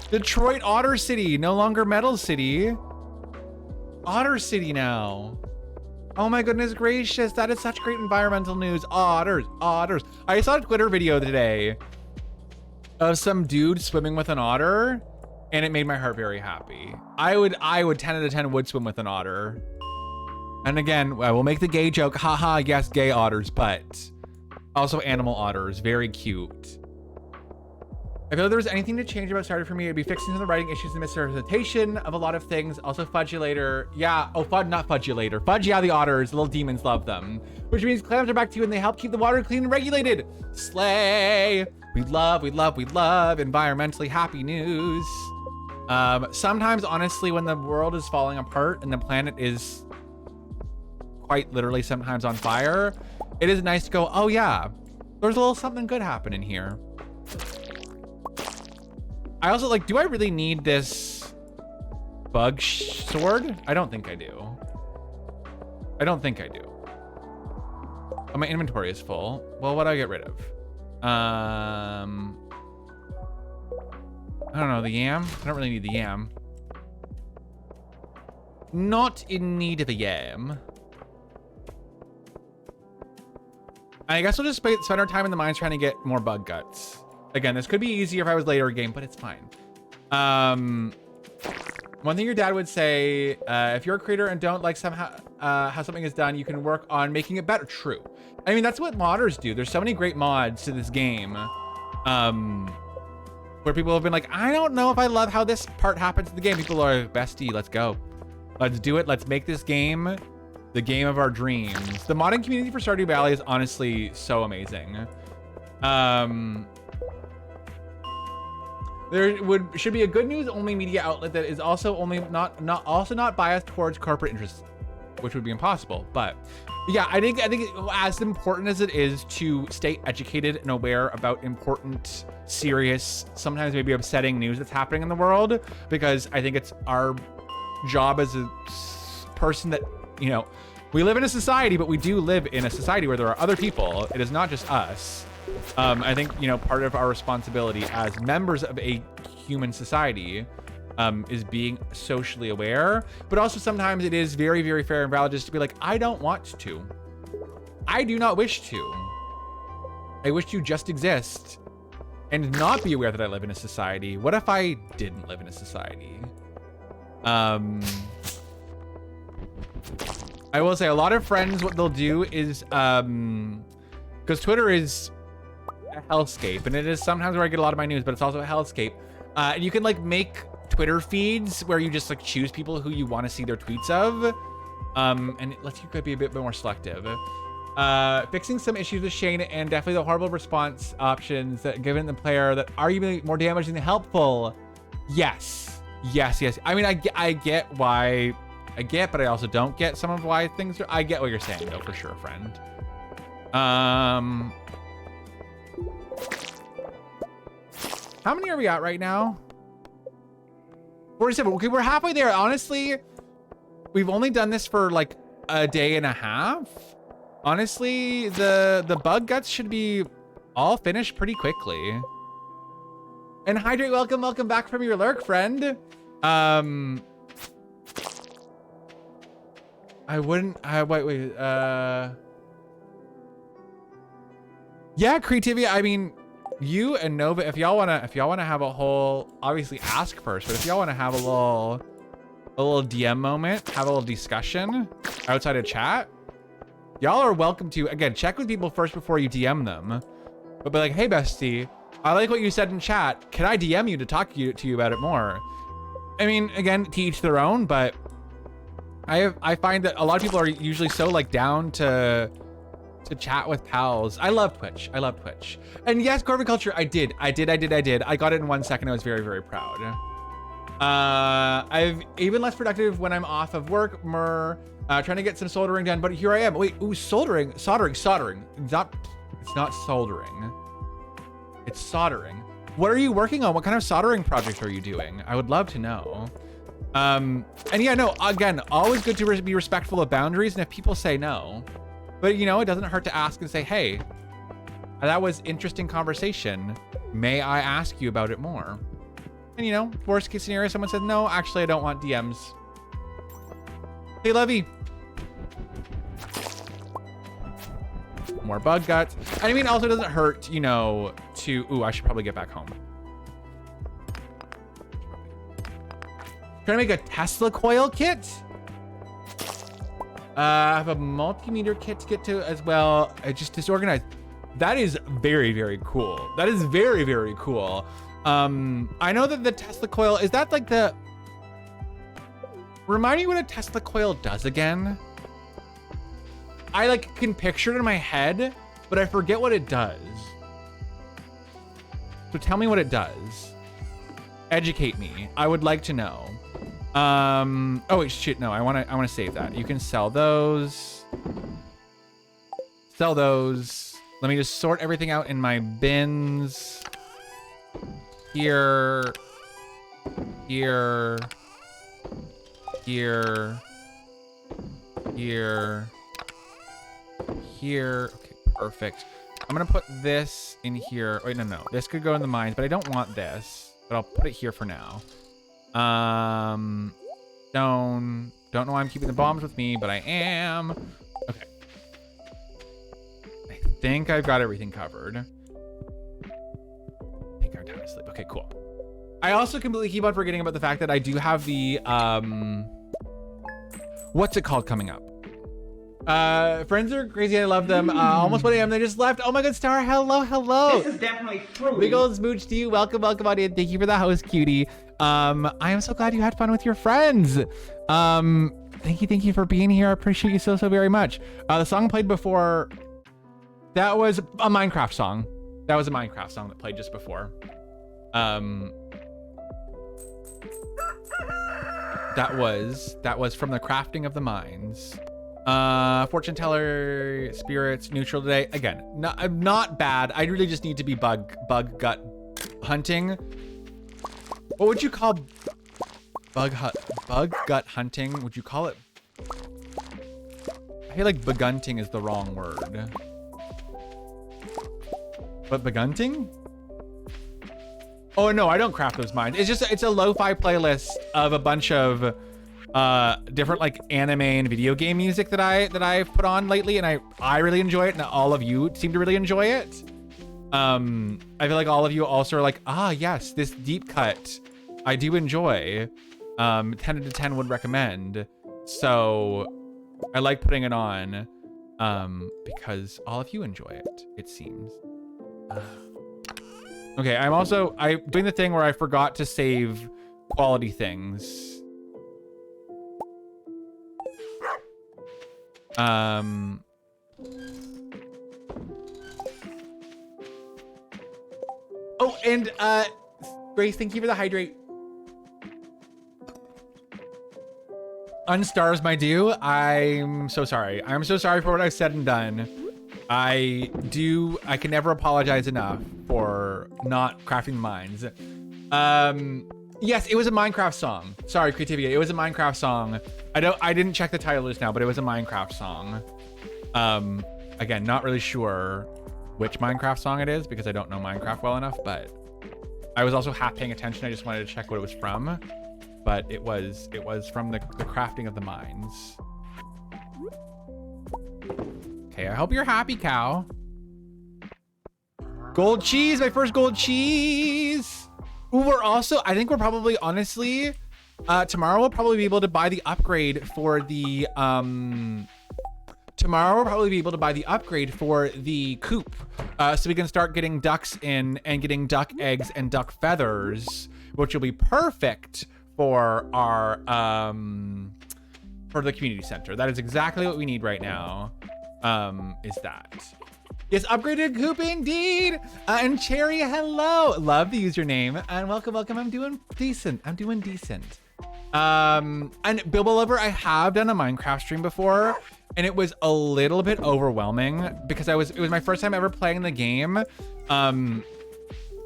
Detroit Otter City, no longer Metal City. Otter City now. Oh my goodness gracious, that is such great environmental news. Otters. I saw a Twitter video today of some dude swimming with an otter, and it made my heart very happy. I would 10 out of 10 would swim with an otter. And again, I will make the gay joke, haha, yes, gay otters, but also animal otters, very cute. I feel like there was anything to change about Stardew for me, it'd be fixing some of the writing issues and misrepresentation of a lot of things. Also Fudgulator, yeah, oh, not Fudgulator. Fudge, yeah, the otters, little demons love them. Which means clams are back to you and they help keep the water clean and regulated. Slay! We love environmentally happy news. Sometimes, honestly, when the world is falling apart and the planet is quite literally sometimes on fire, it is nice to go, oh yeah, there's a little something good happening here. I also like, do I really need this bug sword? I don't think I do. I don't think I do. Oh, my inventory is full. Well, what do I get rid of? I don't know, the yam? I don't really need the yam. Not in need of a yam. I guess we'll just spend our time in the mines trying to get more bug guts. Again, this could be easier if I was later in game, but it's fine. One thing your dad would say, if you're a creator and don't like somehow how something is done, you can work on making it better. True. I mean, that's what modders do. There's so many great mods to this game. Where people have been like, I don't know if I love how this part happens in the game. People are like, bestie, let's go. Let's do it. Let's make this game the game of our dreams. The modding community for Stardew Valley is honestly so amazing. There should be a good news only media outlet that is also only not biased towards corporate interests, which would be impossible. But yeah, I think as important as it is to stay educated and aware about important, serious, sometimes maybe upsetting news that's happening in the world, because I think it's our job as a person that, you know, we live in a society, but we do live in a society where there are other people. It is not just us. I think, you know, part of our responsibility as members of a human society is being socially aware, but also sometimes it is very, very fair and valid just to be like, I don't want to. I do not wish to. I wish to just exist and not be aware that I live in a society. What if I didn't live in a society? I will say a lot of friends, what they'll do is, because Twitter is a hellscape, and it is sometimes where I get a lot of my news, but it's also a hellscape. And you can like make Twitter feeds where you just like choose people who you want to see their tweets of, and it lets you be a bit more selective. Fixing some issues with Shane and definitely the horrible response options that given the player that arguably more damaging than helpful. Yes. I mean, I get why. I get, but I also don't get some of why things are. I get what you're saying, though, for sure, friend. How many are we at right now? 47. Okay, we're halfway there. Honestly, we've only done this for like a day and a half. Honestly, the bug guts should be all finished pretty quickly. And Hydrate, welcome back from your lurk, friend. I wouldn't. Wait. Yeah, creativity. I mean, you and Nova. If y'all wanna have a whole, obviously ask first. But if y'all wanna have a little DM moment, have a little discussion outside of chat, y'all are welcome to. Again, check with people first before you DM them. But be like, hey, bestie, I like what you said in chat. Can I DM you to talk to you about it more? I mean, again, to each their own, but I find that a lot of people are usually so like down to chat with pals. I love Twitch. And yes, Corporate Culture, I did. I got it in 1 second. I was very, very proud. I've even less productive when I'm off of work. Trying to get some soldering done, but here I am. Wait, ooh, soldering. It's not soldering. It's soldering. What are you working on? What kind of soldering project are you doing? I would love to know. And yeah, no, again, always good to be respectful of boundaries. And if people say no, but you know, it doesn't hurt to ask and say, hey, that was interesting conversation. May I ask you about it more? And you know, worst case scenario, someone says, no, actually, I don't want DMs. Hey, Levy. More bug guts. And I mean, also doesn't hurt, you know, to, ooh, I should probably get back home. Trying to make a Tesla coil kit. I have a multimeter kit to get to as well. I just disorganized. That is very, very cool. That is very, very cool. I know that the Tesla coil, is that like the, remind me what a Tesla coil does again? I like can picture it in my head, but I forget what it does. So tell me what it does. Educate me. I would like to know. Oh wait, shit, no, I wanna save that. You can sell those. Sell those. Let me just sort everything out in my bins. Here. Here. Here. Here. Here. Okay, perfect. I'm gonna put this in here. Wait, no. This could go in the mines, but I don't want this. But I'll put it here for now. Stone. Don't know why I'm keeping the bombs with me, but I am. Okay. I think I've got everything covered. Take our time to sleep. Okay, cool. I also completely keep on forgetting about the fact that I do have the, what's it called coming up? Friends are crazy. I love them. Almost 1 a.m. They just left. Oh my God, Star. Hello. This is definitely fruity. Big old smooch to you. Welcome on in. Thank you for the host, cutie. I am so glad you had fun with your friends. Thank you for being here. I appreciate you so very much. The song played before, that was a Minecraft song. That was a Minecraft song that played just before. That was from the crafting of the mines. Fortune teller, spirits, neutral today. Again, not bad. I really just need to be bug gut hunting. What would you call bug gut hunting? Would you call it? I feel like begunting is the wrong word. But begunting? Oh no, I don't craft those mines. It's a lo-fi playlist of a bunch of different like anime and video game music that I've put on lately, and I really enjoy it, and all of you seem to really enjoy it. I feel like all of you also are like, yes, this deep cut I do enjoy. 10 out of 10 would recommend. So I like putting it on because all of you enjoy it seems. Okay, I'm doing the thing where I forgot to save quality things. Oh, and Grace, thank you for the hydrate. Unstars my due. I'm so sorry. I'm so sorry for what I've said and done. I can never apologize enough for not crafting mines. Yes, it was a Minecraft song. Sorry, Creativity. It was a Minecraft song. I didn't check the title just now, but it was a Minecraft song. Again, not really sure which Minecraft song it is because I don't know Minecraft well enough, but I was also half paying attention. I just wanted to check what it was from, but it was from the crafting of the mines. Okay, I hope you're happy, cow. Gold cheese, my first gold cheese. Ooh, I think we're probably, honestly, tomorrow we'll probably be able to buy the upgrade for the, coop. So we can start getting ducks in and getting duck eggs and duck feathers, which will be perfect for our, for the community center. That is exactly what we need right now. Is that. Yes, upgraded coop indeed. And Cherry, hello. Love the username. And welcome. I'm doing decent. And Bilbo Lover, I have done a Minecraft stream before, and it was a little bit overwhelming because it was my first time ever playing the game. And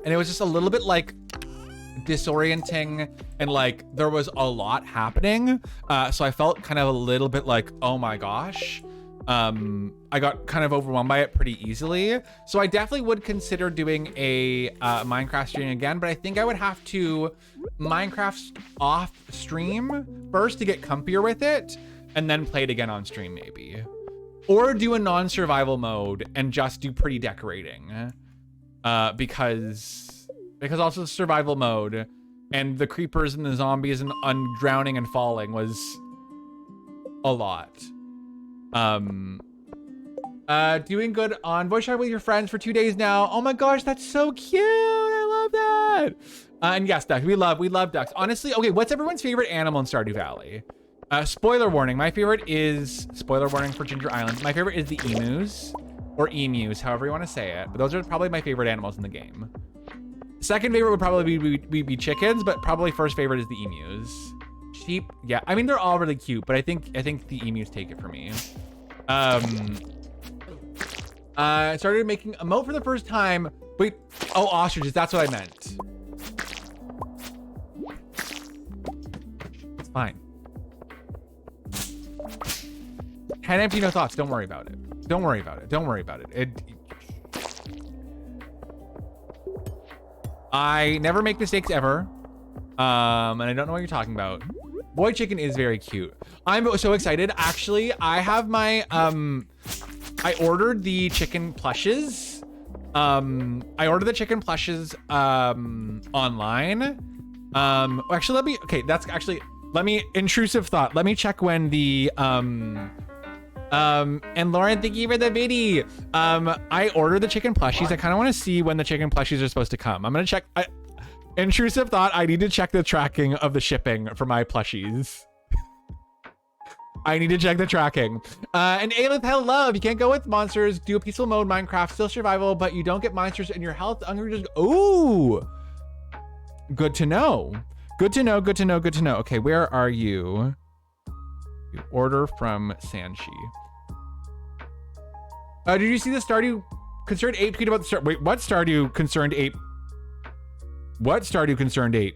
it was just a little bit like disorienting, and like there was a lot happening. So I felt kind of a little bit like, oh my gosh. I got kind of overwhelmed by it pretty easily. So I definitely would consider doing a Minecraft stream again, but I think I would have to Minecraft off stream first to get comfier with it, and then play it again on stream maybe. Or do a non-survival mode and just do pretty decorating. Because also the survival mode and the creepers and the zombies and drowning and falling was a lot. Doing good on voice chat with your friends for 2 days now. Oh my gosh, that's so cute. I love that. And yes, ducks. We love ducks. Honestly, okay, what's everyone's favorite animal in Stardew Valley? Spoiler warning. My favorite is, spoiler warning for Ginger Island. My favorite is the emus, or emus, however you want to say it. But those are probably my favorite animals in the game. Second favorite would probably be chickens, but probably first favorite is the emus. Sheep, yeah. I mean, they're all really cute, but I think the emus take it for me. I started making emote for the first time. Wait, oh, ostriches, that's what I meant. It's fine. Head empty, no thoughts. Don't worry about it. Don't worry about it. Don't worry about it. I never make mistakes ever. And I don't know what you're talking about. Boy chicken is very cute. I'm so excited. Actually, I have my, I ordered the chicken plushes. I ordered the chicken plushes, online. Actually, let me, intrusive thought. Let me check when the, and Lauren, thank you for the biddy. I ordered the chicken plushies. I kind of want to see when the chicken plushies are supposed to come. I'm going to check. Intrusive thought. I need to check the tracking of the shipping for my plushies. I need to check the tracking. And Aelith, hello. If you can't go with monsters, do a peaceful mode, Minecraft, still survival, but you don't get monsters in your health. Ooh. Good to know. Good to know. Good to know. Good to know. Okay, where are you? You order from Sanchi. Did you see the Stardew Concerned Ape tweet about the Wait, what Stardew Concerned Ape? What Stardew Concerned Ape?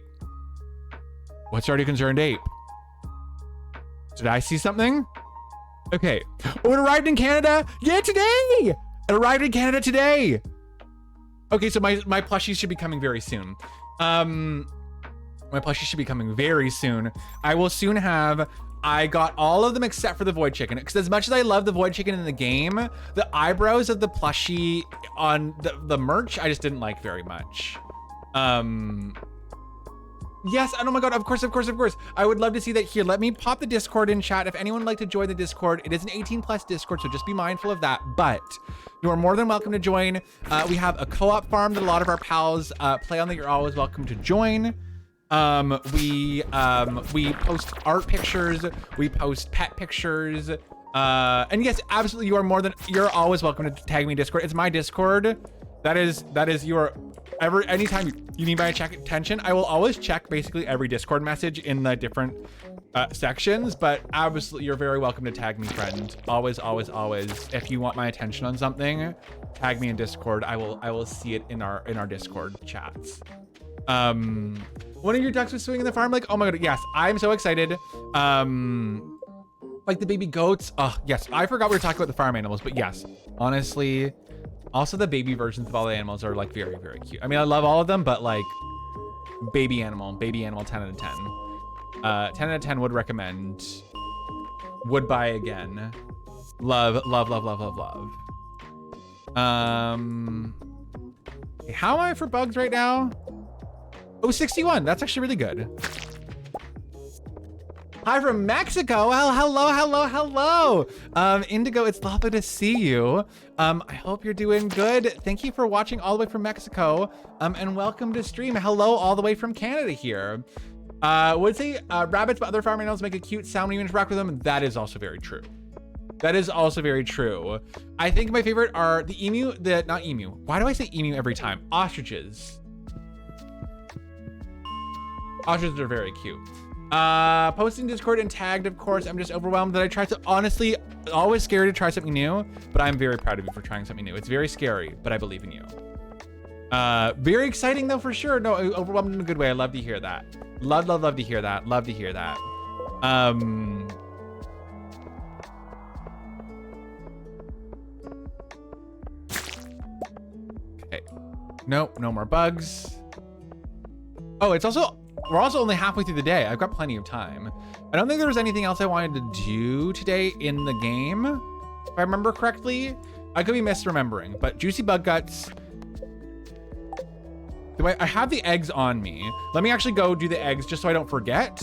What Stardew Concerned Ape? Did I see something? Okay. Oh, it arrived in Canada. Yeah, today. It arrived in Canada today. Okay, so my plushies should be coming very soon. My plushies should be coming very soon. I will soon have. I got all of them except for the void chicken, because as much as I love the void chicken in the game, the eyebrows of the plushie on the merch I just didn't like very much. Yes, and oh my god, of course. I would love to see that here. Let me pop the Discord in chat. If anyone would like to join the Discord, it is an 18+ Discord, so just be mindful of that. But you are more than welcome to join. We have a co-op farm that a lot of our pals play on that you're always welcome to join. We post art pictures, we post pet pictures. And yes, absolutely, you're always welcome to tag me in Discord. It's my Discord. That is your anytime you need my attention, I will always check basically every Discord message in the different sections, but absolutely you're very welcome to tag me, friend. Always. If you want my attention on something, tag me in Discord. I will see it in our Discord chats. One of your ducks was swimming in the farm, like, oh my god, yes, I'm so excited. Like the baby goats. Oh yes, I forgot we were talking about the farm animals, but yes, honestly, also the baby versions of all the animals are like very, very cute. I mean, I love all of them, but like baby animal 10 out of 10. 10 out of 10 would recommend, would buy again. Love. How am I for bugs right now? Oh, 61. That's actually really good. Hi from Mexico. Hello. Indigo, it's lovely to see you. I hope you're doing good. Thank you for watching all the way from Mexico. And welcome to stream. Hello, all the way from Canada here. Would say rabbits but other farm animals make a cute sound when you interact with them. That is also very true. I think my favorite are the emu, not emu. Why do I say emu every time? Ostriches. Ostriches are very cute. Posting Discord and tagged, of course. I'm just overwhelmed that I tried to, honestly, always scary to try something new, but I'm very proud of you for trying something new. It's very scary, but I believe in you. Very exciting though, for sure. No, overwhelmed in a good way. I love to hear that. Love to hear that. Okay. Nope, no more bugs. Oh, we're also only halfway through the day. I've got plenty of time. I don't think there was anything else I wanted to do today in the game, if I remember correctly. I could be misremembering, but juicy bug guts. I have the eggs on me. Let me actually go do the eggs just so I don't forget,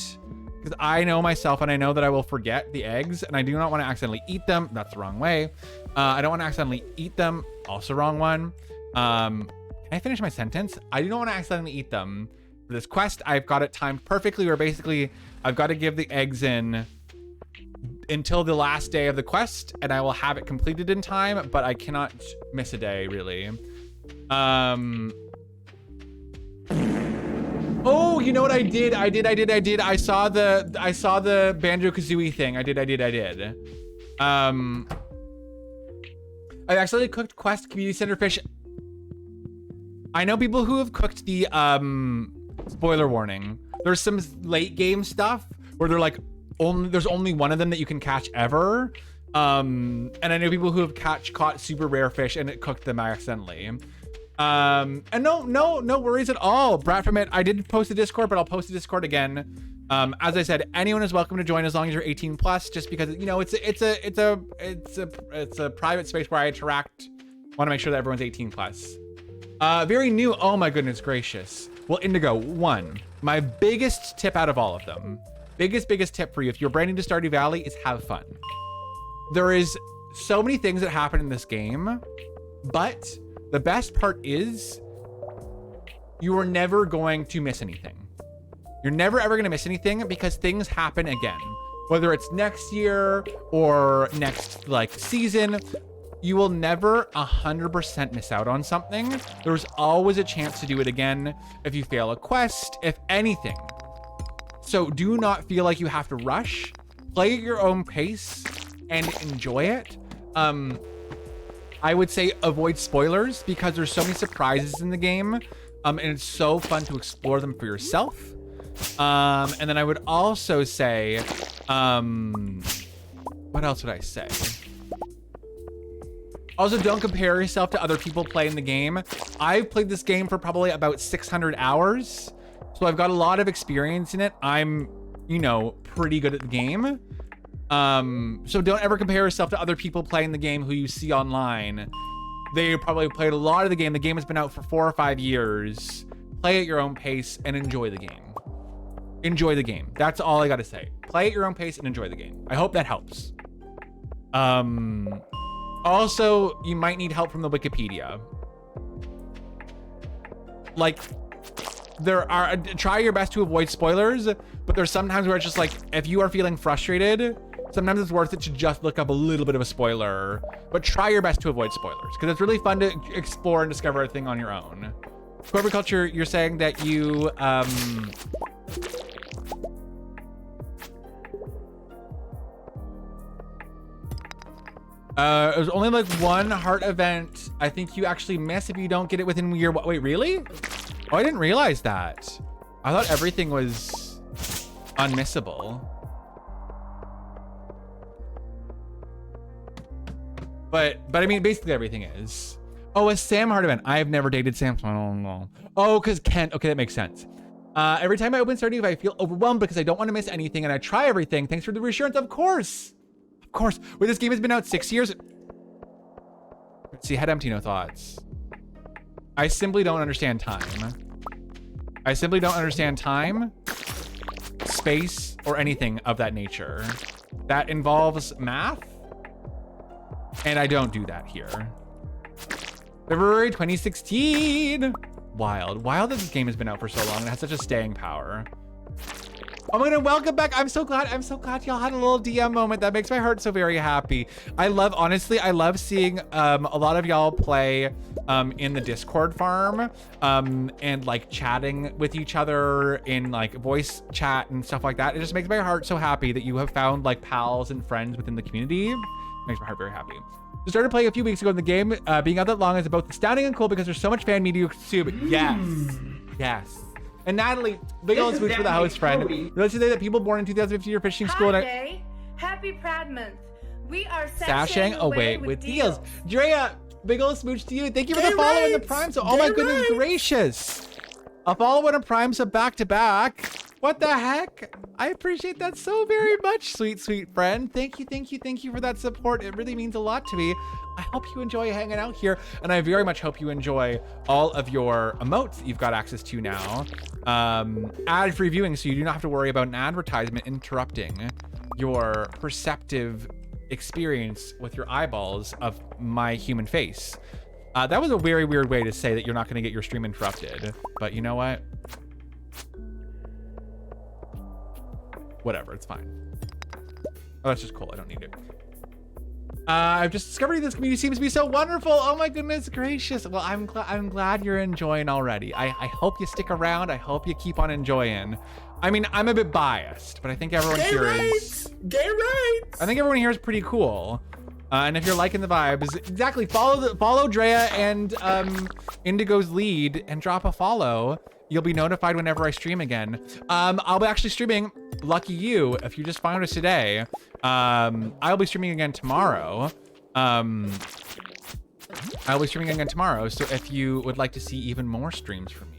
because I know myself and I know that I will forget the eggs, and I do not want to accidentally eat them. That's the wrong way. I don't want to accidentally eat them. Also wrong one. Can I finish my sentence? I do not want to accidentally eat them. For this quest, I've got it timed perfectly, where basically I've got to give the eggs in until the last day of the quest, and I will have it completed in time, but I cannot miss a day, really. Oh, you know what I did? I saw the Banjo-Kazooie thing. I did. I accidentally cooked Quest Community Center fish. I know people who have cooked the spoiler warning. There's some late game stuff where they're like there's only one of them that you can catch ever. And I know people who have caught super rare fish and it cooked them accidentally. And no worries at all. Brat from it. I did post a Discord, but I'll post a Discord again. As I said, anyone is welcome to join as long as you're 18 plus, just because, you know, it's a private space where I interact. Want to make sure that everyone's 18 plus. Very new. Oh my goodness gracious. Well, Indigo, one, my biggest tip out of all of them, biggest tip for you if you're brand new to Stardew Valley is have fun. There is so many things that happen in this game, but the best part is you are never going to miss anything. You're never ever going to miss anything because things happen again. Whether it's next year or next like season, you will never 100% miss out on something. There's always a chance to do it again if you fail a quest, if anything. So do not feel like you have to rush. Play at your own pace and enjoy it. I would say avoid spoilers because there's so many surprises in the game, and it's so fun to explore them for yourself. And then I would also say, what else would I say? Also, don't compare yourself to other people playing the game. I've played this game for probably about 600 hours, so I've got a lot of experience in it. I'm, you know, pretty good at the game. So don't ever compare yourself to other people playing the game who you see online. They probably played a lot of the game. The game has been out for 4 or 5 years. Play at your own pace and enjoy the game. Enjoy the game. That's all I gotta say. Play at your own pace and enjoy the game. I hope that helps. Also, you might need help from the Wikipedia. Like, try your best to avoid spoilers, but there's sometimes where it's just like, if you are feeling frustrated, sometimes it's worth it to just look up a little bit of a spoiler, but try your best to avoid spoilers because it's really fun to explore and discover a thing on your own. Corporate culture, you're saying that you, there's only like one heart event I think you actually miss if you don't get it within your... Wait, really? Oh, I didn't realize that. I thought everything was unmissable. But I mean, basically everything is. Oh, a Sam heart event. I have never dated Sam, so I don't know. Oh, because Kent. Okay, that makes sense. Every time I open Stardew, I feel overwhelmed because I don't want to miss anything and I try everything. Thanks for the reassurance. Of course. Of course. Wait, this game has been out 6 years. Let's see, head empty, no thoughts. I simply don't understand time. I simply don't understand time, space, or anything of that nature. That involves math, and I don't do that here. February 2016. Wild that this game has been out for so long and has such a staying power. Oh my god, welcome back. I'm so glad y'all had a little DM moment. That makes my heart so very happy. Honestly, I love seeing a lot of y'all play in the Discord farm and like chatting with each other in like voice chat and stuff like that. It just makes my heart so happy that you have found like pals and friends within the community. It makes my heart very happy. I started playing a few weeks ago in the game. Being out that long is both astounding and cool because there's so much fan media to consume. Yes. And Natalie, big old smooch for the host friend. Let's say that people born in 2015 are fishing school. Hi, happy Pride Month. We are sashing away with deals. Drea, big old smooch to you. Thank you for the follow and the prime. So, oh my goodness gracious. A follow and a prime sub back to back. What the heck? I appreciate that so very much, sweet friend. Thank you for that support. It really means a lot to me. I hope you enjoy hanging out here, and I very much hope you enjoy all of your emotes that you've got access to now. Ad-free viewing, so you do not have to worry about an advertisement interrupting your perceptive experience with your eyeballs of my human face. That was a very weird way to say that you're not going to get your stream interrupted, but you know what? Whatever, it's fine. Oh, that's just cool. I don't need it. I've just discovered this community seems to be so wonderful. Oh my goodness gracious. Well, I'm glad you're enjoying already. I hope you stick around. I hope you keep on enjoying. I mean, I'm a bit biased, but I think everyone here is... Gay rights! I think everyone here is pretty cool. And if you're liking the vibes, exactly, follow Drea and Indigo's lead and drop a follow. You'll be notified whenever I stream again. I'll be actually streaming, lucky you, if you just found us today. I'll be streaming again tomorrow. I'll be streaming again tomorrow. So if you would like to see even more streams from me,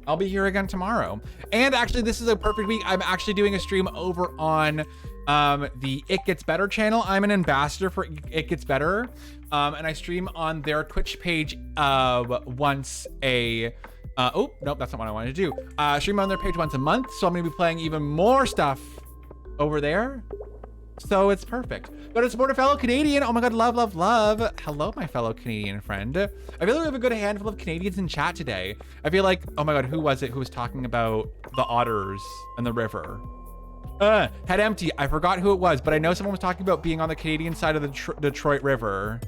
I'll be here again tomorrow. And actually, this is a perfect week. I'm actually doing a stream over on the It Gets Better channel. I'm an ambassador for It Gets Better. And I stream on their Twitch page once a... oh, nope, that's not what I wanted to do. Stream on their page once a month. So I'm going to be playing even more stuff over there. So it's perfect. Go to support a fellow Canadian. Oh my God, love, love, love. Hello, my fellow Canadian friend. I feel like we have a good handful of Canadians in chat today. I feel like, oh my God, who was it who was talking about the otters and the river? Head empty. I forgot who it was, but I know someone was talking about being on the Canadian side of the Detroit River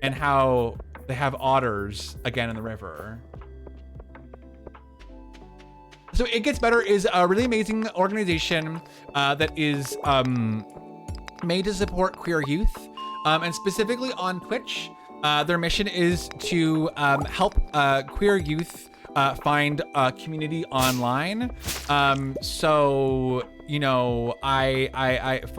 and how they have otters again in the river. So It Gets Better is a really amazing organization that is made to support queer youth, and specifically on Twitch. Their mission is to help queer youth find a community online. So, you know,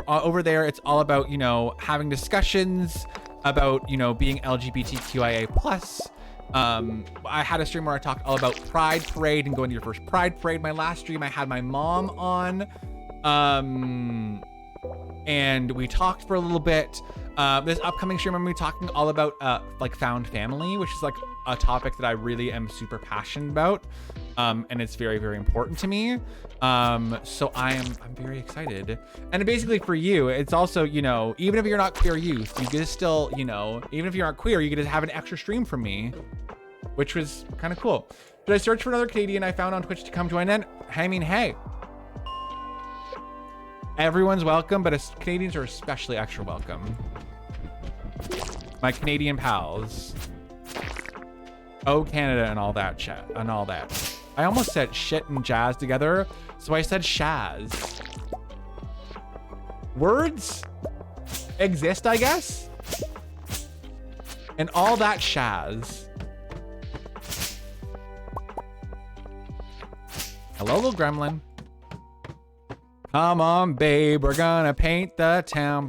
over there, it's all about, you know, having discussions about, you know, being LGBTQIA+. I had a stream where I talked all about Pride Parade and going to your first Pride Parade. My last stream, I had my mom on, and we talked for a little bit. This upcoming stream, I'm going to be talking all about like found family, which is like a topic that I really am super passionate about, and it's very, very important to me. So I'm very excited. And basically for you, it's also, you know, even if you're not queer youth, you get to still, you know, even if you're not queer, you get to have an extra stream from me, which was kind of cool. Should I search for another Canadian I found on Twitch to come join in? I mean, hey, everyone's welcome, but Canadians are especially extra welcome. My Canadian pals. Oh, Canada and all that chat and all that. I almost said shit and jazz together, so I said shaz. Words exist, I guess. And all that shaz. Hello, little gremlin. Come on, babe, we're gonna paint the town,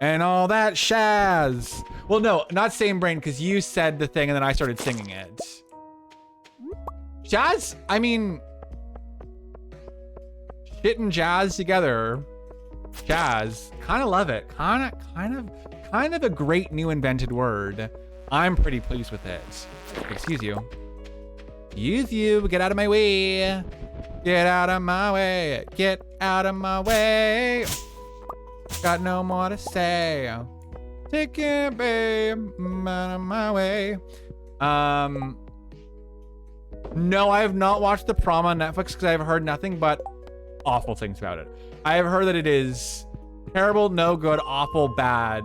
and all that shaz. Well, no, not same brain, because you said the thing and then I started singing it. Jazz? I mean, shit and jazz together. Jazz. Kind of love it. Kind of a great new invented word. I'm pretty pleased with it. Excuse you. Excuse you. Get out of my way. Get out of my way. Get out of my way. Got no more to say. Take it, babe. Out of my way. No, I have not watched The Prom on Netflix because I've heard nothing but awful things about it. I have heard that it is terrible, no good, awful, bad,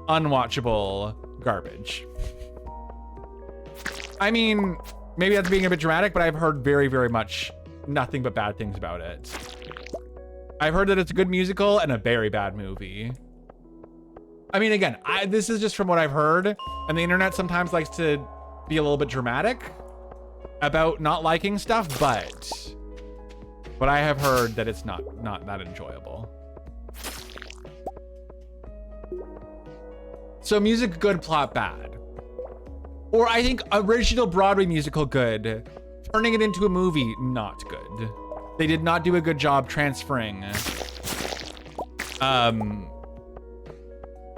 unwatchable garbage. I mean, maybe that's being a bit dramatic, but I've heard very, very much nothing but bad things about it. I've heard that it's a good musical and a very bad movie. I mean, again, this is just from what I've heard, and the internet sometimes likes to be a little bit dramatic about not liking stuff, but I have heard that it's not that enjoyable. So music good, plot bad. Or I think original Broadway musical good, turning it into a movie not good. They did not do a good job transferring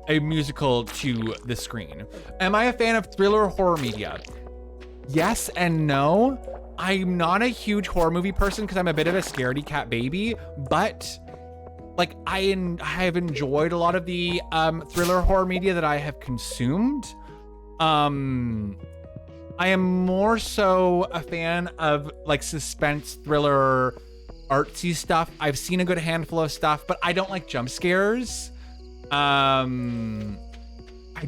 a musical to the screen. Am I a fan of thriller or horror media? Yes and no. I'm not a huge horror movie person because I'm a bit of a scaredy cat baby, but like I have enjoyed a lot of the thriller horror media that I have consumed. I am more so a fan of like suspense, thriller, artsy stuff. I've seen a good handful of stuff, but I don't like jump scares. I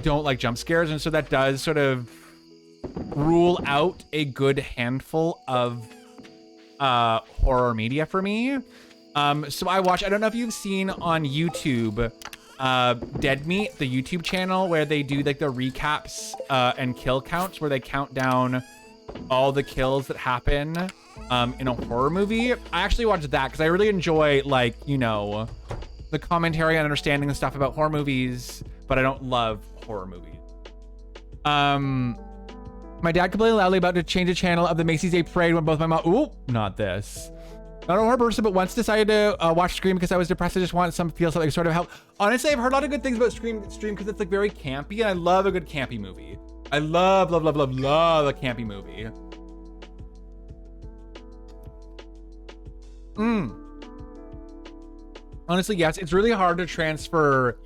don't like jump scares, and so that does sort of rule out a good handful of horror media for me. So I don't know if you've seen on YouTube, Dead Meat, the YouTube channel where they do like the recaps and kill counts, where they count down all the kills that happen in a horror movie. I actually watched that because I really enjoy, like, you know, the commentary and understanding the stuff about horror movies, but I don't love horror movies. My dad complained loudly about to change the channel of the Macy's Day Parade when both my mom, ooh, not this. Not a horror person, but once decided to watch Scream because I was depressed. I just wanted feel something sort of help. Honestly, I've heard a lot of good things about Scream because it's like very campy, and I love a good campy movie. I love a campy movie. Honestly, yes, it's really hard to transfer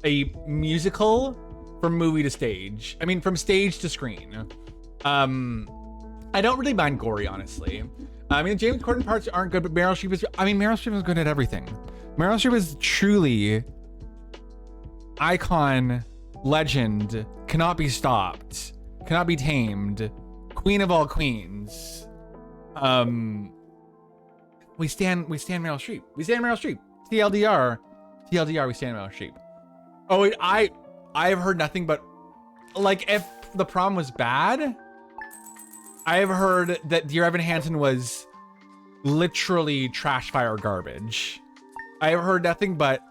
a musical from movie to stage. I mean, from stage to screen. I don't really mind gory, honestly. I mean, James Corden parts aren't good, but Meryl Streep is, Meryl Streep is good at everything. Meryl Streep is truly icon, legend, cannot be stopped, cannot be tamed, queen of all queens. We stand Meryl Streep. We stand Meryl Streep. TLDR, we stand Meryl Streep. Oh wait, I've heard nothing but, like, if The Prom was bad, I've heard that Dear Evan Hansen was literally trash fire garbage. I've heard nothing but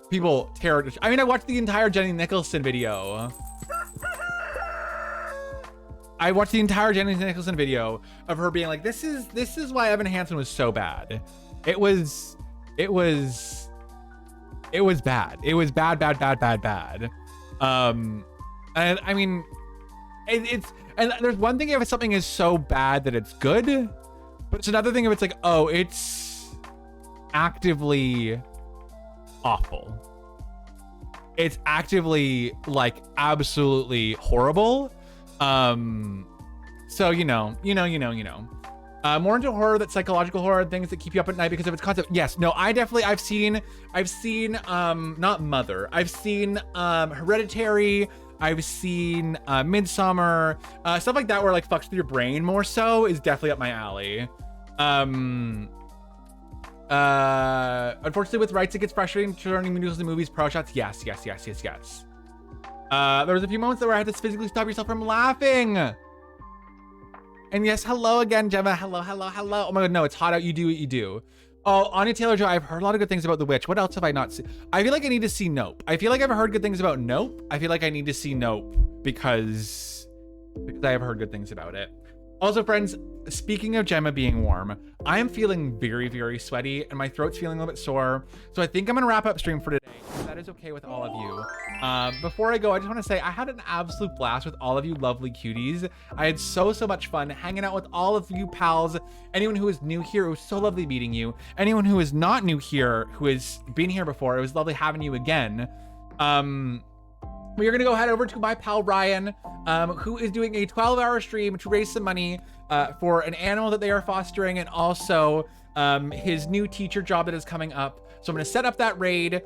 people tear it. I mean, I watched the entire Jenny Nicholson video. I watched the entire Jenny Nicholson video of her being like, this is why Evan Hansen was so bad. It was bad. It was bad. And I mean, and there's one thing if something is so bad that it's good, but it's another thing if it's like, oh, it's actively awful. It's actively, like, absolutely horrible. So, you know. More into horror, that psychological horror, things that keep you up at night because of its concept. Yes, no, I've seen, not Mother. I've seen, Hereditary. I've seen, Midsommar, stuff like that where, like, fucks with your brain more so is definitely up my alley. Unfortunately with rights, it gets frustrating turning musicals and movies pro shots. Yes. There was a few moments where I had to physically stop yourself from laughing. And yes, hello again, Gemma. Hello. Oh my god, no, it's hot out. You do what you do. Oh, Anya Taylor-Joy, I've heard a lot of good things about The Witch. What else have I not seen? I feel like I need to see Nope. I feel like I've heard good things about Nope. I feel like I need to see Nope because I have heard good things about it. Also, friends, speaking of Gemma being warm, I am feeling very, very sweaty and my throat's feeling a little bit sore. So I think I'm gonna wrap up stream for today, if that is okay with all of you. Before I go, I just wanna say I had an absolute blast with all of you lovely cuties. I had so much fun hanging out with all of you pals. Anyone who is new here, it was so lovely meeting you. Anyone who is not new here, who has been here before, it was lovely having you again. We're gonna go head over to my pal Ryan, who is doing a 12-hour stream to raise some money for an animal that they are fostering, and also his new teacher job that is coming up. So I'm gonna set up that raid.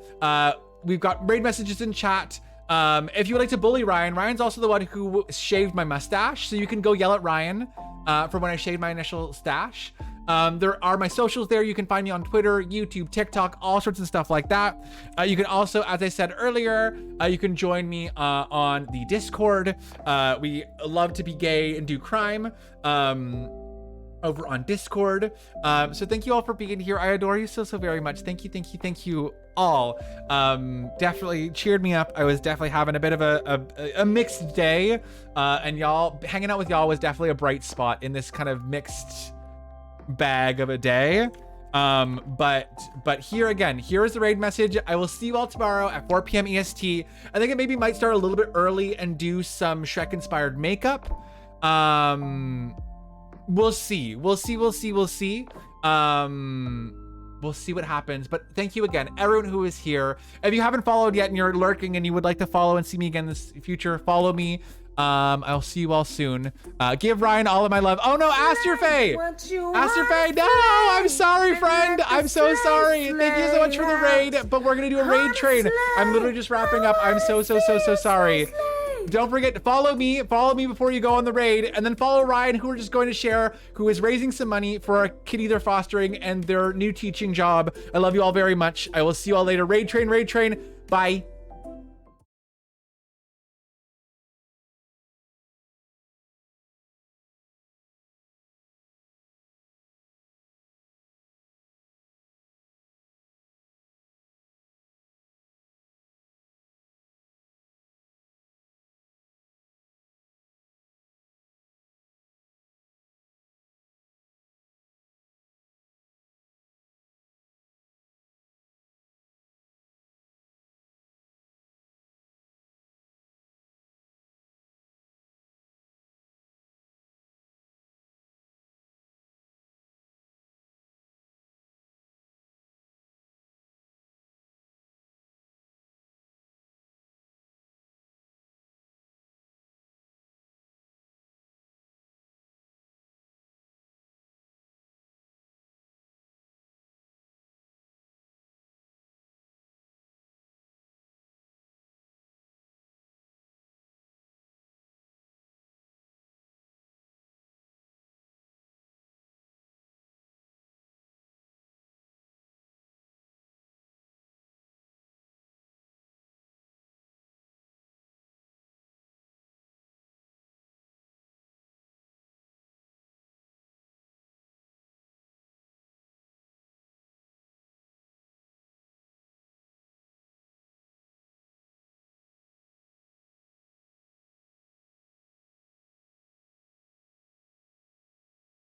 We've got raid messages in chat. If you would like to bully Ryan, Ryan's also the one who shaved my mustache, so you can go yell at Ryan for when I shaved my initial stash. There are my socials there. You can find me on Twitter, YouTube, TikTok, all sorts of stuff like that. You can also, as I said earlier, you can join me on the Discord. We love to be gay and do crime over on Discord. So thank you all for being here. I adore you so very much. Thank you all. Definitely cheered me up. I was definitely having a bit of a mixed day, and y'all hanging out with y'all was definitely a bright spot in this kind of mixed bag of a day. But here is the raid message. I will see you all tomorrow at 4 p.m. EST. I think it maybe might start a little bit early and do some Shrek inspired makeup. We'll see. We'll see what happens. But thank you again, everyone who is here. If you haven't followed yet and you're lurking and you would like to follow and see me again in the future, follow me. I'll see you all soon. Give Ryan all of my love. Oh no, Aster Faye! Aster Faye, no! I'm sorry, friend. I'm so sorry. Thank you so much for the raid, but we're gonna do a raid train. I'm literally just wrapping up. I'm so sorry. Don't forget to follow me before you go on the raid, and then follow Ryan, who we're just going to share, who is raising some money for a kitty they're fostering and their new teaching job. I love you all very much. I will see you all later. Raid train. Bye.